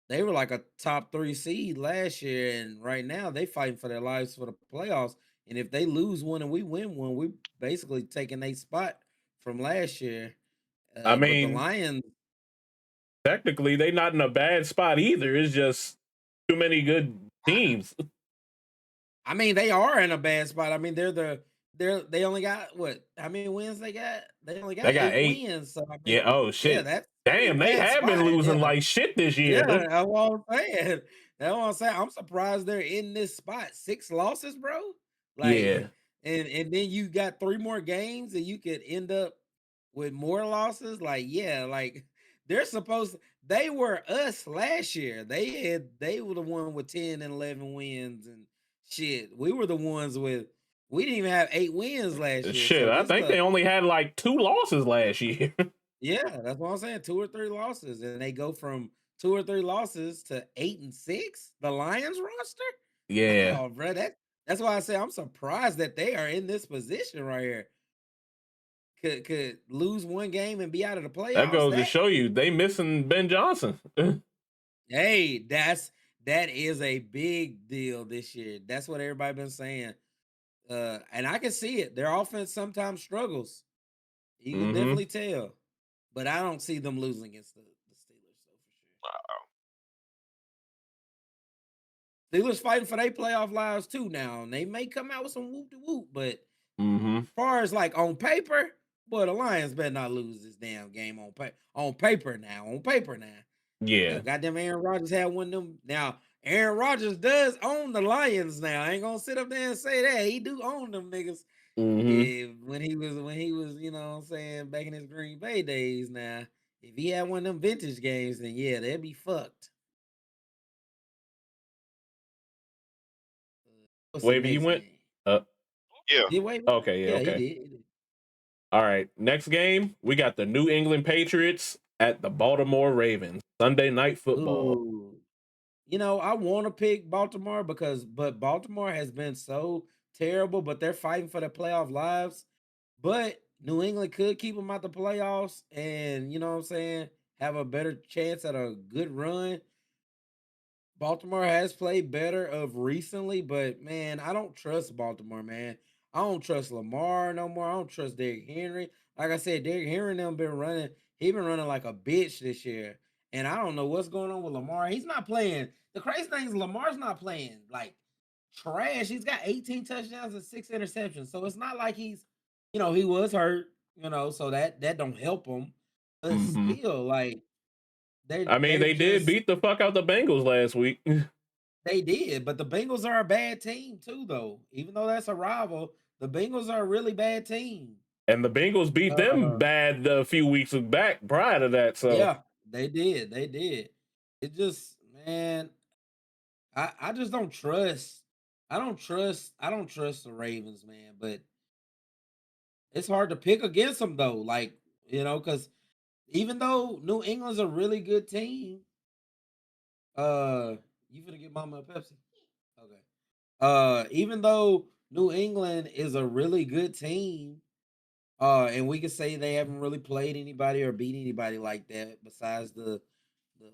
they were like a top 3 seed last year, and right now they fighting for their lives for the playoffs. And if they lose one and we win one, we basically taking a spot from last year.
I
But the
mean,
Lions,
technically, they not in a bad spot either. It's just too many good teams.
I mean, they are in a bad spot. I mean, they only got what? How many wins they got? They only got
They got
8
8.
wins. So I
Yeah.
mean,
Oh
yeah,
shit.
that's a
Damn, they
bad
have been
spot.
losing
Yeah.
like shit this
Yeah,
year.
that's what I'm saying. That's what I'm saying. I'm surprised they're in this spot. 6 losses, bro.
Yeah.
Like, and then you got 3 more games, and you could end up with more losses. Like, yeah, like they're supposed. They were us last year. They were the one with 10 and 11 wins and shit. We were the ones with. We didn't even have 8 wins last year.
Shit,
So
I
this
think
the
they only had like 2 losses last year.
yeah, that's what I'm saying. 2 or 3 losses, and they go from 2 or 3 losses to 8 and 6. The Lions roster.
Yeah.
Oh, bro, that's why I say I'm surprised that they are in this position right here. Could lose one game and be out of the
That
playoffs.
goes to
That
show you they missing Ben Johnson.
hey, that is a big deal this year. That's what everybody been saying. And I can see it. Their offense sometimes struggles. You can
Mm-hmm.
definitely tell, but I don't see them losing against the Steelers. So for sure. Steelers fighting for their playoff lives too now, and they may come out with some whoop de whoop, but
Mm-hmm.
as far as like on paper, boy, the Lions better not lose this damn game on paper now. On paper now.
Yeah.
Goddamn Aaron Rodgers had one of them. Now, Aaron Rodgers does own the Lions now. I ain't gonna sit up there and say that. He do own them niggas.
Mm-hmm.
Yeah, when he was, you know what I'm saying, back in his Green Bay days now. If he had one of them vintage games, then yeah, they'd be fucked. What's the
Wait, you
next
went?
game?
Uh,
Yeah.
Did wait?
okay, yeah,
Yeah, he
okay.
did. He did.
All right. Next game, we got the New England Patriots at the Baltimore Ravens. Sunday night football.
Ooh. You know, I want to pick Baltimore but Baltimore has been so terrible, but they're fighting for their playoff lives. But New England could keep them out the playoffs and, you know what I'm saying, have a better chance at a good run. Baltimore has played better of recently, but man, I don't trust Baltimore, man. I don't trust Lamar no more. I don't trust Derrick Henry. Like I said, Derrick Henry and them been running. He been running like a bitch this year, and I don't know what's going on with Lamar. He's not playing. The crazy thing is Lamar's not playing like trash. He's got 18 touchdowns and 6 interceptions, so it's not like he's, he was hurt, so that don't help him. But
Mm-hmm.
still, like
I mean,
they're
they did
just
beat the fuck out the Bengals last week.
they did, but the Bengals are a bad team too, though. Even though that's a rival, the Bengals are a really bad team.
And the Bengals beat them
Uh,
bad a few weeks back prior to that. So
yeah, they did. They did. It just, man, I just don't trust. I don't trust the Ravens, man. But it's hard to pick against them though. Like, because even though New England's a really good team, you gonna get Mama a Pepsi? Okay. Even though New England is a really good team, and we could say they haven't really played anybody or beat anybody like that besides the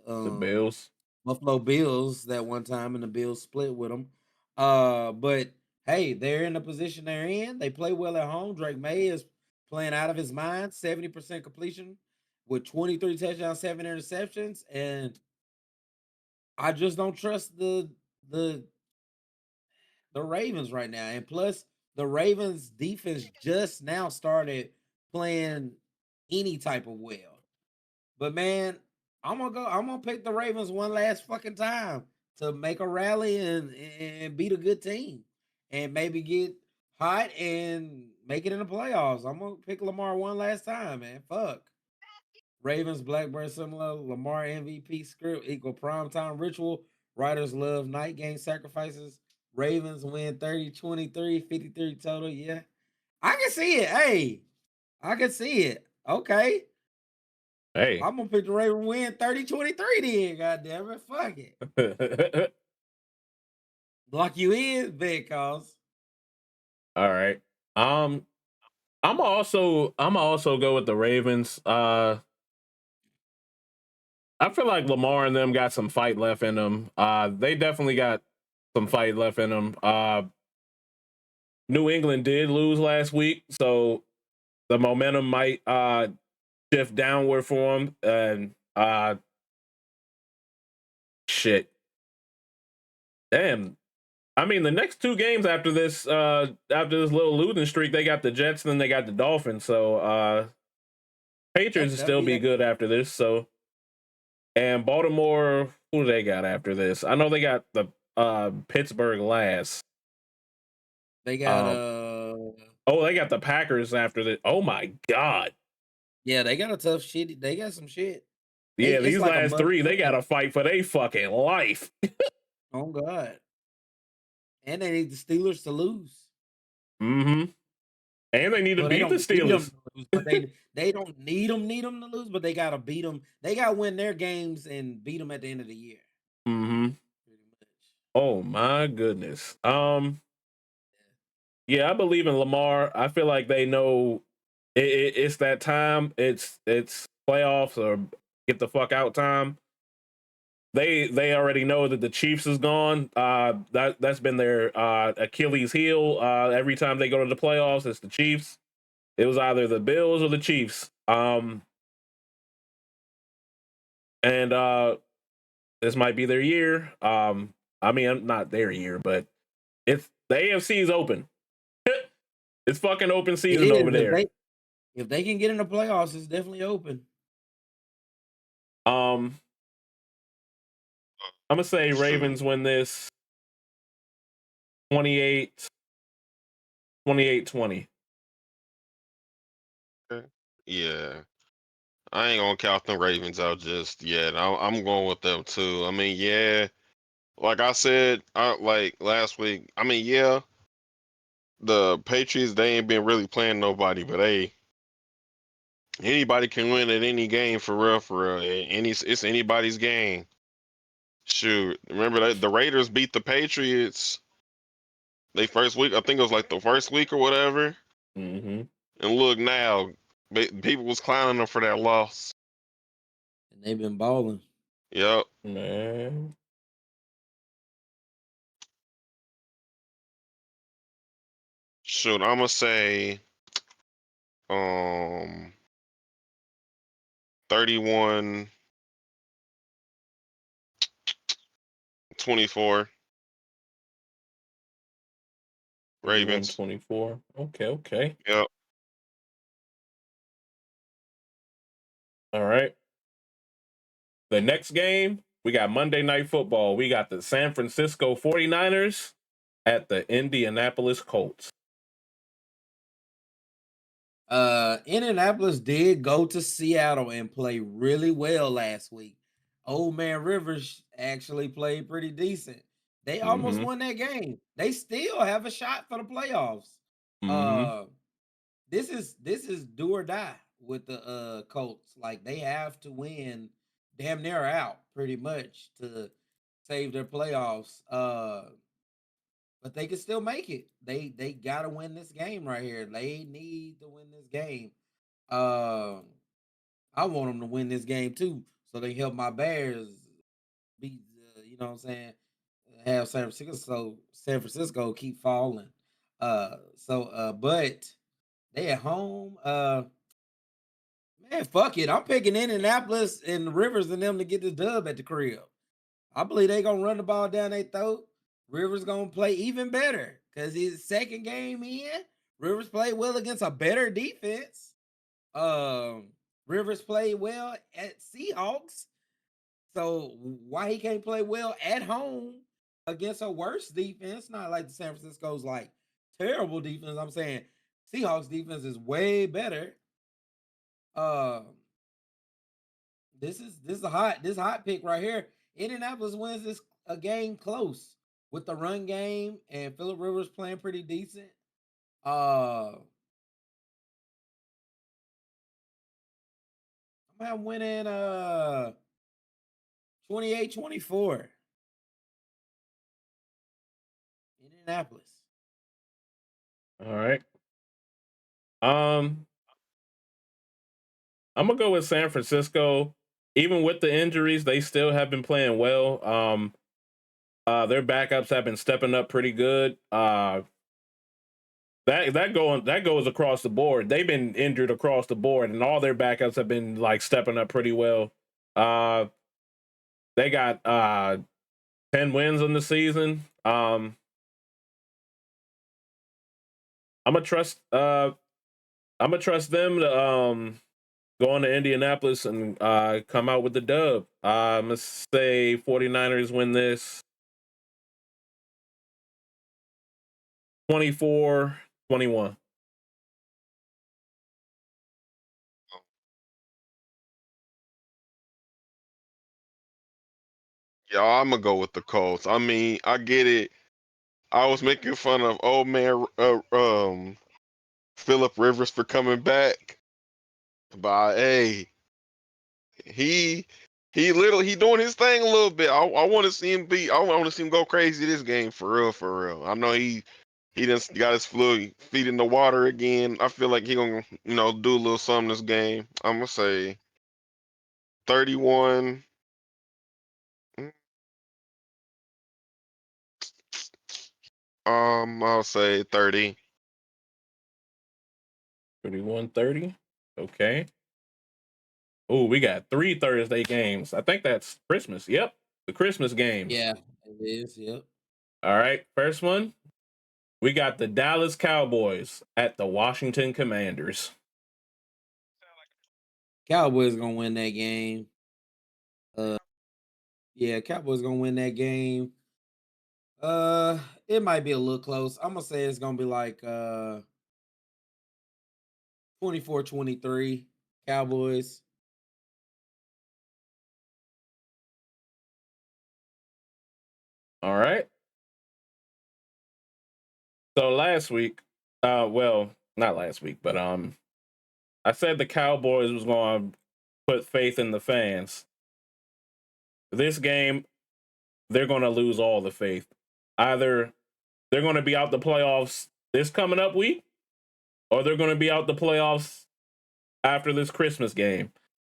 the Bills.
Buffalo Bills that one time, and the Bills split with them. But hey, they're in the position they're in. They play well at home. Drake May is playing out of his mind, 70% completion with 23 touchdowns, 7 interceptions, and I just don't trust the the Ravens right now. And plus, the Ravens defense just now started playing any type of well. But man, I'm gonna pick the Ravens one last fucking time to make a rally and beat a good team. And maybe get hot and make it in the playoffs. I'm gonna pick Lamar one last time, man. Fuck. Ravens, Blackbird similar, Lamar MVP script equal primetime ritual. Writers love night game sacrifices. Ravens win 30-23, 53 total. Yeah. I can see it. Hey, I can see it. Okay.
Hey.
I'm gonna pick the Ravens win 30-23 then. God damn it. Fuck it. Block you in, big cause.
All right. I'm also go with the Ravens. I feel like Lamar and them got some fight left in them. They definitely got some fight left in them. New England did lose last week, so the momentum might shift downward for them. And shit, damn. I mean, the next two games after this little losing streak, they got the Jets and then they got the Dolphins. So Patriots will still be good after this. So, and Baltimore, who do they got after this? I know they got the Pittsburgh last.
They got
they got the Packers after this. Oh my God.
Yeah, they got a tough shit. They got some shit.
Yeah, these like last three, they got to fight for their fucking life.
Oh God. And they need the Steelers to lose.
Mm-hmm. And they need to beat the Steelers.
But they don't need them to lose, but they got to beat them. They got to win their games and beat them at the end of the year.
Mm-hmm. Oh my goodness. Yeah, I believe in Lamar. I feel like they know it's that time. It's playoffs or get the fuck out time. They already know that the Chiefs is gone. That's been their Achilles heel. Every time they go to the playoffs, it's the Chiefs. It was either the Bills or the Chiefs. And this might be their year. I mean, not their year, but it's the AFC is open. It's fucking open season over there.
If they can get in the playoffs, it's definitely open.
I'm gonna say Ravens win this 28-20.
Yeah. I ain't gonna count the Ravens out just yet. I'm going with them too. I mean, yeah, like I said, like last week. I mean, yeah, the Patriots, they ain't been really playing nobody, but hey, anybody can win at any game for real, for real. It's anybody's game. Shoot, remember that the Raiders beat the Patriots. They first week, I think it was like the first week or whatever.
Mm-hmm.
And look now, people was clowning them for that loss.
And they've been balling.
Yep.
Man.
Shoot, I'm gonna say 31-24 Ravens.
24. Okay.
Yep.
All right. The next game, we got Monday Night Football. We got the San Francisco 49ers at the Indianapolis Colts.
Indianapolis did go to Seattle and play really well last week. Old man Rivers actually played pretty decent. They almost won that game. They still have a shot for the playoffs. This is do or die with the Colts. Like they have to win damn near out pretty much to save their playoffs. But they can still make it. They gotta win this game right here. They need to win this game. I want them to win this game too, so they help my Bears beat. You know what I'm saying? Have San Francisco keep falling. But they at home. Man, fuck it. I'm picking Indianapolis and Rivers and them to get the dub at the crib. I believe they gonna run the ball down their throat. Rivers gonna play even better because his second game in, Rivers played well against a better defense. Rivers played well at Seahawks. So why he can't play well at home against a worse defense? Not like the San Francisco's like terrible defense. I'm saying Seahawks defense is way better. Uh, this is a hot pick right here. Indianapolis wins this a game close with the run game and Phillip Rivers playing pretty decent. I'm winning 28-24. Indianapolis.
All right. I'm gonna go with San Francisco. Even with the injuries, they still have been playing well. Their backups have been stepping up pretty good. That goes across the board. They've been injured across the board, and all their backups have been like stepping up pretty well. They got 10 wins in the season. I'm gonna trust them to go on to Indianapolis and come out with the dub. I'm gonna say 49ers win this 24-21.
Yeah, I'm gonna go with the Colts. I mean, I get it. I was making fun of old man Philip Rivers for coming back, but hey, he he doing his thing a little bit. I want to see him be. I want to see him go crazy this game for real, for real. I know he just got his feet in the water again. I feel like he gonna do a little something this game. I'm gonna say 31. I'll say 30.
31-30. Okay. Oh, we got 3 Thursday games. I think that's Christmas. Yep, the Christmas games.
Yeah, it is. Yep.
All right, first one. We got the Dallas Cowboys at the Washington Commanders.
Cowboys gonna win that game. Yeah, Cowboys gonna win that game. It might be a little close. I'm gonna say it's gonna be like 24-23 Cowboys.
All right. So last week, well, not last week, but I said the Cowboys was going to put faith in the fans. This game, they're going to lose all the faith. Either they're going to be out the playoffs this coming up week, or they're going to be out the playoffs after this Christmas game.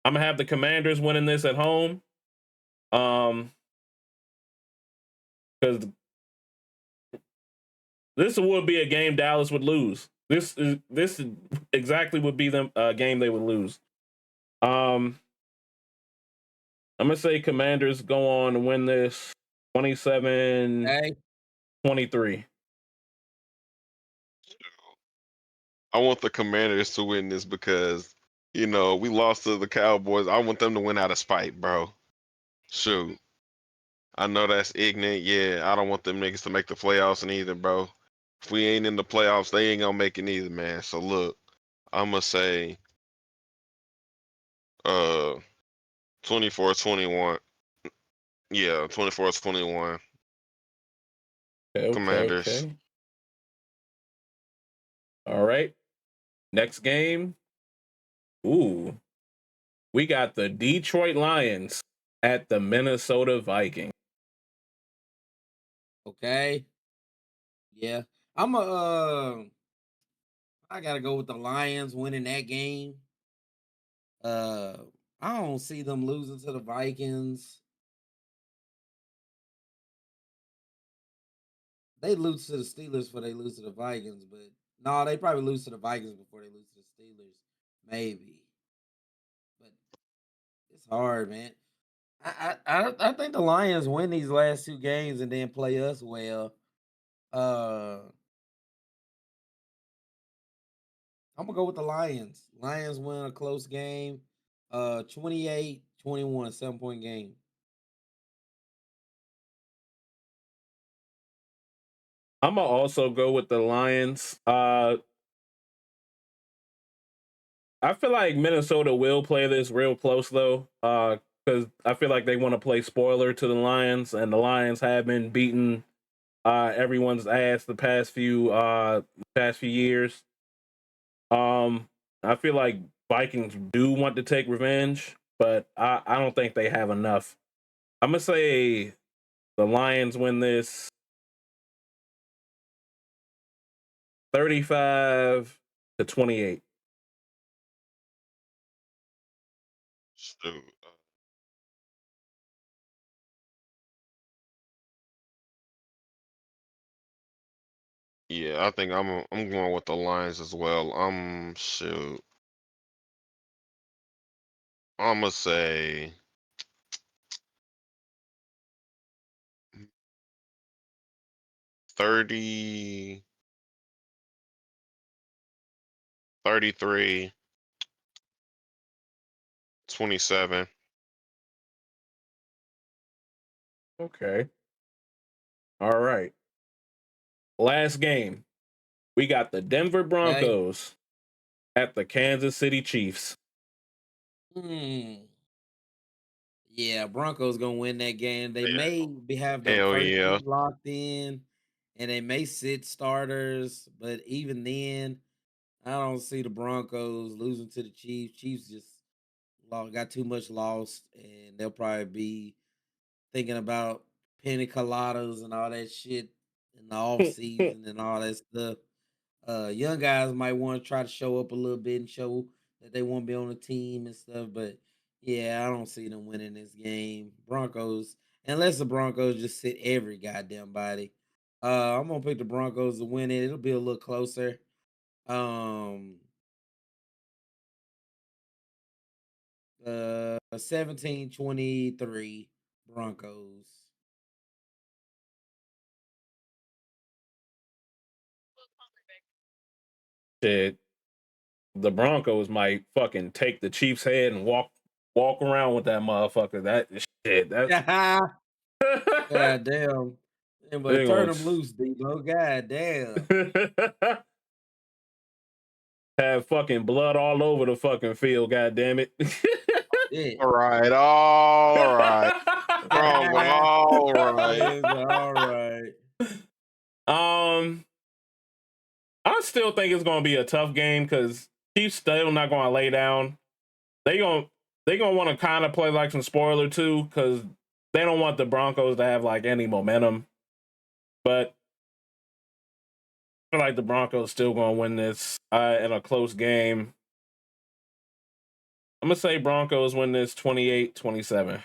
I'm going to have the Commanders winning this at home. Because this would be a game Dallas would lose. This exactly would be the game they would lose. I'm gonna say Commanders go on to win this 27-23.
I want the Commanders to win this because we lost to the Cowboys. I want them to win out of spite, bro. Shoot. I know that's ignorant. Yeah, I don't want them niggas to make the playoffs neither, bro. If we ain't in the playoffs, they ain't gonna make it neither, man. So look, I'm gonna say 24-21. Yeah, 24-21. Commanders.
Okay. All right. Next game. Ooh. We got the Detroit Lions at the Minnesota Vikings.
Okay. Yeah. I gotta go with the Lions winning that game. I don't see them losing to the Vikings. They lose to the Steelers before they lose to the Vikings, but no, they probably lose to the Vikings before they lose to the Steelers. Maybe. But it's hard, man. I think the Lions win these last 2 games and then play us well. I'm gonna go with the Lions. Lions win a close game. 28-21, 7-point game.
I'm gonna also go with the Lions. I feel like Minnesota will play this real close though, because I feel like they want to play spoiler to the Lions, and the Lions have been beating everyone's ass the past few years. I feel like Vikings do want to take revenge, but I don't think they have enough. I'm gonna say the Lions win this 35-28.
Shoot. Yeah, I think I'm going with the Lions as well. Shoot. I'm gonna say 30, 33, 27.
Okay. All right. Last game. We got the Denver
Okay.
Broncos at the Kansas City Chiefs.
Yeah, Broncos gonna win that game. They
Yeah.
may have the
Hell
first
yeah.
team locked in, and they may sit starters, but even then, I don't see the Broncos losing to the Chiefs. Chiefs just got too much lost, and they'll probably be thinking about penny coladas and all that shit in the off season and all that stuff. Young guys might want to try to show up a little bit and show that they want to be on the team and stuff, but yeah, I don't see them winning this game. Broncos, unless the Broncos just sit every goddamn body. I'm gonna pick the Broncos to win it. It'll be a little closer. Um 17-23 Broncos.
Shit, the Broncos might fucking take the Chiefs' head and walk around with that motherfucker. That shit. That's
God damn. Yeah, but
they
turn
gonna
them loose, Debo. God damn.
have fucking blood all over the fucking field. God damn it.
Yeah.
All right. All right. Wrong. All right.
It's all right.
um, I still think it's gonna be a tough game because Chiefs still not gonna lay down. They gonna want to kind of play like some spoiler too because they don't want the Broncos to have like any momentum. But I feel like the Broncos still gonna win this in a close game. I'm gonna say Broncos win this 28-27.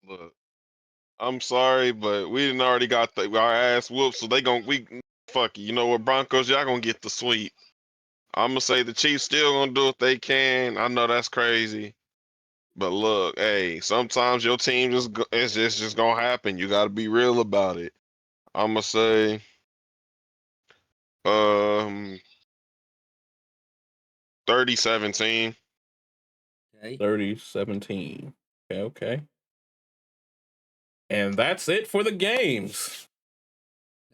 Look, I'm sorry, but we didn't already got our ass whooped, so we fuck it. You know what, Broncos, y'all gonna get the sweep. I'm gonna say the Chiefs still gonna do what they can. I know that's crazy, but look, hey, sometimes your team it's just gonna happen. You got to be real about it. I'm gonna say um 30-17.
Okay.
30-17. Okay. And that's it for the games.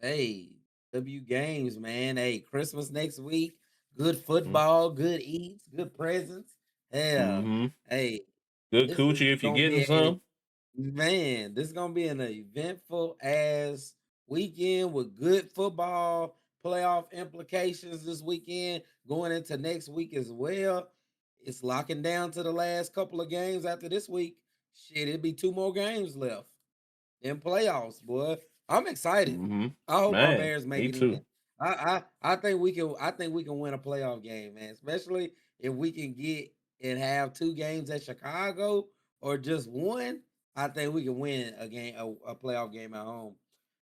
Hey, W games, man. Hey, Christmas next week. Good
Mm-hmm.
football, good eats, good presents. Yeah.
Mm-hmm.
Hey,
Good
this is
coochie if you're
gonna
getting
be a
some.
man. This is gonna be an eventful ass weekend with good football playoff implications this weekend, going into next week as well. It's locking down to the last couple of games after this week. Shit, it'll be two more games left in playoffs, boy. I'm excited.
Mm-hmm.
I hope our
Man,
Bears make
me
it
too.
in. I think we can. I think we can win a playoff game, man. Especially if we can get and have two games at Chicago or just one. I think we can win a game, a playoff game at home.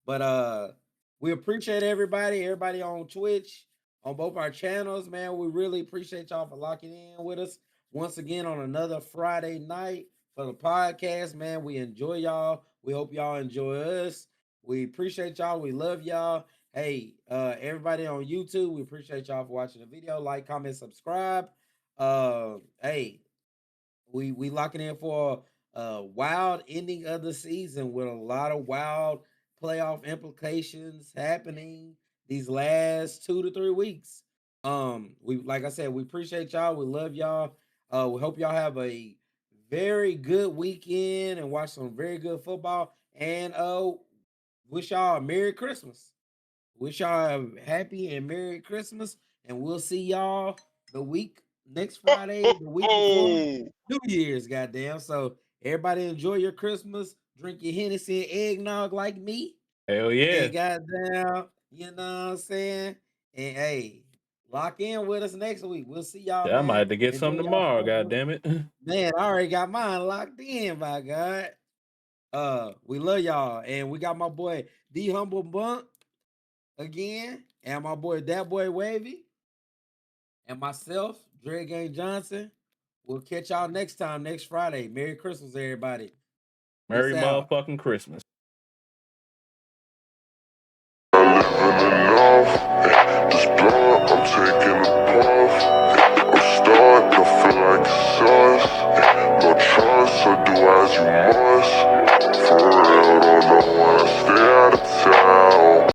But we appreciate everybody on Twitch, on both our channels, man. We really appreciate y'all for locking in with us once again on another Friday night for the podcast, man. We enjoy y'all. We hope y'all enjoy us. We appreciate y'all. We love y'all. Hey, everybody on YouTube, we appreciate y'all for watching the video. Like, comment, subscribe. Hey, we locking in for a wild ending of the season with a lot of wild playoff implications happening these last 2 to 3 weeks. We like I said, we appreciate y'all. We love y'all. We hope y'all have a very good weekend and watch some very good football. And wish y'all a Merry Christmas. Wish y'all a happy and Merry Christmas. And we'll see y'all the week next Friday, the week before New Year's, goddamn. So everybody enjoy your Christmas. Drink your Hennessy and eggnog like me.
Hell yeah.
And goddamn, you know what I'm saying? And hey, lock in with us next week. We'll see y'all.
Yeah,
man.
I might have to get
Enjoy
some
y'all
tomorrow,
Christmas.
god damn it.
Man, I already got mine locked in, by God. We love y'all. And we got my boy D Humble Bunk again, and my boy That Boy Wavy, and myself, Dre Gang Johnson. We'll catch y'all next time, next Friday. Merry Christmas, everybody.
Merry
Peace out.
motherfucking Christmas.
Living enough, this blunt, I'm taking a